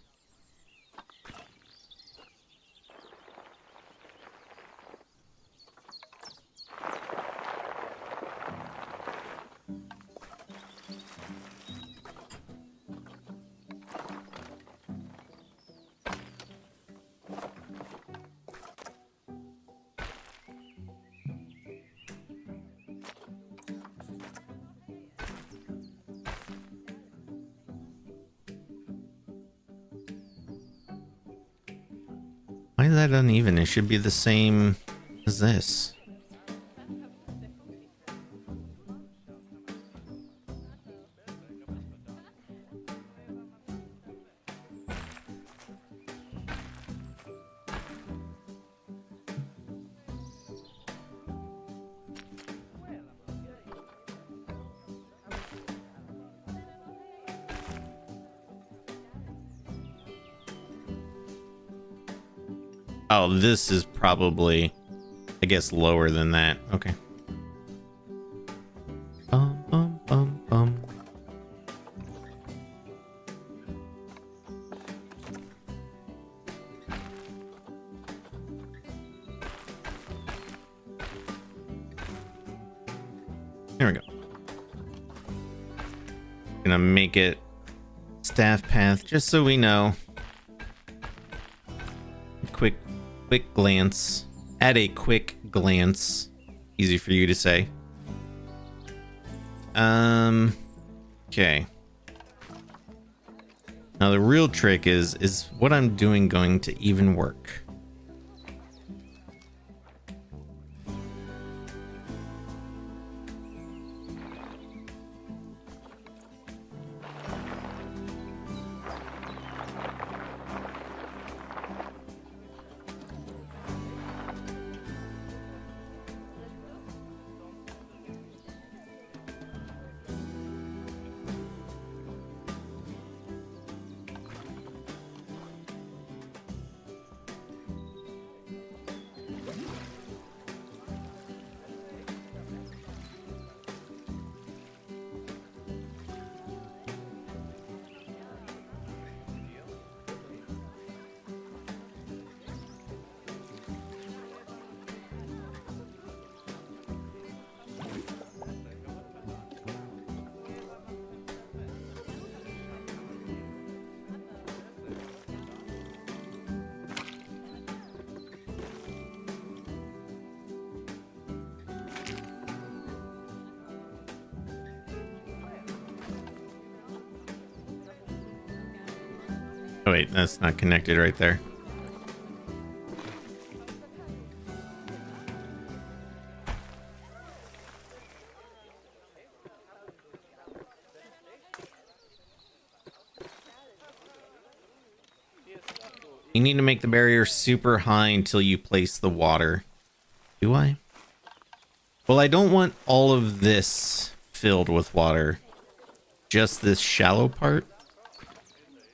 Why is that uneven? It should be the same as this. Oh, this is probably, I guess, lower than that. Okay. There we go. Gonna make it staff path just so we know. Quick glance. At a quick glance. Easy for you to say. Okay. Now the real trick is what I'm doing going to even work? Oh wait, that's not connected right there. You need to make the barrier super high until you place the water. Do I? Well, I don't want all of this filled with water. Just this shallow part.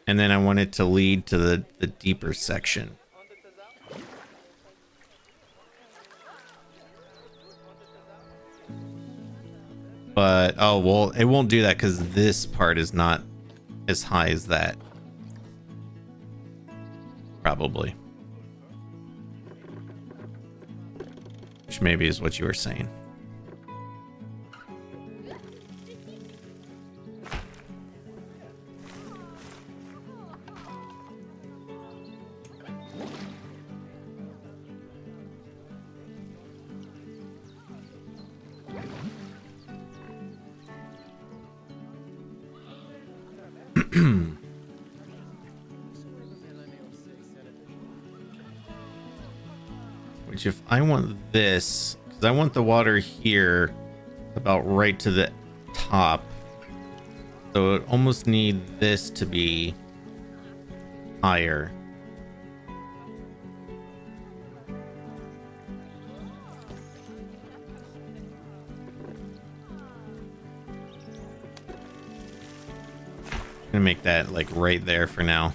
And then I want it to lead to the deeper section. But, oh, well, it won't do that because this part is not as high as that. Probably. Which maybe is what you were saying. Which if I want this, because I want the water here about right to the top. So it almost need this to be higher. I'm gonna make that like right there for now.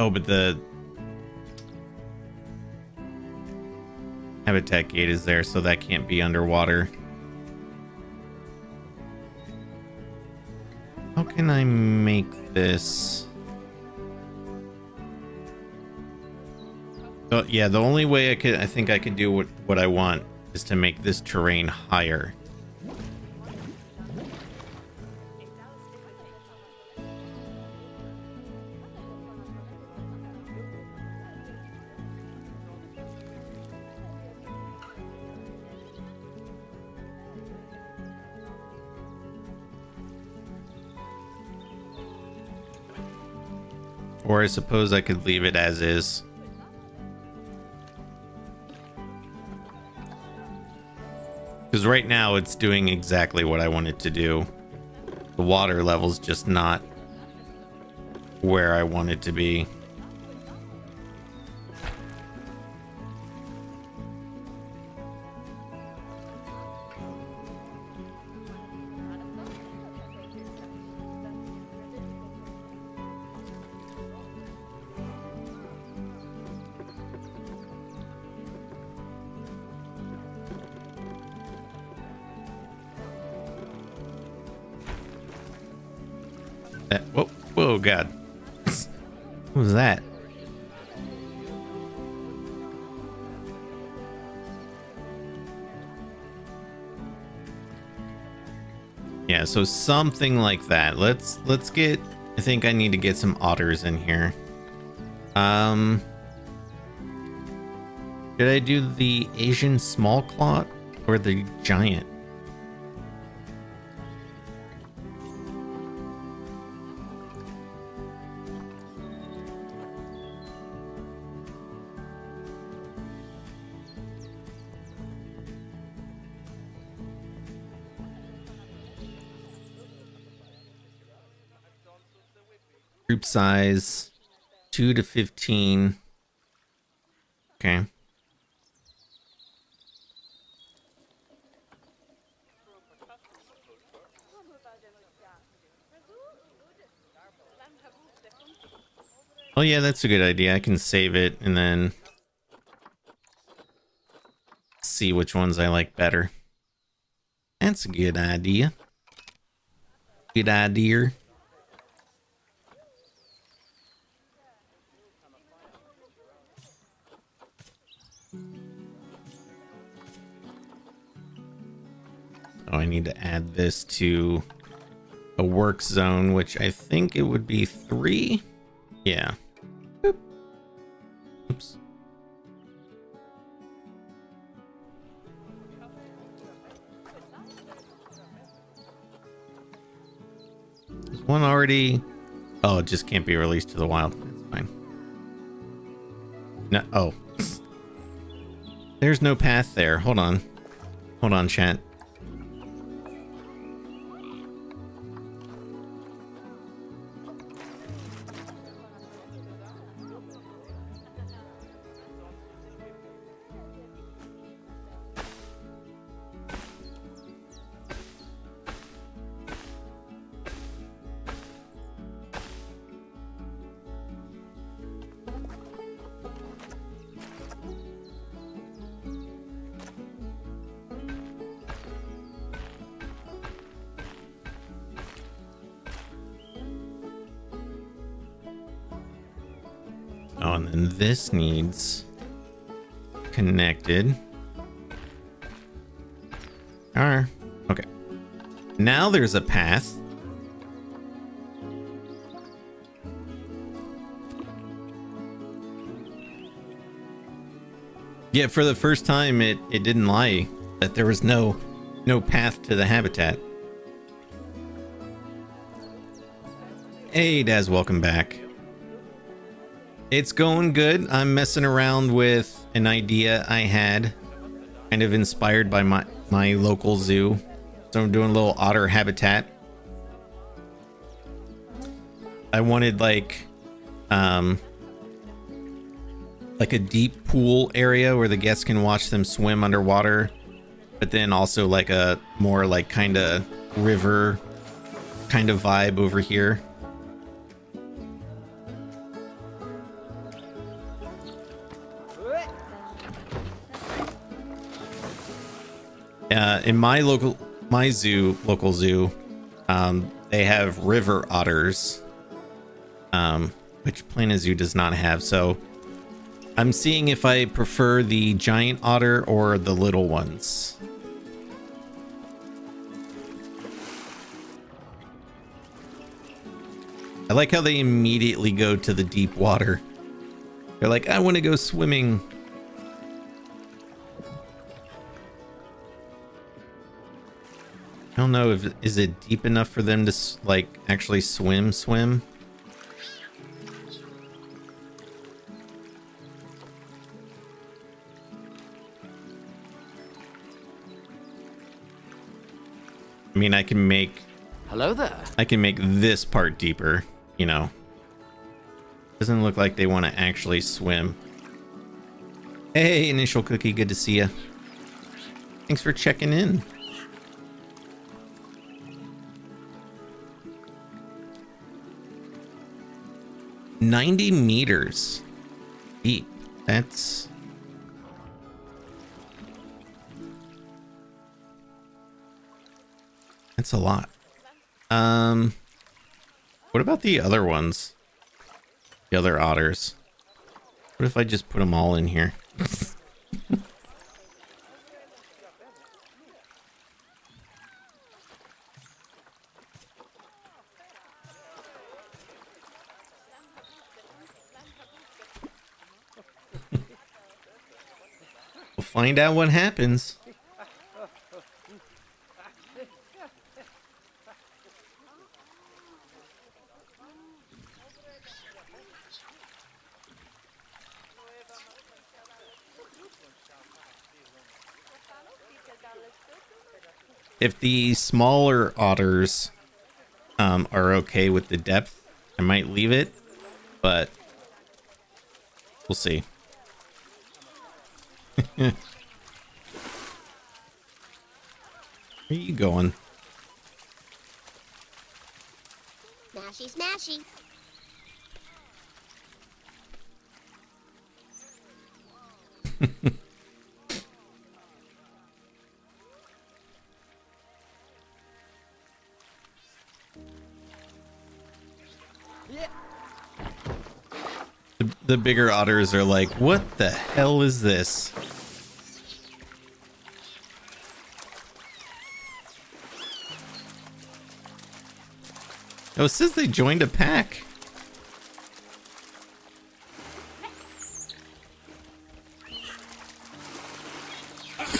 Oh, but the habitat gate is there, so that can't be underwater. How can I make this? Oh, yeah, the only way I think I could do what I want is to make this terrain higher. Or I suppose I could leave it as is. Because right now it's doing exactly what I want it to do. The water level's just not where I want it to be. Whoa, God. What was that? Yeah, so something like that. Let's get, I think I need to get some otters in here. Should I do the Asian small claw or the giant? Group size 2 to 15. Okay. Oh yeah, that's a good idea. I can save it and then see which ones I like better. That's a good idea. Good idea. Oh, I need to add this to a work zone, which I think it would be 3. Yeah. Boop. Oops. There's one already. Oh, it just can't be released to the wild. That's fine. No. Oh. There's no path there. Hold on. Hold on, chat. Oh, and then this needs connected. Alright. Okay. Now there's a path. Yeah, for the first time it didn't lie that there was no path to the habitat. Hey Daz, welcome back. It's going good. I'm messing around with an idea I had, kind of inspired by my local zoo. So I'm doing a little otter habitat. I wanted like a deep pool area where the guests can watch them swim underwater, but then also like a more like kind of river kind of vibe over here. In my local zoo, they have river otters, which Plana Zoo does not have. So I'm seeing if I prefer the giant otter or the little ones. I like how they immediately go to the deep water. They're like, I want to go swimming. I don't know if is it deep enough for them to like actually swim. I mean, I can make this part deeper, you know. Doesn't look like they want to actually swim. Hey, Initial Cookie, good to see you. Thanks for checking in. $90 meters deep. That's a lot. What about the other ones? The other otters? What if I just put them all in here? We'll find out what happens. If the smaller otters are okay with the depth, I might leave it, but we'll see. Where are you going? Smashy, smashy. The bigger otters are like, what the hell is this? Oh, it says they joined a pack.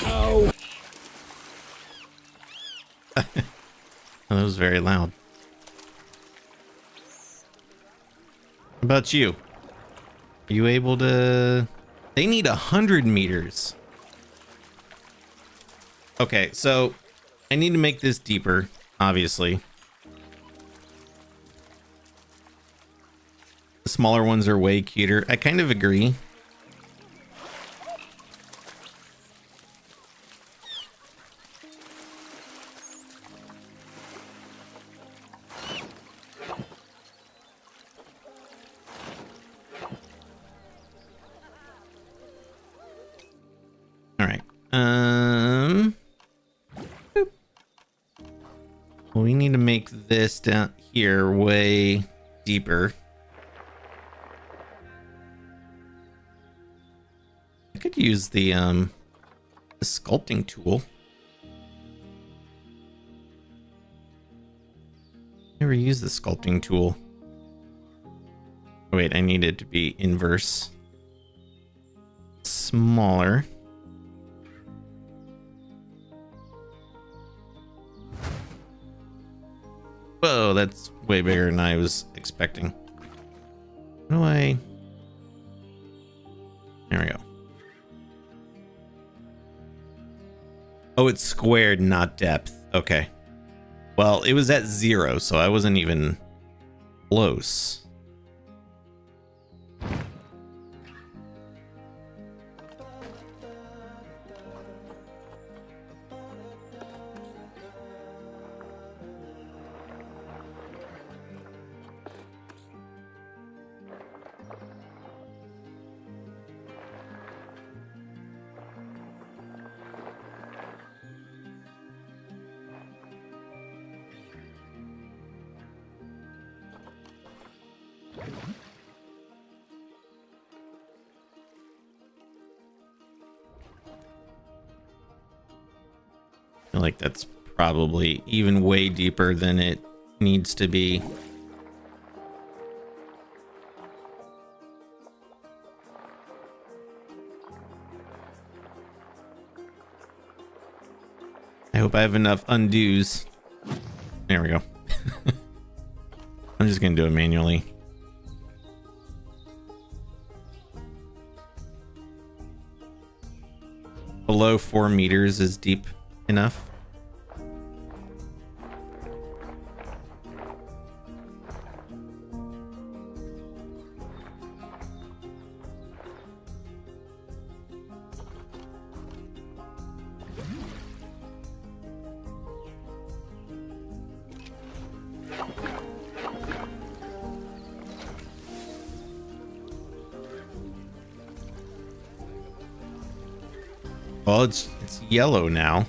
Oh. That was very loud. How about you? Are you able to... They need 100 meters. Okay, so I need to make this deeper, obviously. The smaller ones are way cuter. I kind of agree. All right. Boop. Well, we need to make this down here way deeper. I could use the sculpting tool. Never used the sculpting tool. Oh, wait, I need it to be inverse. Smaller. Whoa, that's way bigger than I was expecting. How do I... There we go. Oh, it's squared, not depth. Okay. Well, it was at 0, so I wasn't even close. I feel like that's probably even way deeper than it needs to be. I hope I have enough undos. There we go. I'm just gonna do it manually. Below 4 meters is deep enough. Well, it's yellow now.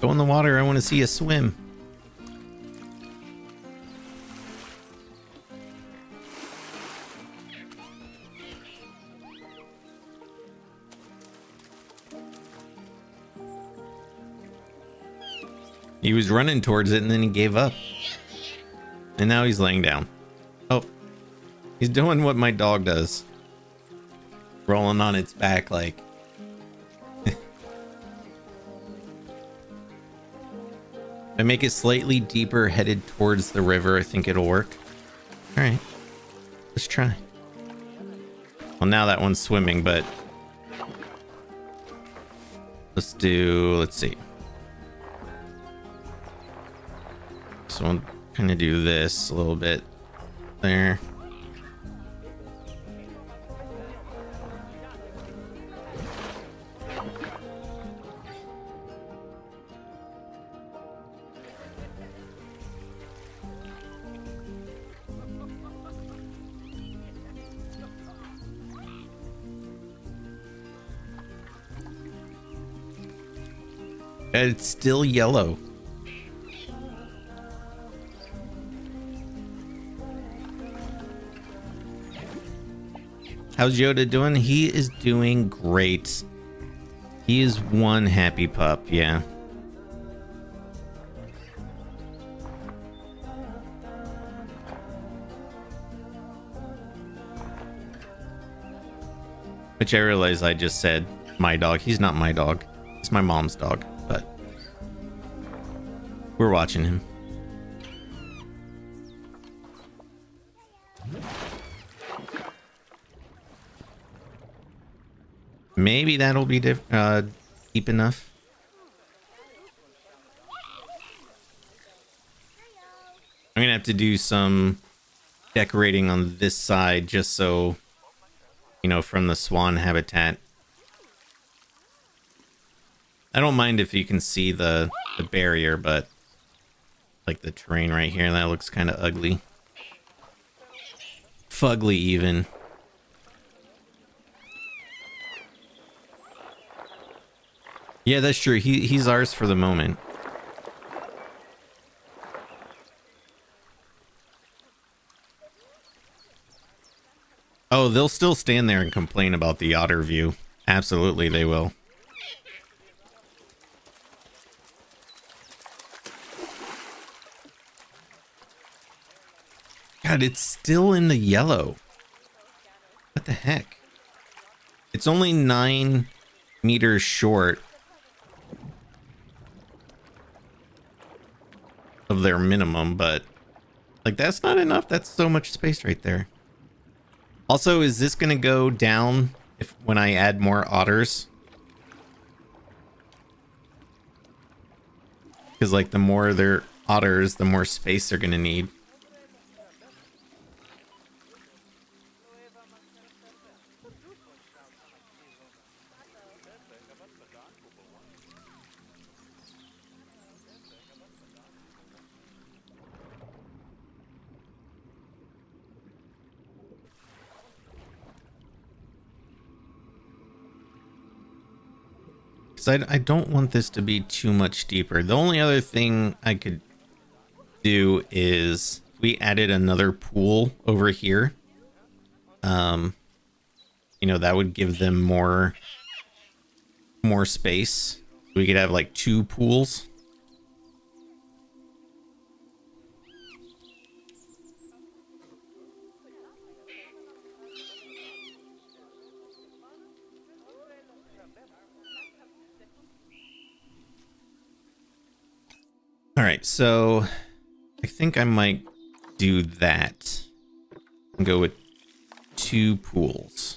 Go in the water. I want to see you swim. He was running towards it and then he gave up. And now he's laying down. Oh, he's doing what my dog does. Rolling on its back like. If I make it slightly deeper headed towards the river, I think it'll work. All right, let's try. Well, now that one's swimming, but let's see. So I'll kind of do this a little bit there. And it's still yellow. How's Yoda doing? He is doing great. He is one happy pup, yeah. Which I realize I just said my dog. He's not my dog. It's my mom's dog, but we're watching him. Maybe that'll be deep enough. I'm gonna have to do some decorating on this side just so, you know, from the swan habitat. I don't mind if you can see the barrier, but like the terrain right here, that looks kind of ugly. Fugly even. Yeah, that's true. He's ours for the moment. Oh, they'll still stand there and complain about the otter view. Absolutely, they will. God, it's still in the yellow. What the heck? It's only 9 meters short of their minimum, but like that's not enough. That's so much space right there. Also, is this gonna go down when I add more otters? Because like the more they're otters, the more space they're gonna need. I don't want this to be too much deeper. The only other thing I could do is we added another pool over here. You know, that would give them more space. We could have like 2 pools. All right, so I think I might do that and go with 2 pools.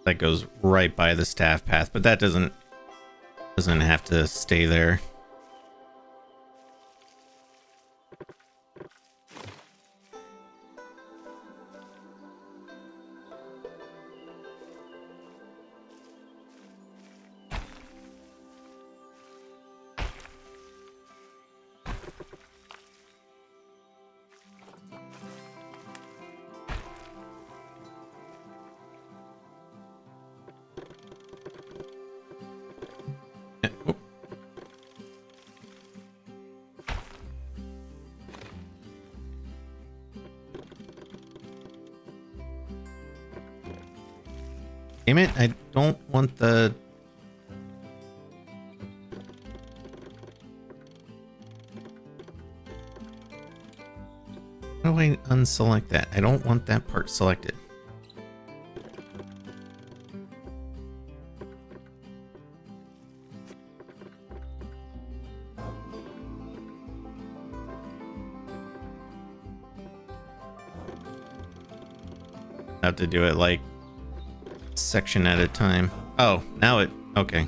That goes right by the staff path, but that doesn't have to stay there. Damn it, I don't want the... How do I unselect that? I don't want that part selected. I have to do it like section at a time. Oh, now it... Okay.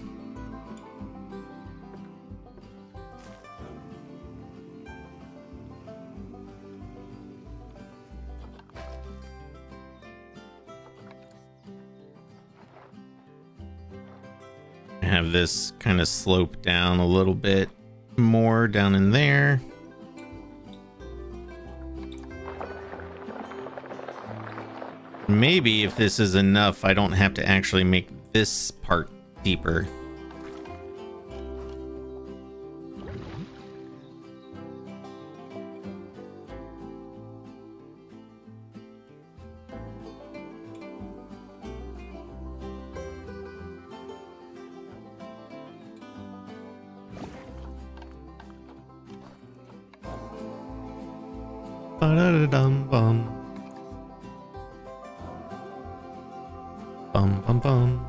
I have this kind of slope down a little bit more down in there. Maybe if this is enough, I don't have to actually make this part deeper. Ba-da-da-dum-bum. Bum bum bum.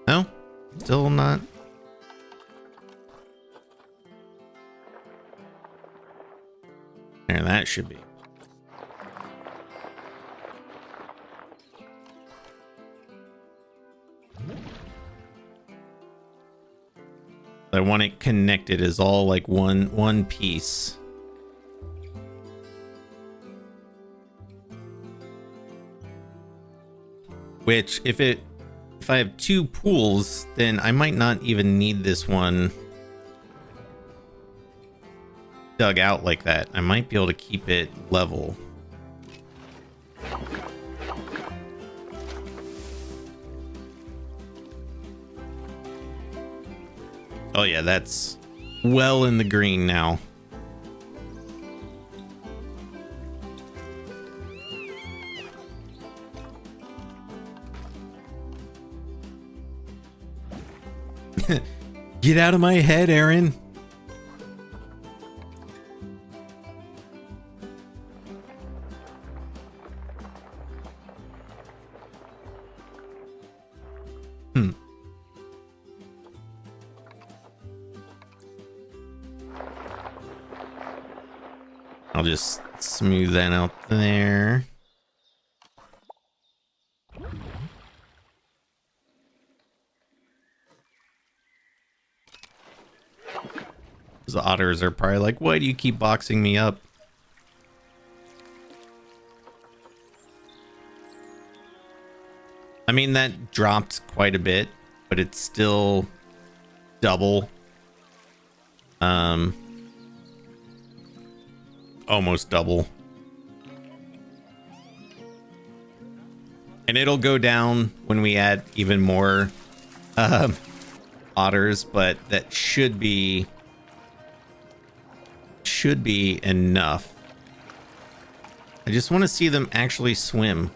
No, still not. There, that should be. I want it connected as all like one piece. Which if I have two pools, then I might not even need this one dug out like that. I might be able to keep it level. Oh yeah, that's well in the green now. Get out of my head, Aaron. I'll just smooth that out there. Those otters are probably like, why do you keep boxing me up? I mean, that dropped quite a bit, but it's still double. Almost double. And it'll go down when we add even more otters, but that should be enough. I just want to see them actually swim.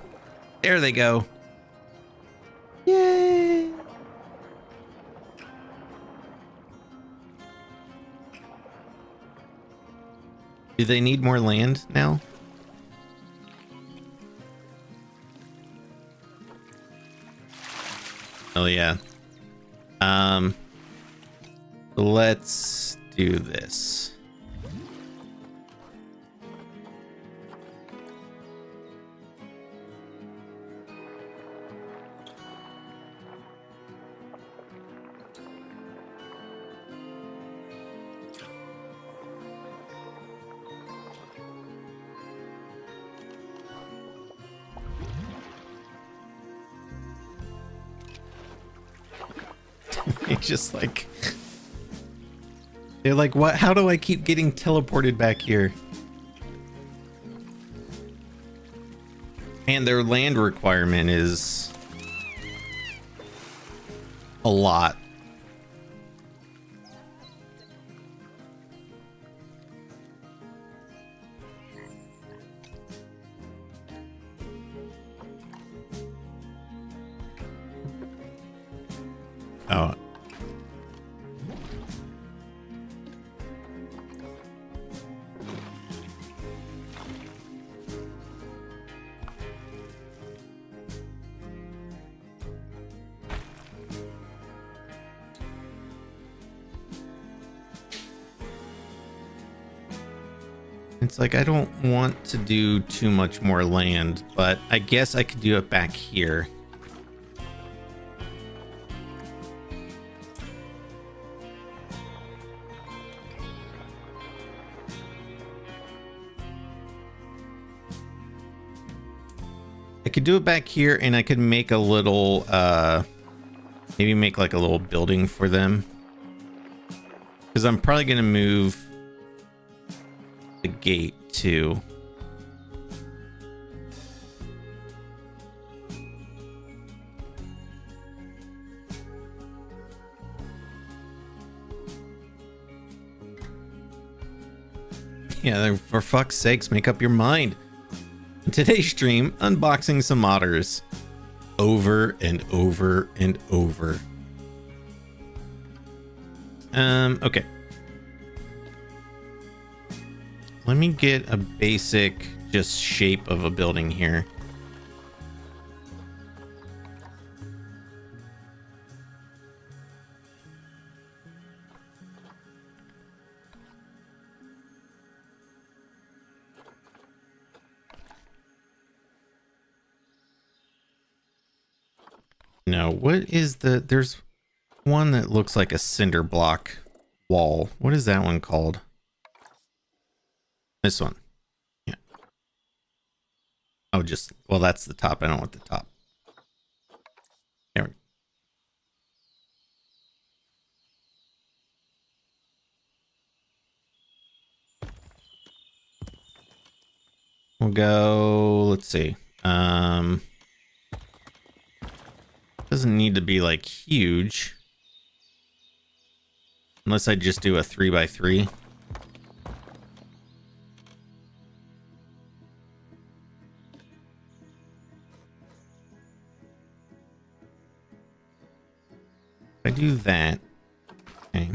There they go. Yay! Do they need more land now? Oh yeah. Let's do this. It's just like, they're like, what? How do I keep getting teleported back here? And their land requirement is a lot. Oh. It's like, I don't want to do too much more land, but I guess I could do it back here. I could do it back here, and I could make a little, maybe make like a little building for them. Because I'm probably going to move the gate too. Yeah, for fuck's sakes, make up your mind. Today's stream, unboxing some otters. Over and over and over. Okay. Let me get a basic just shape of a building here. No, what is there's one that looks like a cinder block wall. What is that one called? This one. Yeah. Oh, well, that's the top. I don't want the top. There we go. We'll go, let's see. Doesn't need to be like huge. Unless I just do a 3x3. If I do that. Okay.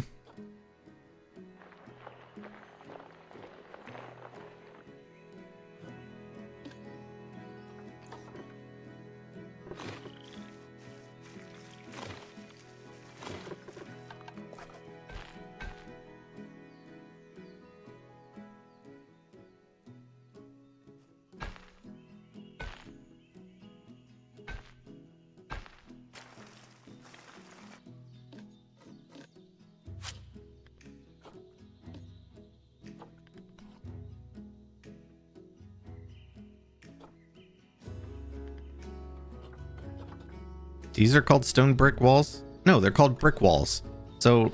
These are called stone brick walls? No, they're called brick walls. So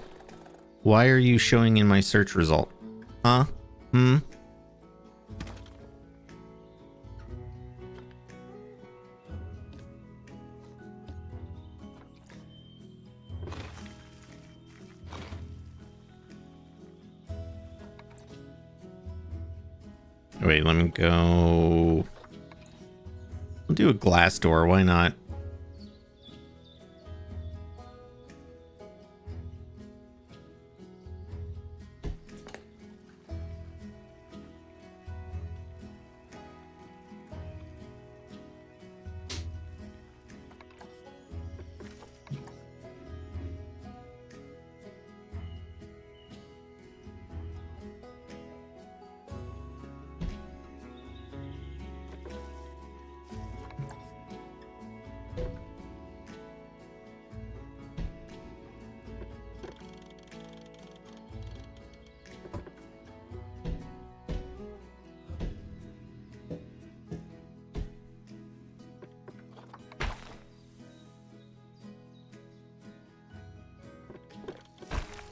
why are you showing in my search result? Huh? Wait, let me go. We'll do a glass door. Why not?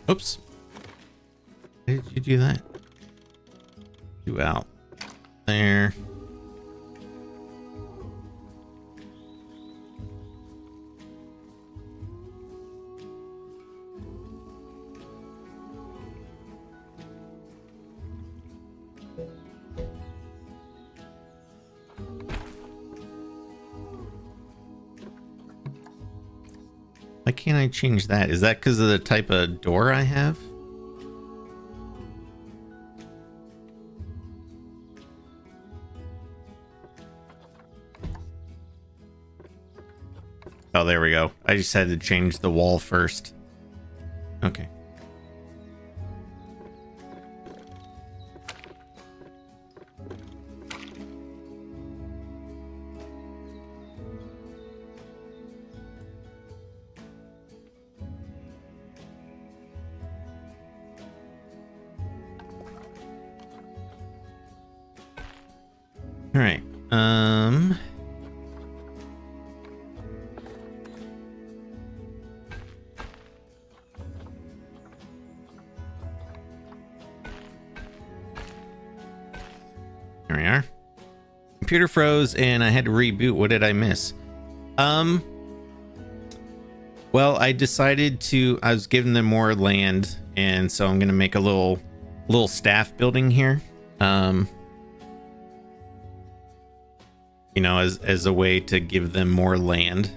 Oops. Why did you do that? You out. There. Why can't I change that? Is that because of the type of door I have? Oh, there we go. I just had to change the wall first. Okay. All right. There we are. Computer froze and I had to reboot. What did I miss? Well, I decided I was giving them more land, and so I'm gonna make a little you know, as a way to give them more land.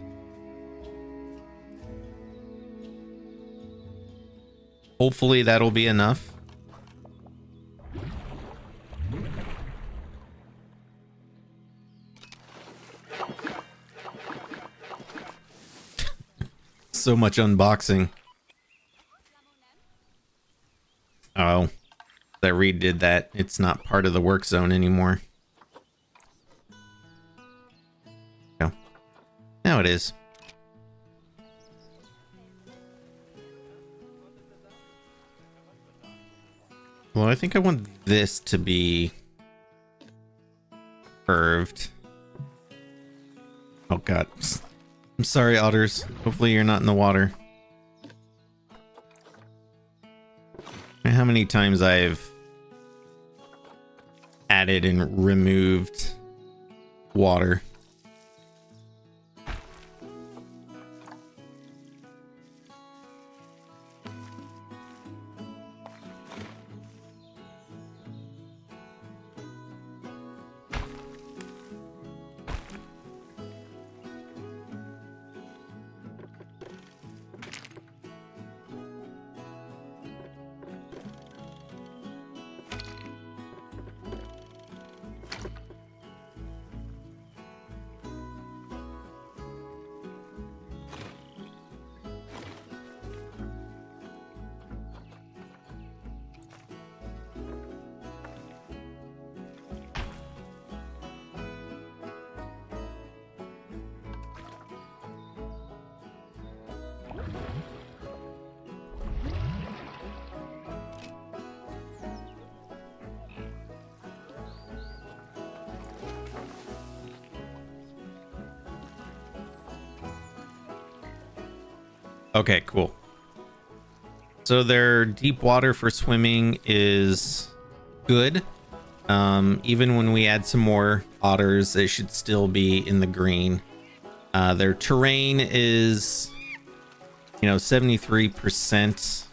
Hopefully that'll be enough. So much unboxing. Oh, I redid that. It's not part of the work zone anymore. No. Now it is. Well, I think I want this to be curved. Oh god. I'm sorry, otters. Hopefully you're not in the water. How many times I've added and removed water. Okay, cool. So their deep water for swimming is good. Even when we add some more otters, they should still be in the green. Their terrain is, 73%.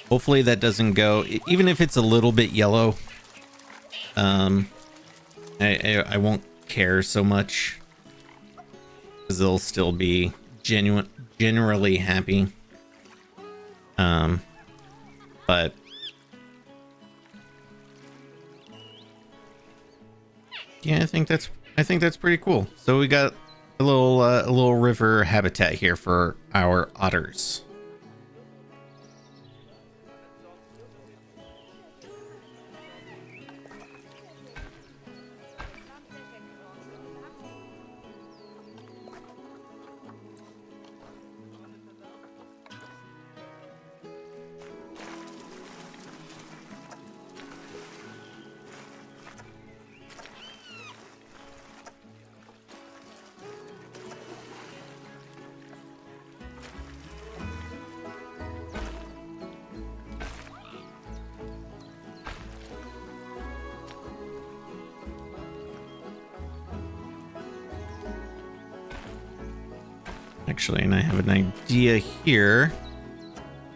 Hopefully that doesn't go, even if it's a little bit yellow. I won't care so much, because they'll still be generally happy. But yeah, I think that's pretty cool. So we got a little river habitat here for our otters. Actually, and I have an idea here.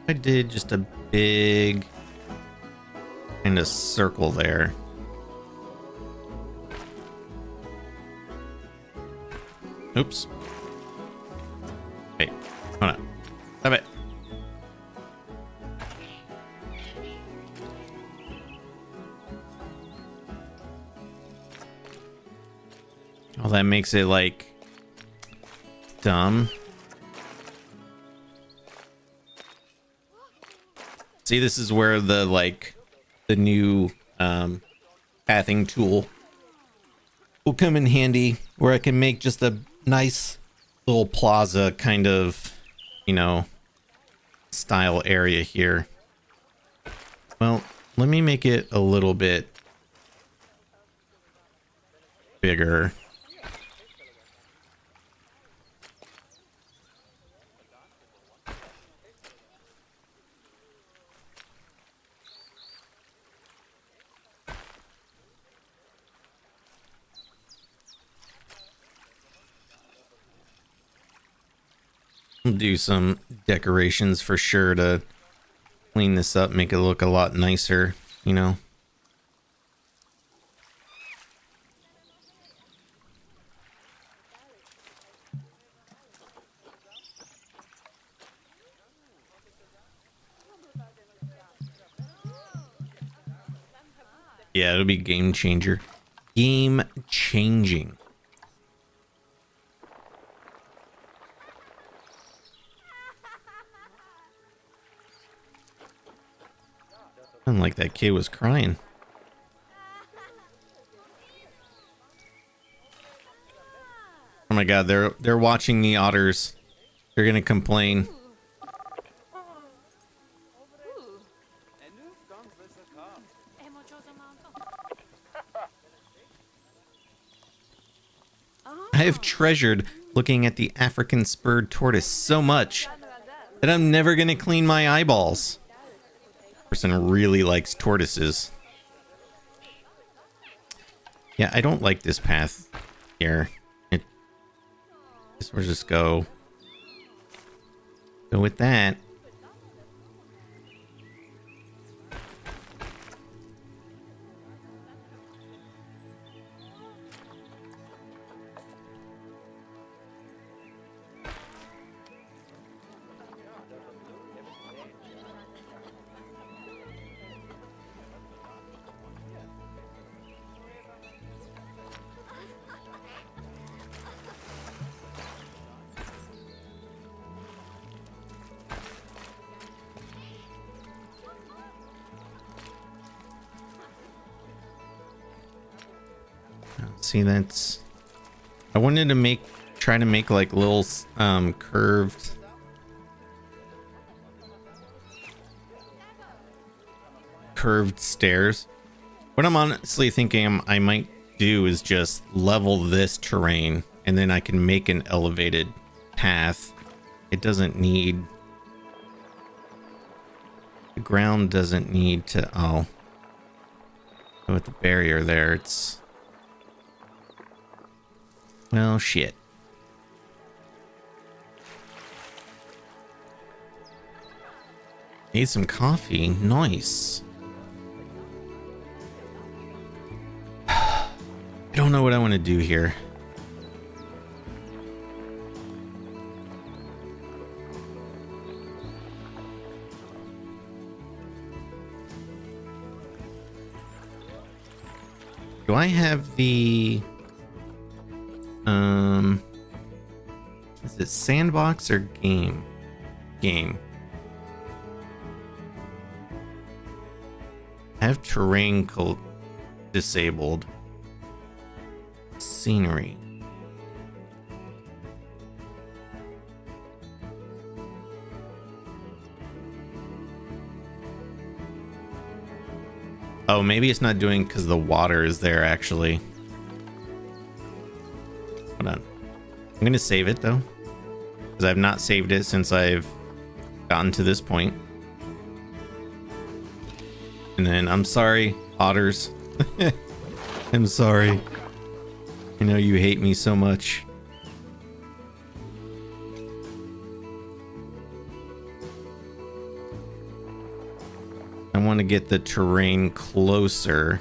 I did just a big kind of circle there. Oops. Hey, hold on. Stop it. Oh, that makes it like dumb. See, this is where the new pathing tool will come in handy, where I can make just a nice little plaza kind of, style area here. Well, let me make it a little bit bigger. Do some decorations for sure to clean this up, make it look a lot nicer, Yeah, it'll be game changer. Game changing. Sounded like that kid was crying. Oh my god, they're watching the otters. They're gonna complain. I have treasured looking at the African spurred tortoise so much that I'm never gonna clean my eyeballs. Person really likes tortoises. Yeah, I don't like this path here. We'll just go with that. See, that's... I wanted to try to make like little curved stairs. What I'm honestly thinking I might do is just level this terrain and then I can make an elevated path. It doesn't need... The ground doesn't need to... Oh. With the barrier there, it's... Well, shit. Need some coffee. Nice. I don't know what I want to do here. Do I have the... Is it sandbox or game? Game. I have terrain disabled. Scenery. Oh, maybe it's not doing because the water is there actually. Hold on. I'm going to save it though, because I've not saved it since I've gotten to this point. And then I'm sorry, otters. I'm sorry. I know you hate me so much. I want to get the terrain closer.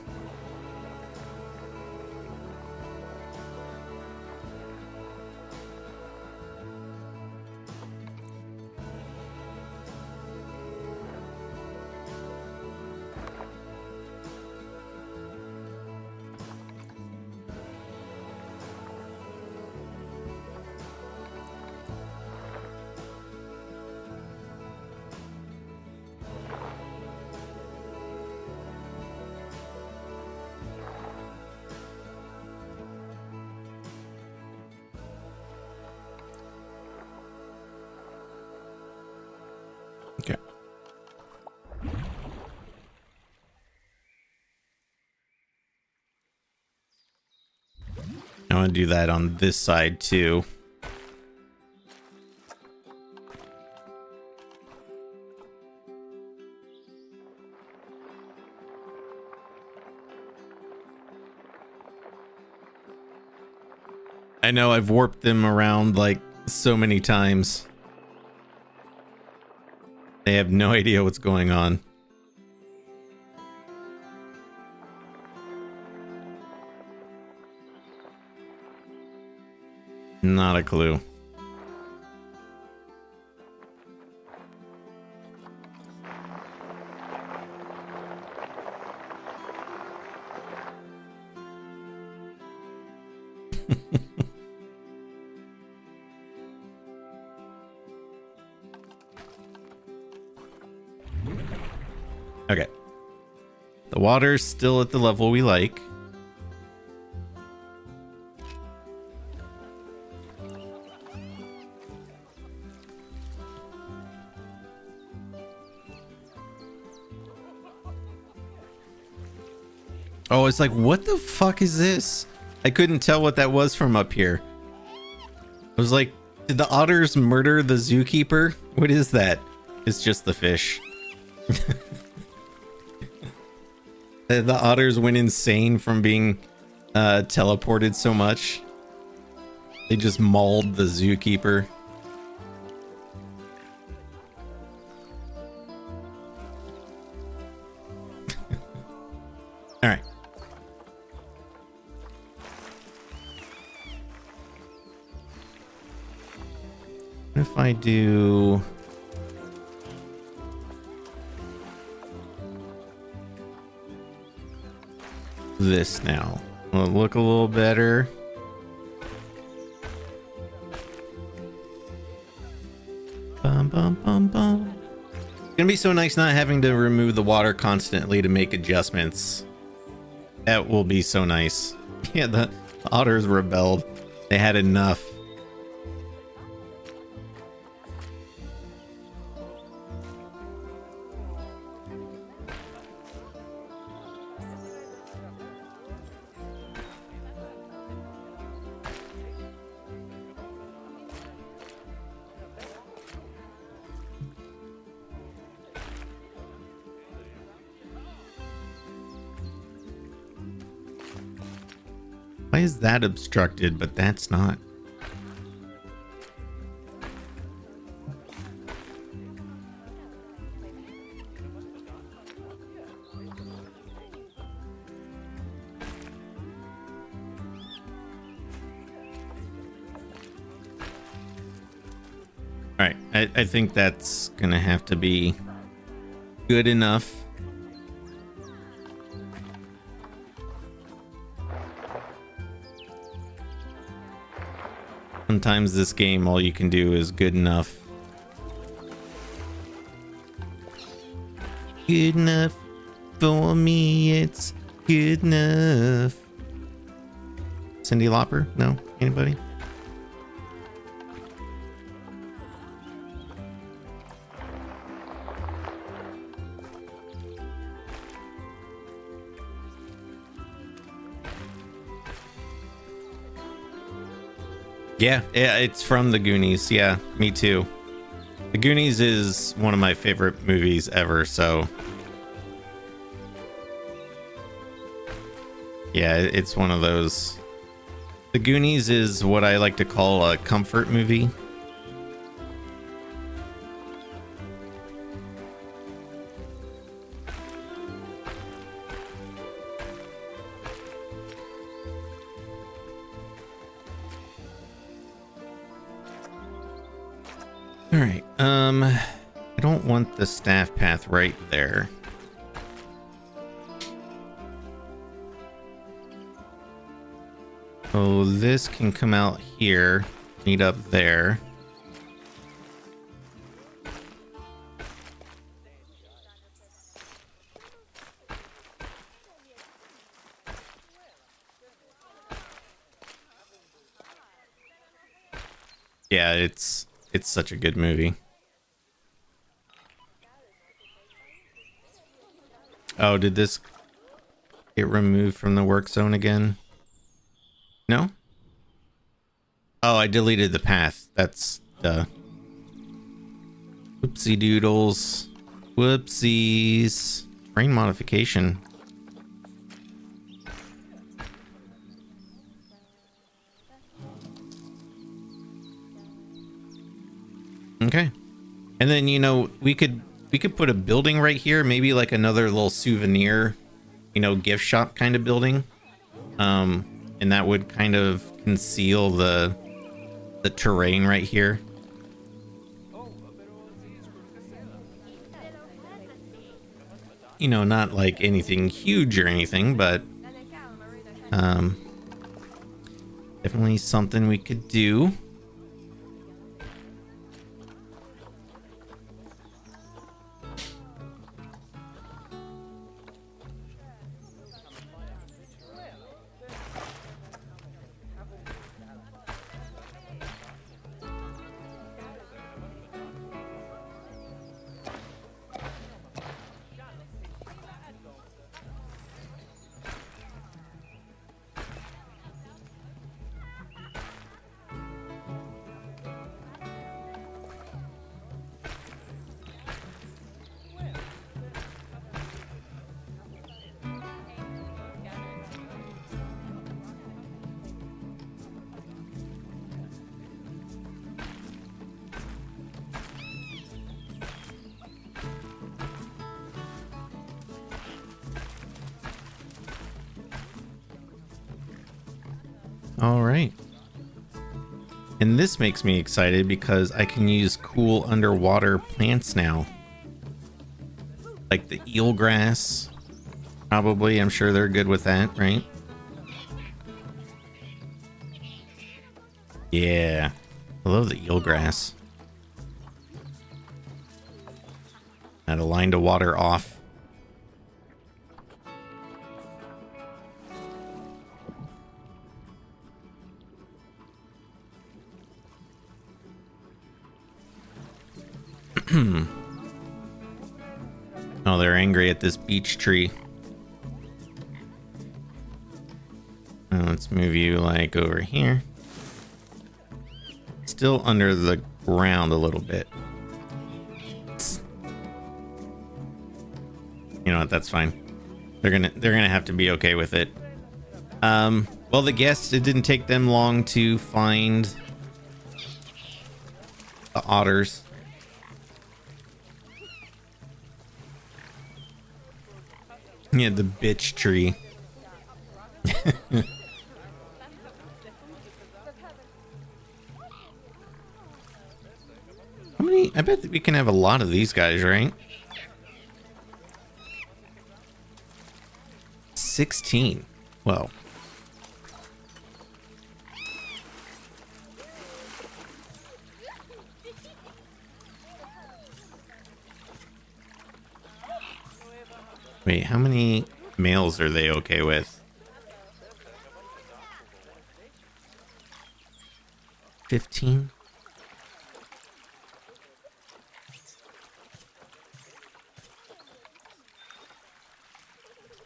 Okay. I want to do that on this side too. I know I've warped them around like so many times. They have no idea what's going on. Not a clue. Okay. The water's still at the level we like. Oh, it's like, what the fuck is this? I couldn't tell what that was from up here. I was like, did the otters murder the zookeeper? What is that? It's just the fish. The otters went insane from being teleported so much. They just mauled the zookeeper. All right. What if I do... this now? Will it look a little better? Bum, bum, bum, bum. It's gonna be so nice not having to remove the water constantly to make adjustments. That will be so nice. Yeah, the otters rebelled. They had enough. Why is that obstructed, but that's not? All right, I think that's gonna have to be good enough. Sometimes this game, all you can do is good enough. Good enough for me, it's good enough. Cyndi Lauper? No? Anybody? Yeah, it's from The Goonies. Yeah, me too. The Goonies is one of my favorite movies ever, so... yeah, it's one of those. The Goonies is what I like to call a comfort movie. All right, I don't want the staff path right there. So this can come out here, meet up there. Yeah, it's such a good movie. Oh, did this get removed from the work zone again? No? Oh, I deleted the path. That's the... whoopsie doodles. Whoopsies. Brain modification. Okay. And then, you know, we could put a building right here, maybe like another little souvenir, you know, gift shop kind of building. And that would kind of conceal the terrain right here. You know, not like anything huge or anything, but definitely something we could do. All right. And this makes me excited because I can use cool underwater plants now. Like the eelgrass. Probably, I'm sure they're good with that, right? Yeah. I love the eelgrass. Add a line to water off. Oh, they're angry at this beech tree. Let's move you like over here. Still under the ground a little bit. You know what? That's fine. They're gonna have to be okay with it. Well, the guests, it didn't take them long to find the otters. Yeah, the bitch tree. How many? I bet that we can have a lot of these guys, right? 16. Whoa. Wait, how many males are they okay with? 15?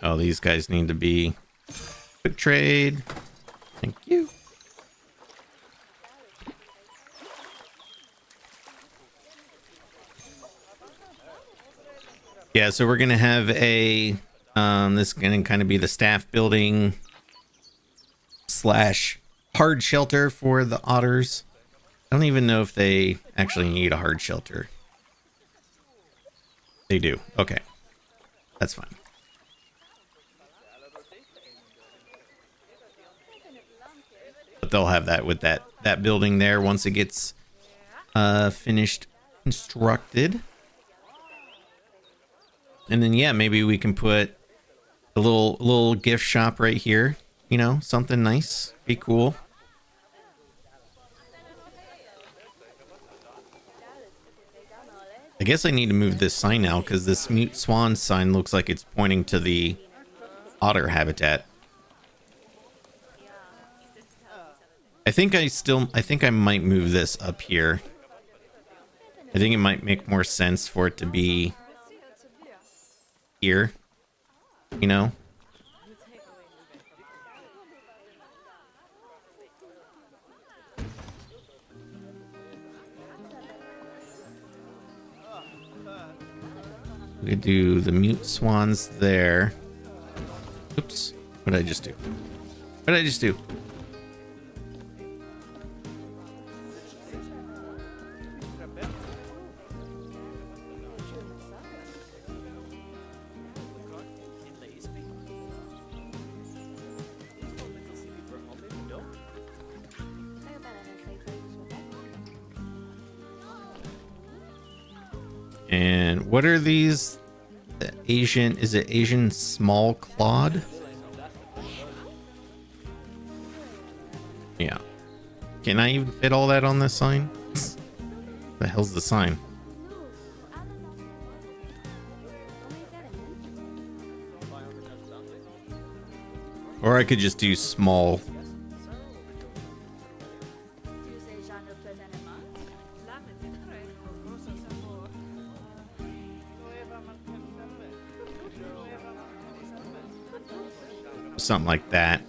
Oh, these guys need to be quick trade. Thank you. Yeah, so we're gonna have a this is gonna kind of be the staff building slash hard shelter for the otters. I don't even know if they actually need a hard shelter. They do. Okay, that's fine. But they'll have that with that building there once it gets finished constructed. And then, yeah, maybe we can put a little gift shop right here. You know, something nice. Be cool. I guess I need to move this sign now because this mute swan sign looks like it's pointing to the otter habitat. I think I might move this up here. I think it might make more sense for it to be here, you know. We could do the mute swans there. Oops, what did I just do? What did I just do? And what are these? The Asian, is it Asian small clawed? Yeah. Can I even fit all that on this sign? The hell's the sign? Or I could just do small. Something like that.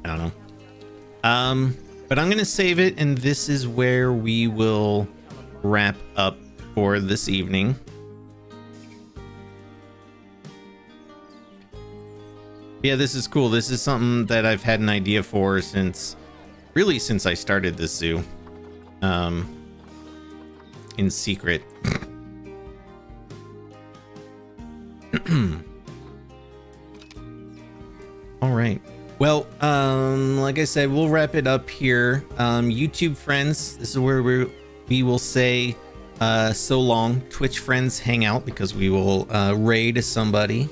I don't know. But I'm gonna save it, and this is where we will wrap up for this evening. Yeah, this is cool. This is something that I've had an idea for since I started this zoo. In secret. All right. Well, like I said, we'll wrap it up here. YouTube friends, this is where we will say so long. Twitch friends hang out because we will raid somebody.